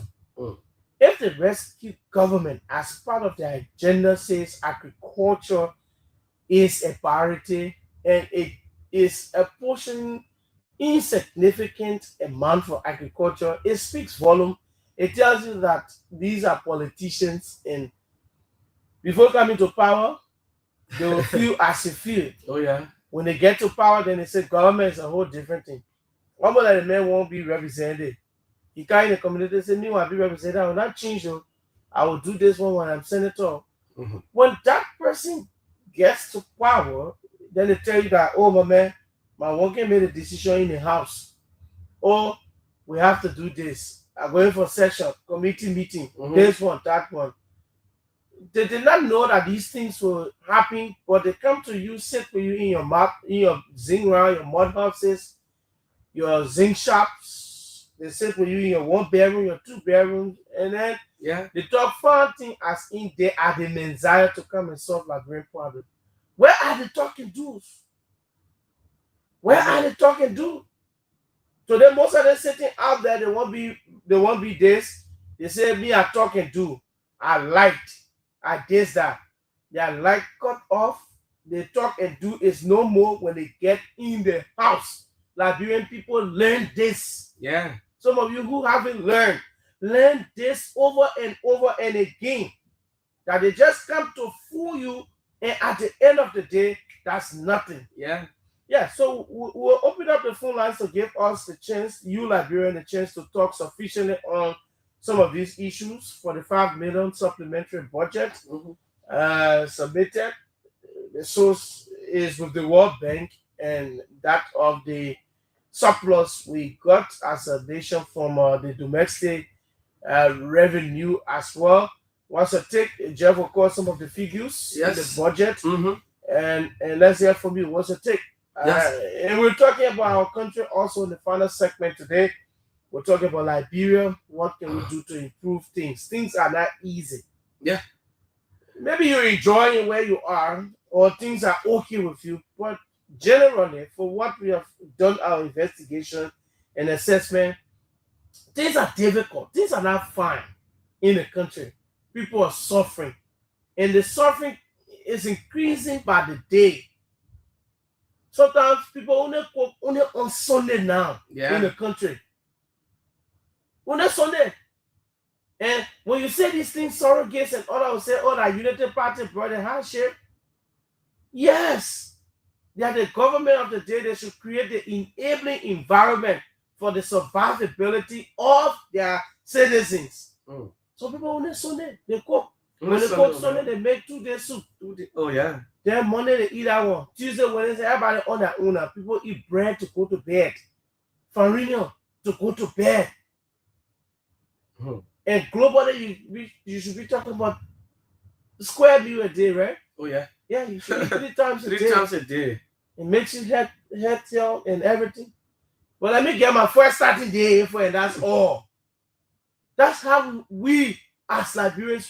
If the rescue government, as part of their agenda, says agriculture is a priority and it is a portion insignificant amount for agriculture, it speaks volume. It tells you that these are politicians, and before coming to power, they will feel as they feel. Oh yeah. When they get to power, then they say government is a whole different thing. Almost like the man won't be represented. He can't in the community say, me want to be represented. I will not change you. I will do this one when I'm senator. When that person gets to power, then they tell you that, oh my man, my worker made a decision in the house. Oh, we have to do this. I'm going for session, committee meeting, this one, that one. They did not know that these things will happen, but they come to you, sit for you in your mouth, in your zinc round, your mud houses, your zinc shops, They sit with you in your 1 bedroom, your 2 bedrooms, and then they talk fun thing as in they are the desire to come and solve Liberian problem. Where are the talking dudes? Where are the talking dudes? So then most of them sitting out there, they won't be this. They say me I talk and do. I liked. I this that. They are like cut off. They talk and do is no more when they get in the house. Liberian people learn this. Yeah. Some of you who haven't learned, learn this over and over and again. That they just come to fool you, and at the end of the day, that's nothing. Yeah. Yeah, so we'll open up the phone lines to give us the chance, you Liberian, the chance to talk sufficiently on some of these issues for the 5 million supplementary budget submitted. The source is with the World Bank, and that of the surplus we got as a nation from the domestic revenue as well. Once I take, Jeff will call some of the figures in the budget, and let's hear from you. What's your take? And we're talking about our country also in the final segment today. We're talking about Liberia. What can we do to improve things? Things are not easy. Yeah. Maybe you're enjoying where you are, or things are okay with you, but generally, for what we have done our investigation and assessment, things are difficult. Things are not fine in the country. People are suffering, and the suffering is increasing by the day. Sometimes people only cook only on Sunday now in the country. Only Sunday. And when you say these things, surrogates and others will say, oh, that United Party brought a handshake. Yes. They are the government of the day. They should create the enabling environment for the survivability of their citizens. So people only Sunday, they cook. When they cook Sunday, they make 2 days soup. Oh, yeah. Then Monday they eat that one. Tuesday, Wednesday, everybody on their own. People eat bread to go to bed. Farina to go to bed. And globally, you should be talking about square meal a day, right? Oh, yeah. Yeah, you should eat 3 times a day. 3 times a day. It makes you healthier and everything. But let me get my first starting day info, and that's all. That's how we, as Liberians,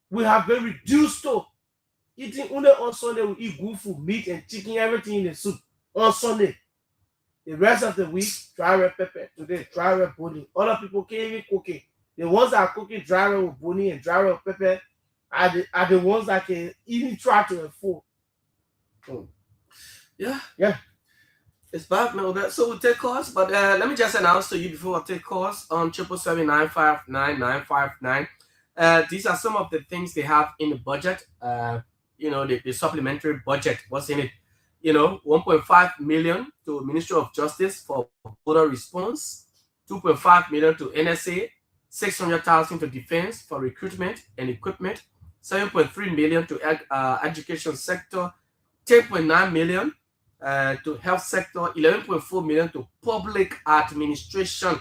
we have been reduced to eating only on Sunday. We eat good food, meat and chicken, everything in the soup on Sunday. The rest of the week, dry red pepper. Today, dry red boni. Other people can't even cook it. The ones that are cooking dry red with boni and dry red pepper are the ones that can even try to afford. Yeah. It's bad, man. So we'll take calls, but let me just announce to you before I take calls on 777-959-959. These are some of the things they have in the budget. The supplementary budget. What's in it? 1.5 million to Ministry of Justice for border response, 2.5 million to NSA, 600,000 to Defense for recruitment and equipment, 7.3 million to education sector, 10.9 million to health sector, 11.4 million to public administration,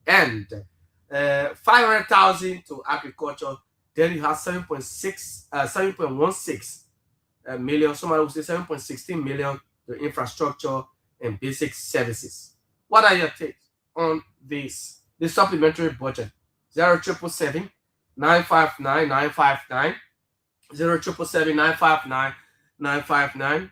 and 500,000 to agriculture. Then you have 7.16 million. Somebody will say 7.16 million to infrastructure and basic services. What are your takes on this supplementary budget? 0777 959 959, 0777 959 959,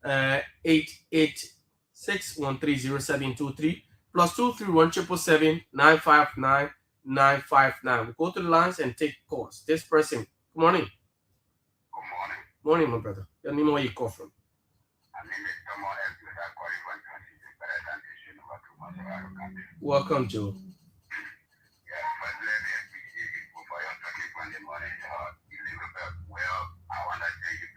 886130723, plus 231 777 959 959. We go to the lines and take calls. This person, good morning. Good morning. Morning, my brother. Your name, where you call from? My name is Tomo Elkusa, calling from Welcome, Joe. Yeah, but let me appreciate you for your talking from the morning. You live well. I want to tell you,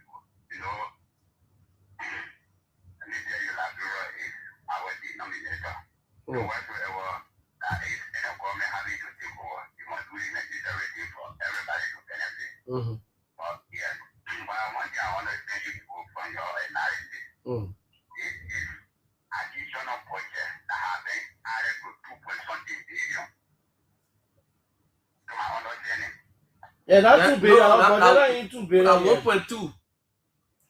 let me tell you, Liberia is our denominator. So whatsoever that is in a government having to take over, you must do the necessary thing for everybody to benefit. But yes, but one thing I want to tell you from your analysis is additional budget that have been added to 2.something billion. To my understanding. Yeah, that's 2 billion. But that ain't 2 billion. 1.2.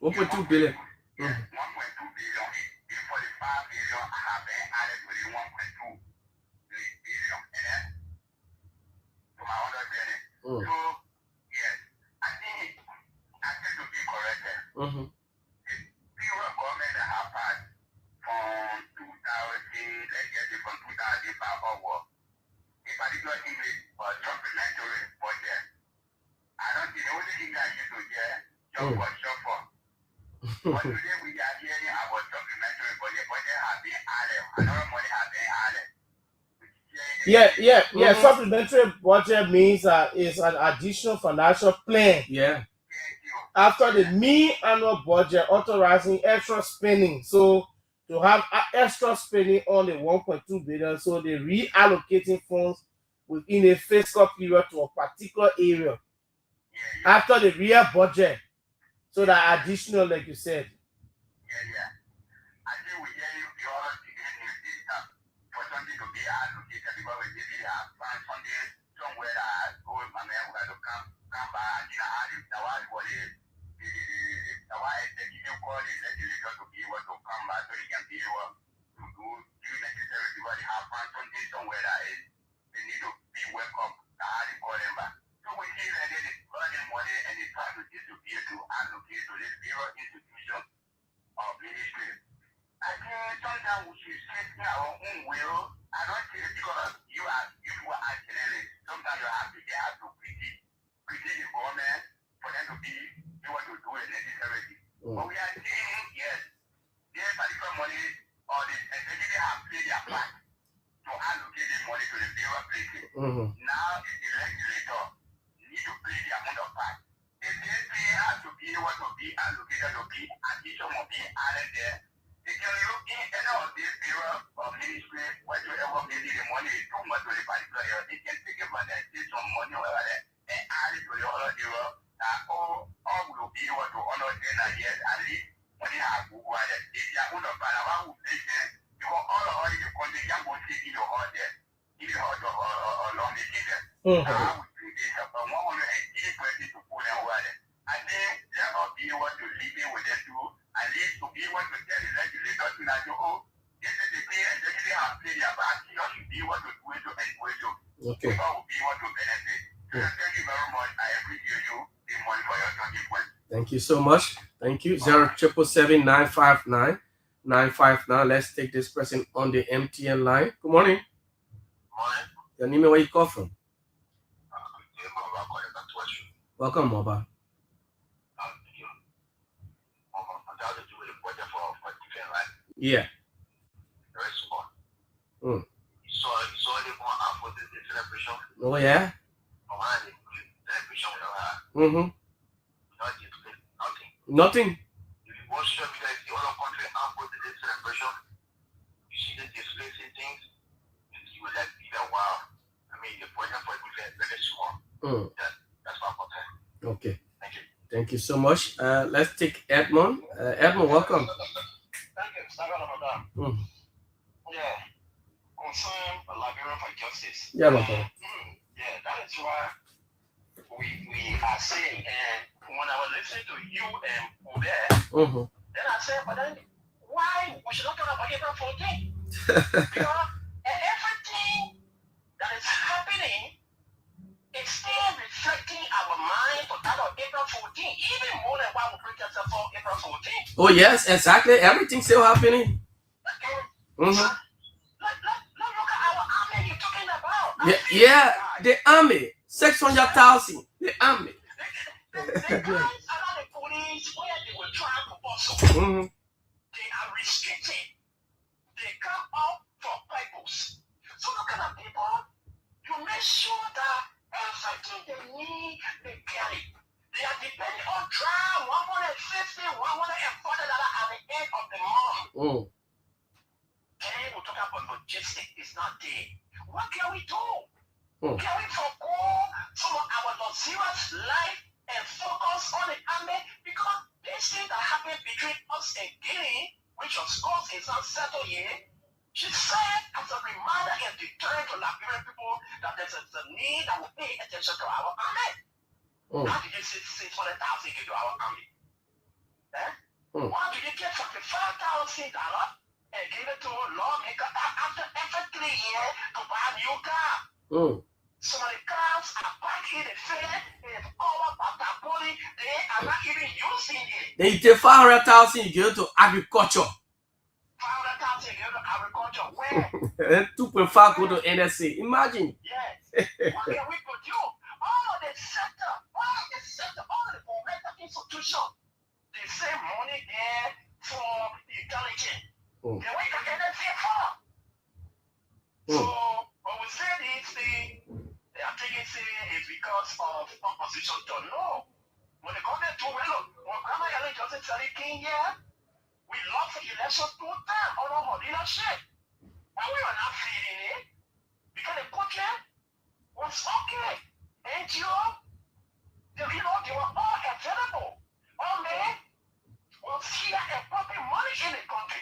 1.2 billion. Yes, 1.2 billion. The 45 billion have been added to the 1.2. The Supplementary budget means is an additional financial plan Yeah. after the mean annual budget authorizing extra spending. So to have extra spending on the 1.2 billion, so they're reallocating funds within a fiscal period to a particular area after the real budget. So that additional, like you said. Yeah. I think we hear you all together for something to be allocated because we maybe have found something somewhere that goes my man who to come back in a hurry. Now I want the call the legislator to be able to come back so he can be able to do necessary because they have found something somewhere that is they need to be welcome to how they call them back. So we see that they burning money and they try to disappear to allocate to this bureau institution of ministry. I think sometimes we should set our own will. I don't think because you were actually sometimes they have to critique the government for them to be able to do it necessarily. But we are saying yes, their particular money or the executive have played their part to allocate the money to the bureau places. Now it's the legislator need to play their own part. If they say has to be able to be allocated to be addition or be added there. They can look in any of this bureau of ministry, whatever maybe the money is too much to the particular area. They can take it and take some money over there and add it to the other bureau. That all will be able to honor them and yes, at least money have to go there. If they are going to find out who plays there, because all of the country can go see in the hall there, in the hall or along the kingdom. I would do this, but 180 to pull them over there. And then they will be able to live in with them too. At least to be able to tell the legislator to that, this is the thing and they have played their part. You should be able to do it to encourage you. Okay. People will be able to benefit. So thank you very much. I appreciate you the money for your talking point. Thank you so much. Thank you. 0777959 Let's take this person on the MTN line. Good morning. Morning. Your name and where you call from? Welcome, Moba. Yeah. Very small. Mm. You saw the more after the celebration. Oh yeah. Celebration Mm-hmm. Nothing. Nothing. If you watch the other country after the celebration, you see the displacing things, and you will like be like, wow. I mean, the project for different very small. That's my content. Okay. Thank you. Thank you so much. Let's take Edmond. Edmond, welcome. Thank you. Yeah. Concern Liberia for justice. Yeah, my brother. Yeah, that is why we are saying, and when I was listening to you and Weah, then I said, but then why we should not talk about April 14th? Because everything that is happening is still reflecting our mind for that of April 14th, even more than why we break ourselves for April 14th. Oh yes, exactly. Everything's still happening. Look at our army you're talking about. Yeah, the army. 600,000. The army. The guys around the police where they were trying to bustle. They are restricted. They come out for purpose. So look at the people. You make sure that everything they need, they get it. They are depending on trial $150, $140 at the end of the month. And we're talking about logistics. It's not there. What can we do? Can we forgo some of our luxurious life and focus on the army? Because these things that happen between us and Guinea, which of course is not settled yet, she said as a reminder and deterrent to Liberian people that there's a need that will pay attention to our army. How did you say 600,000 into our army? Why did you get $45,000 and give it to a lawmaker after every 3 years to buy a new car? Some of the cars are back in the field, it's all about that body, they are not even using it. They take 500,000 you give to agriculture. 500,000 you give to agriculture, where? And 2.5 go to NSA. Imagine. Yes. What can we produce? All of the sector, all of the governmental institutions, they save money there for intelligence. Then we can NSA for. So, when we say the thing is because of opposition don't know. When the government do well, when Grandma Ellen Johnson said it came here, we lost the election 2 times on our leadership. And we were not feeling it because the country was okay. NGO, they were all available. All men was here and pumping money in the country.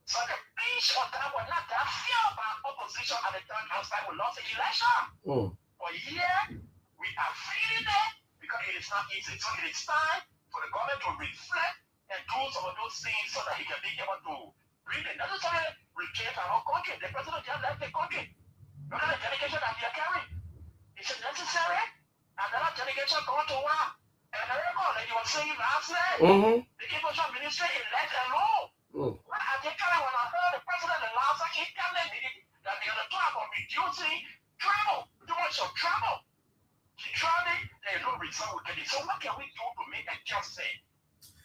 So the pitch of that was not that fear about opposition at the time outside we lost the election. But here, we are feeling it because it is not easy. So it is time for the government to reflect and do some of those things so that he can be able to bring the necessary change our country. The president just left the country. Look at the delegation that he is carrying. Is it necessary? Another delegation going to war. And the record that you were saying last night, the information ministry is left alone. When I heard the president the last time he tell me that they are the talk of reducing travel, too much of travel. She tried it, there is no result with it. So what can we do to make a just thing?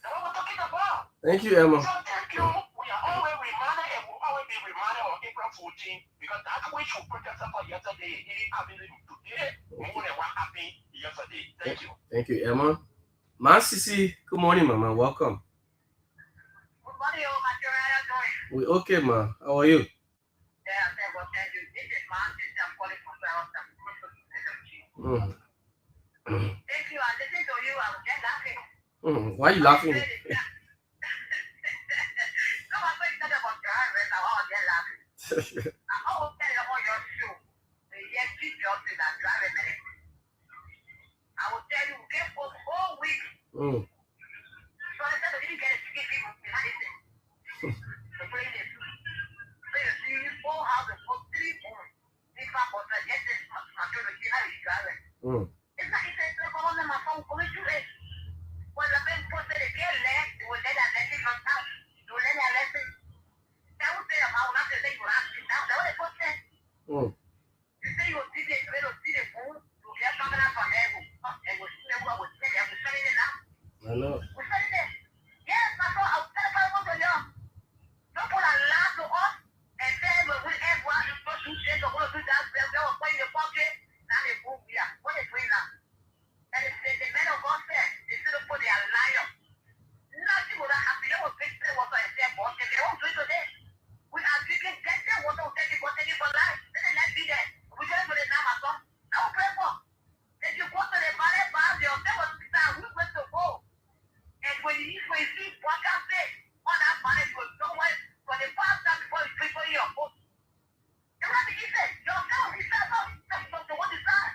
That's what we're talking about. Thank you, Emma. So thank you. We are always reminded and will always be reminded on April 14 because that's which we protested for yesterday. It didn't happen today more than what happened yesterday. Thank you. Thank you, Emma. Ma Sisi, good morning, Mama. Welcome. Good morning, my dear. How are you doing? We okay, Ma. How are you? Yeah, well, thank you. This is my sister. I'm calling from Bea. Thank you. I listened to you. I was just laughing. Why are you laughing? No, I thought you said about drivers. I was just laughing. I always tell you about your show. The ESG jobs that drive a minute. I will tell you, we came for the whole week. So I said, we didn't get to give people behind it. The plane is so you see, 4 houses for 3 homes. If I was to get this much, I'm going to see how you drive it. It's not easy to go on my phone, coming to it. When the bank put it again, they will let that lesson on top. They will let that lesson. That would say about not to say you have to now. That would have put it. You say you will see the phone, you get something up on there. And we'll say what we're saying. We're selling it now. I know. We're selling it. Yes, I thought I was telling you to don't put a lie to us and say when we have one, you're supposed to say the whole 2000, they will put in the pocket. Now they move here. What is doing now? And the men of God said, they should have put their liar. Nothing will happen. They will fix the water and say, but they won't do it today. We are drinking, get the water, take it for life. Let's be there. We just put it now, my son. I will pray for. If you go to the valley, they'll say what we went to go. And when you see what I say, on that valley, you will know what for the past time before you pray for your book. And what did he say? Yourself, he said, no, what is that?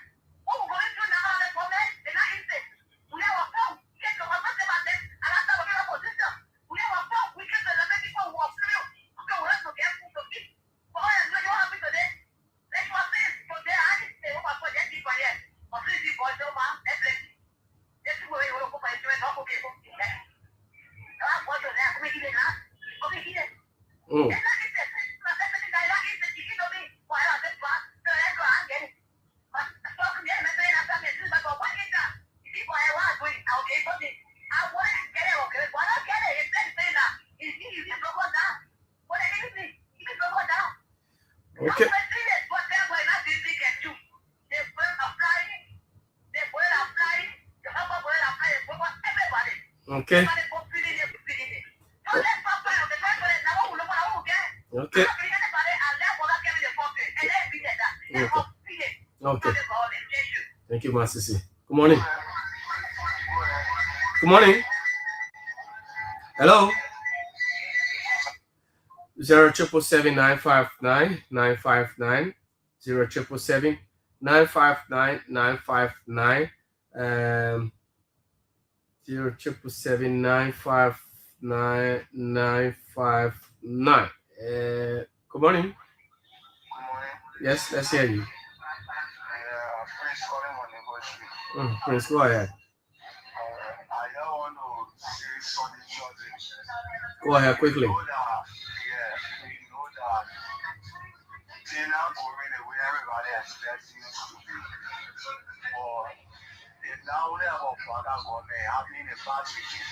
What we're going through now, the comment, they're not easy. We have a phone, get to what about them, and that's how we have a position. We have a phone, we can tell people who are free. Okay, we have to get food to eat. But what is what happened today? Let's what this, today, I didn't say what was that people here. Or please, people, no, man, let's play. Let's go away, we'll go by the way, not okay, okay. I'm going to that, come here, now. Come here. It's not easy. It's not easy. You know me. Why are they bad? So let's go and get it. But talk to me, I'm saying after me, this is like, what is that? People I want to do, okay, something. I want to get it, okay. Why not get it? It's saying that. It's easy to go down. What is it? You can go down. Okay. But they're going to be big at you. They're going to fly. They're going to fly. The other going to fly. Everybody. Okay. Everybody go feeding it, feeding it. So let's stop playing. The first one is now, we'll look at what we get. Okay. Okay. Thank you, Ma Sisi. Good morning. Good morning. Hello. 0777959 0777959 0777959 good morning. Good morning. Yes, let's hear you. Prince calling on Negotiate. Prince, go ahead. I don't want to say something shortly. Go ahead quickly. We know that Tina going away, everybody expects it to be. But if now we have a father government having a bad meeting,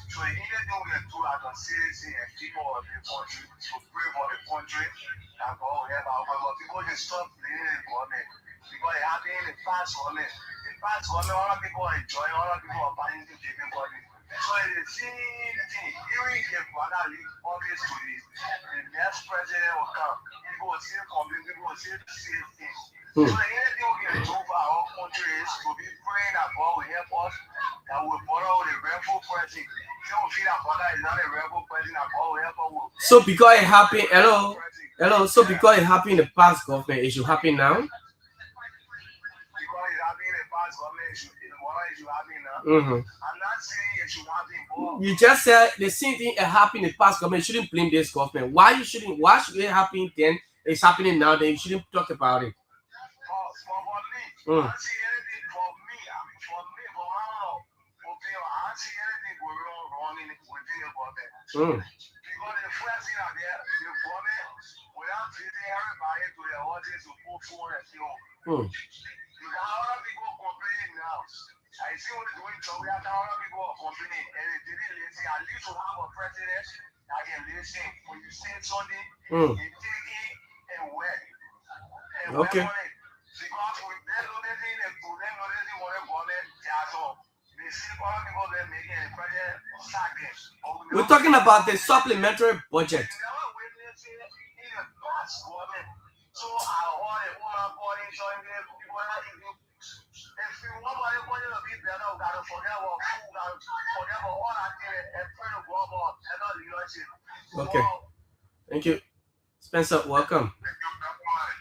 so anything we do as a citizen and people of the country to pray for the country, and God will help our people to stop blaming the government. because it happened in the past government. The past government, all of people are enjoying, all of people are buying into everybody. So it's the same thing. Even if brother leave always to this, the next president will come. People will still complain, people will still say things. So anything we can do for our country is to be praying that God will help us, that we'll borrow with a rightful person. So we feel that brother is not a rightful person, that God will help us. So because it happened, hello. So because it happened in the past government, it should happen now. Because it's happening in the past government, it should happen now. Mm-hmm. I'm not saying it should happen, but You just said the same thing that happened in the past government. You shouldn't blame this government. Why should it happen then? It's happening now. Then you shouldn't talk about it. for me, I don't see anything for my own opinion. I don't see anything going wrong within the government. Because the first thing out there, the government, without treating everybody to their audience to put forward and say, oh, you got other people complaining now. I see what they're doing, so we have other people complaining, and they didn't listen. At least we have a president that can listen. When you say something, you take it and work. And work on it. Because with them noticing the problem, noticing what the government does all. They see other people that making the president sack them. We're talking about the supplementary budget. You never witness it in the past government. So I want a woman body showing them people that if you want money to be better, we gotta forget about food, we gotta forget about all that thing and pray to God about and not leadership. Okay. Thank you. Spencer, welcome. Thank you very much.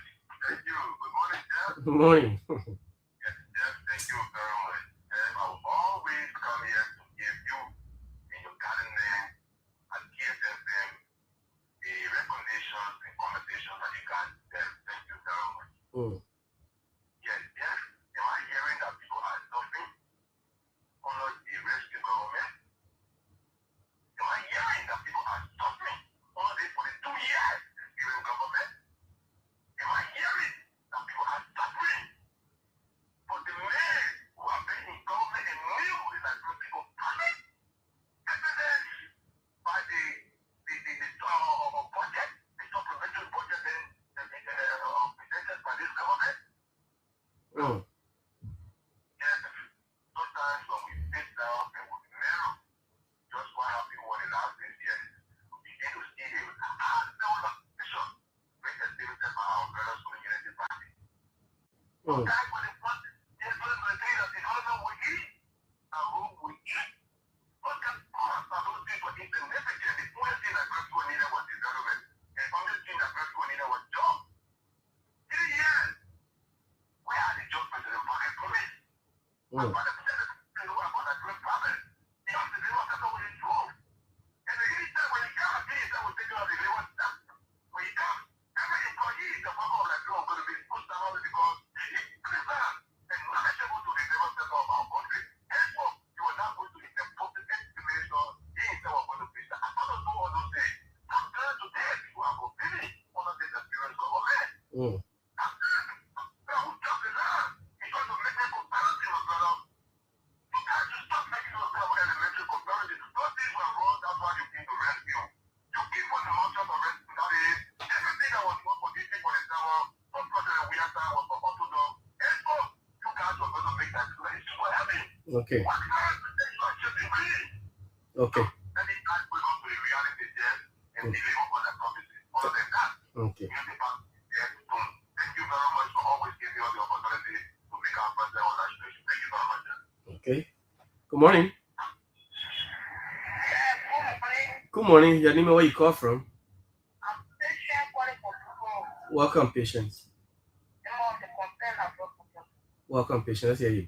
Thank you. Good morning, Jeff. Good morning. Yes, Jeff, thank you very much. And I will always come here to give you and your garden name and give them the recommendations and conversations that you got. Jeff, thank you very much. Yes, Jeff, am I hearing that people are suffering under the rescue government? Am I hearing that people are suffering under the 42 years rescue government? Am I hearing that people are suffering? But the men who have been in government and knew that those people panic, evidence by the budget, the supplementary budget presented by this government. Yes, sometimes when we sit down and we narrow just what happened what it has been here, we begin to see the vision presented by our brothers community party. Sometimes when it comes to the things that the government will eat and who will eat. But the cost of those things were insignificant. The only thing that Grateful needed was development. And the only thing that Grateful needed was jobs. 3 years. Where are the jobs for the market police? And for the president, they know about that great problem. They have to deliver that with his role. And the anytime when he comes, he will take care of the labor stuff. When he comes, every employee is a worker of the law going to be pushed down because he's clever and knowledgeable to the labor sector of our country. Therefore, you are not going to be important estimation. He himself was going to be that. I want to do all those things. I'm glad today people are complaining under this experience government. Okay. Okay. Okay. Thank you very much for always giving us the opportunity to make our presence on that station. Thank you very much. Okay. Good morning. Good morning. Your name and where you call from? Welcome, Patience. Welcome, Patience. Let's hear you.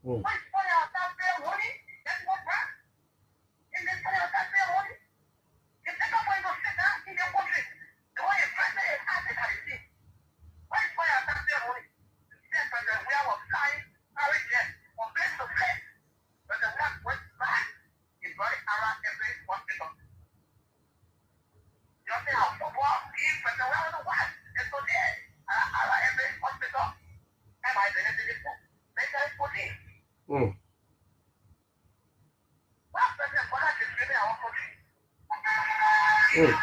Mm. Mm. Mm.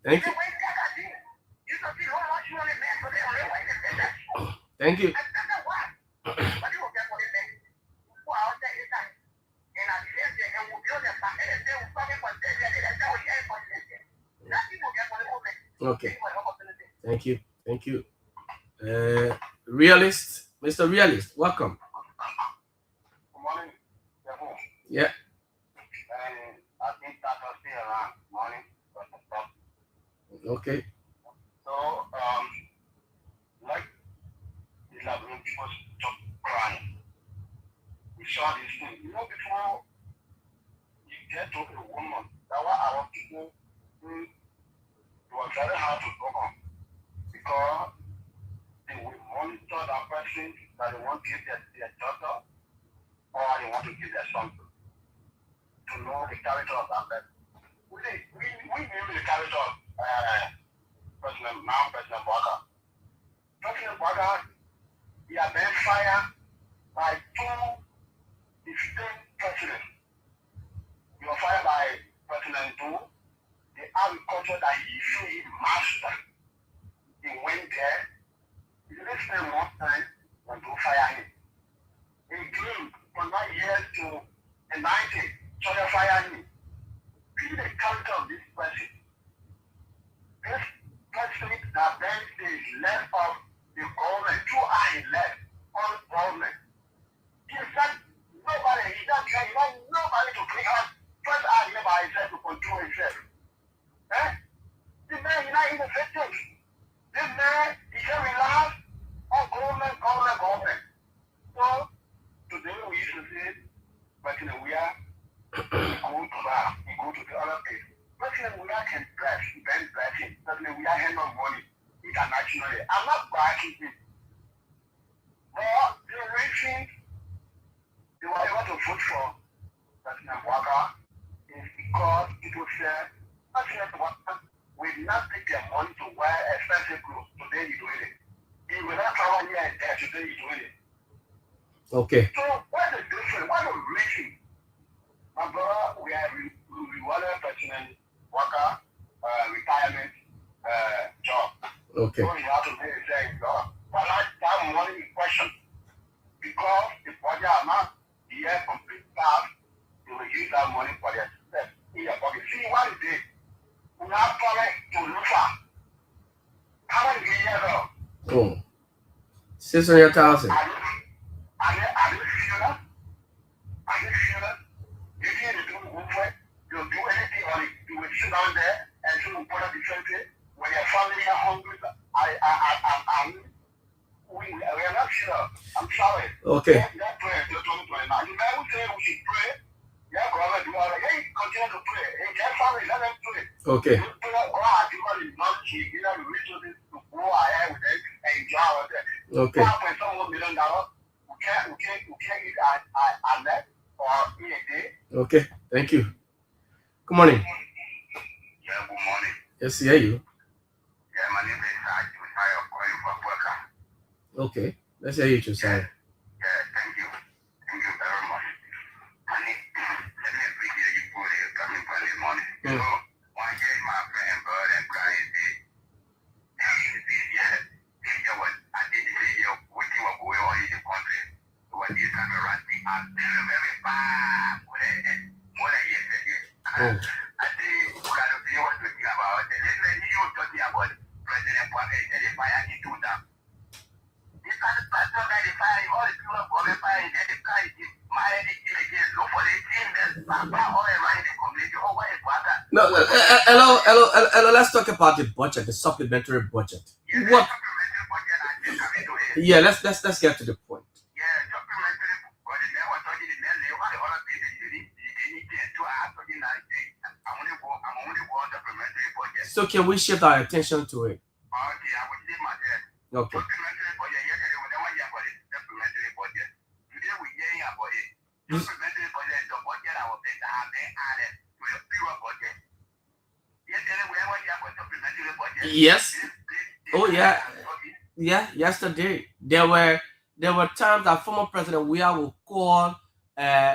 Thank you. Thank you. Okay. Thank you. Thank you. Realist, Mr. Realist, welcome. Good morning, Jeff. Yeah. And I think that was still around morning. Okay. So, like when people stop crying, we saw this thing. Before you get to a woman, that was our people who was very hard to talk on because they will monitor that person that they want to give their daughter or they want to give their son to know the character of that person. We knew the character of President Walker. President Walker, he had been fired by two distinct presidents. He was fired by President Du, the agriculture that he mastered. He went there, he didn't spend more time when to fire him. He grew from that year to the 90s, so they fired him. Be the character of this person. This person that then is left of the government, two are left on government. He said nobody, he don't nobody to bring out first eye by himself to control himself. The man is not ineffective. This man, he can rely on government. So today we used to say, President Weah, he go to the other place. President Weah can dress, then dressing. President Weah hand on money internationally. I'm not backing him. But the reason they were able to vote for President Walker is because people said, President Walker will not take their money to wear expensive clothes. Today he's doing it. He will not travel here and there. Today he's doing it. Okay. So what's the difference? What's the reason? My brother, we rewarded President Walker retirement job. Okay. So you have to really say, God, but that money in question because the budget are not here complete staff, they will use that money for their success in their pocket. See what it is. We have promised to Lufa. How many years ago? Oh. 600,000. Are you sure? Are you sure? You need to do homework. You'll do anything or you will sit down there and do important differently when your family are hungry. We are not sure. I'm sorry. Okay. That prayer till 2029. You never say we should pray. Yeah, God, do all that. Hey, continue to pray. Hey, get family, let them pray. Okay. You pray, God, give us the knowledge, give us the resources to go ahead with it and enjoy with it. Okay. $1.1 million, we can't eat a net or in a day. Okay. Thank you. Good morning. Yeah, good morning. Yes, hear you. Yeah, my name is Josiah calling from Weah. Okay. Let's hear you, Josiah. Yeah, thank you. Thank you very much. And let me appreciate you for coming for this morning. Mm. So, one day my friend, bird and crying, I didn't see you working or going on in the country. So, what this time around, I'm very bad. More than yesterday. think what I do want to think about it. Then you talking about President Kwame and if I had to do that. This kind of person that if I all the people for me fire and the guy is my anything again, look for the team that's Papa all around the community. Oh, what is that? No, hello. Let's talk about the budget, the supplementary budget. Yes, What? supplementary budget, I think I mean, do it. Yeah, let's get to the point. Yeah, supplementary budget. They were talking in there. They were the other thing they did. They need to ask something like this. I'm only going supplementary budget. So can we shift our attention to it? Okay, I will say myself. Okay. Supplementary budget. Yesterday we don't hear about it. Supplementary budget. Today we hearing about it. Supplementary budget is the budget I was better have been added to the pure budget. Yesterday we never hear about supplementary budget. Yes. Oh yeah. Yeah. Yesterday there were times that former President Weah will call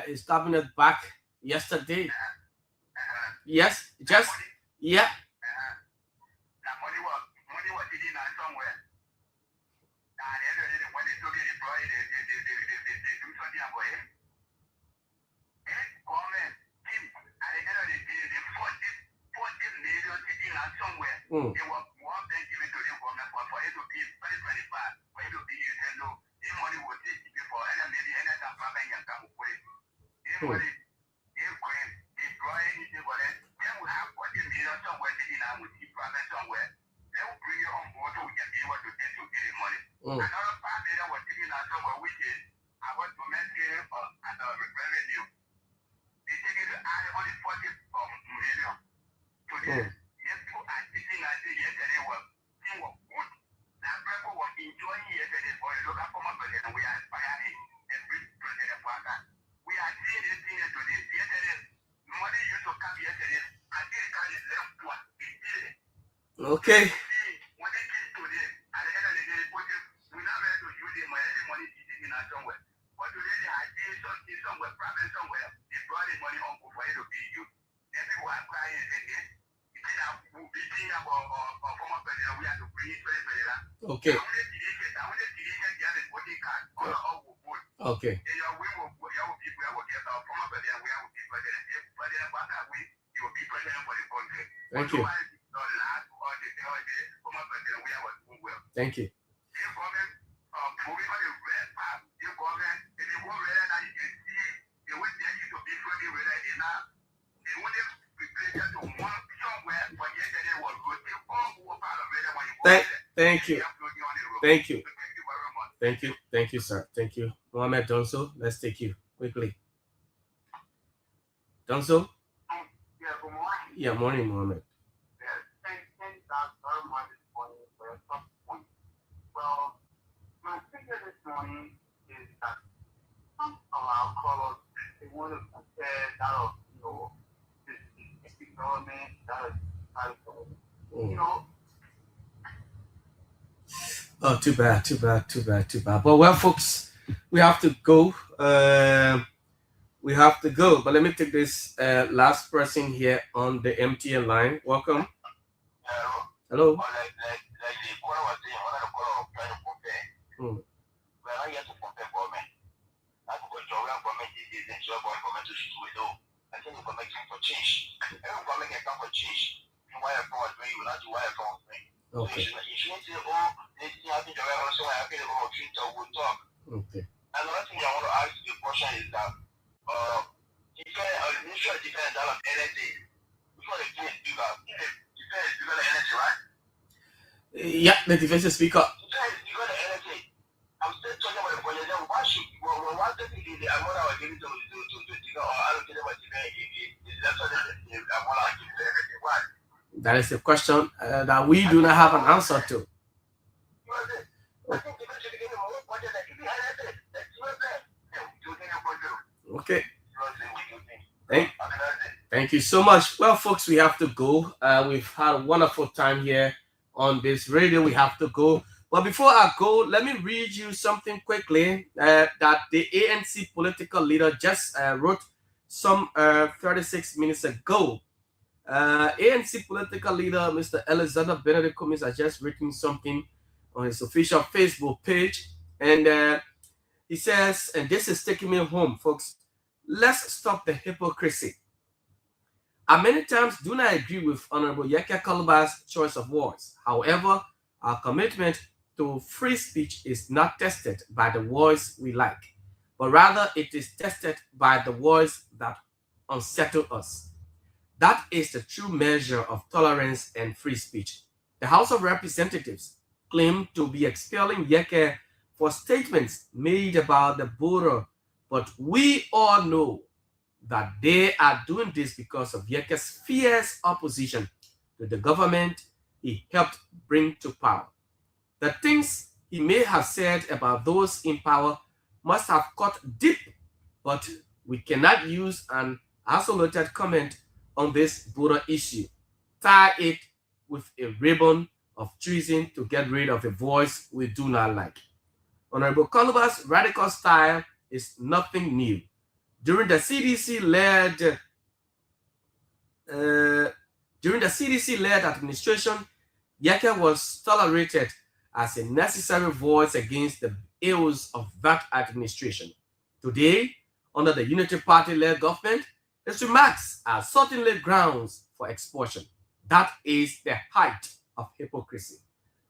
his cabinet back. Yesterday. Yes. Just yeah. That money was sitting out somewhere. And when they took it, they do something about it. Government, team, at the end of the day, they 14 million sitting out somewhere. They were one thing given to the government for it to be 2025, for it to be, you said, no, this money was this before, and then maybe any other family can come with it. This money, this grant, destroy anything for it. Then we have 14 million somewhere sitting out with the private somewhere. They will bring it on board so we can be able to get the money. Another 5 million was sitting out somewhere, which is our domestic and revenue. They take it to add only 40 million to this. Yes, people are sitting and saying yesterday was good. That people were enjoying yesterday for a local former president. We are inspiring every president for that. We are seeing this thing today. Yesterday, money used to come yesterday. I think it can left to us. Okay. When they came today, at the end of the day, we're not ready to use the money sitting out somewhere. But today they are doing something somewhere, private somewhere. They brought the money on for it to be used. Then people are crying and saying, we'll be thinking about former president. We have to bring it to the president. Okay. I want to get the voting card. All will vote. Okay. And your will get our former president. We will be president. If president was that way, he will be president for the country. Thank you. Thank you. Thank you. Thank you. Thank you. Thank you, sir. Thank you. Mohammed Donso, let's take you quickly. Donso? Yeah, good morning. Yeah, morning, Mohammed. Thank you very much this morning for your top point. Well, my figure this morning is that some of our callers, they want to compare that of, the government, that of private government. Oh, too bad. Well, folks, we have to go. But let me take this last person here on the MTN line. Welcome. Hello. Okay. Okay. Another thing I want to ask you a question is that Ministry of Defense out of NSA, which one is bigger? Defense is bigger than NSA, right? Yeah, the defense speaker. Defense is bigger than NSA. I'm still talking about the budget. Then why should one thing is the amount I was giving to or allocate them to defense is lesser than the amount I give to NSA? Why? That is a question that we do not have an answer to. Okay. Thank you so much. Well, folks, we have to go. We've had a wonderful time here on this radio. We have to go. But before I go, let me read you something quickly that the ANC political leader just wrote some 36 minutes ago. ANC political leader Mr. Alexander Benedict has just written something on his official Facebook page, and he says, and this is taking me home, folks, let's stop the hypocrisy. I many times do not agree with Honorable Yeke Koluba's choice of words. However, our commitment to free speech is not tested by the words we like, but rather it is tested by the words that unsettle us. That is the true measure of tolerance and free speech. The House of Representatives claim to be expelling Yeke for statements made about the border, but we all know that they are doing this because of Yeke's fierce opposition to the government he helped bring to power. The things he may have said about those in power must have cut deep, but we cannot use an isolated comment on this border issue, tie it with a ribbon of treason to get rid of a voice we do not like. Honorable Koluba's radical style is nothing new. During the CDC-led administration, Yeke was tolerated as a necessary voice against the ills of that administration. Today, under the Unity Party-led government, his remarks are certainly grounds for expulsion. That is the height of hypocrisy.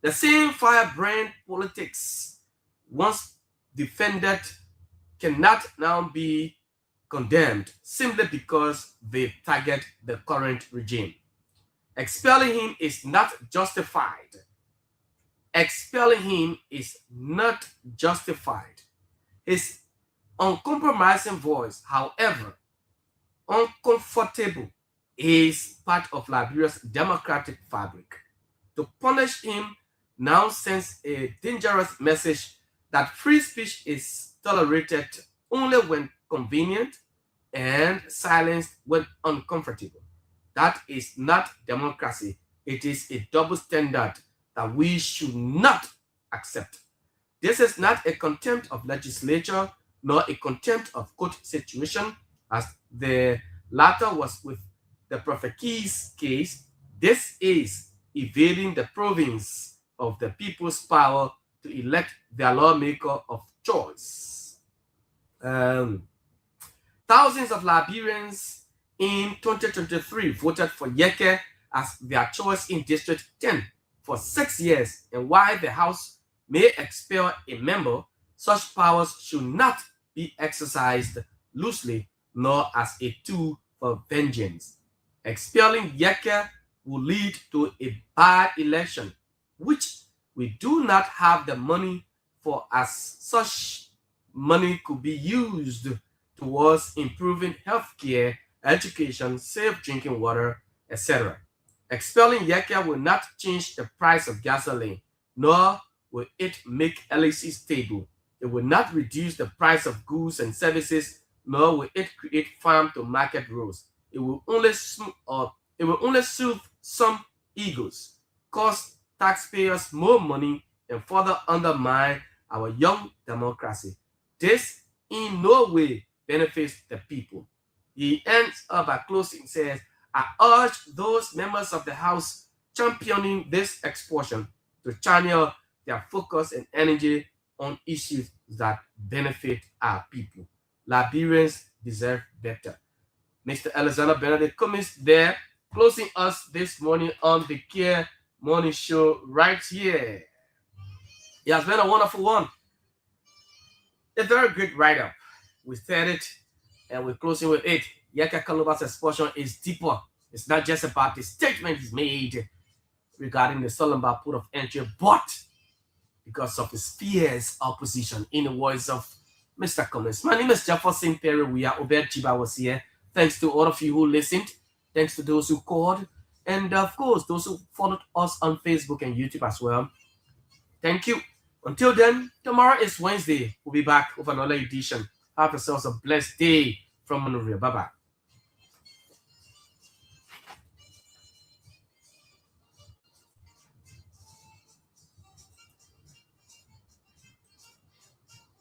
The same firebrand politics once defended cannot now be condemned simply because they target the current regime. Expelling him is not justified. Expelling him is not justified. His uncompromising voice, however uncomfortable, is part of Liberia's democratic fabric. To punish him now sends a dangerous message that free speech is tolerated only when convenient and silenced when uncomfortable. That is not democracy. It is a double standard that we should not accept. This is not a contempt of legislature nor a contempt of court situation, as the latter was with the Prophet Kear's case. This is evading the province of the people's power to elect their lawmaker of choice. Thousands of Liberians in 2023 voted for Yeke as their choice in District 10 for 6 years, and while the House may expel a member, such powers should not be exercised loosely nor as a tool for vengeance. Expelling Yeke will lead to a bad election, which we do not have the money for, as such money could be used towards improving healthcare, education, safe drinking water, etc. Expelling Yeke will not change the price of gasoline, nor will it make LAC stable. It will not reduce the price of goods and services, nor will it create farm-to-market roads. It will only soothe some egos, cost taxpayers more money, and further undermine our young democracy. This in no way benefits the people. He ends up by closing, says, I urge those members of the House championing this expulsion to channel their focus and energy on issues that benefit our people. Liberians deserve better. Mr. Alexander Benedict Cummins there, closing us this morning on the Kear Morning Show right here. It has been a wonderful one. A very great write-up. We said it, and we're closing with it. Yeke Koluba's expulsion is deeper. It's not just about the statement he's made regarding the Solomba port of entry, but because of his fierce opposition, in the words of Mr. Cummins. My name is Jefferson Perry. Weah Chiba was here. Thanks to all of you who listened. Thanks to those who called. And of course, those who followed us on Facebook and YouTube as well. Thank you. Until then, tomorrow is Wednesday. We'll be back with another edition. Have yourselves a blessed day from Monrovia. Bye-bye.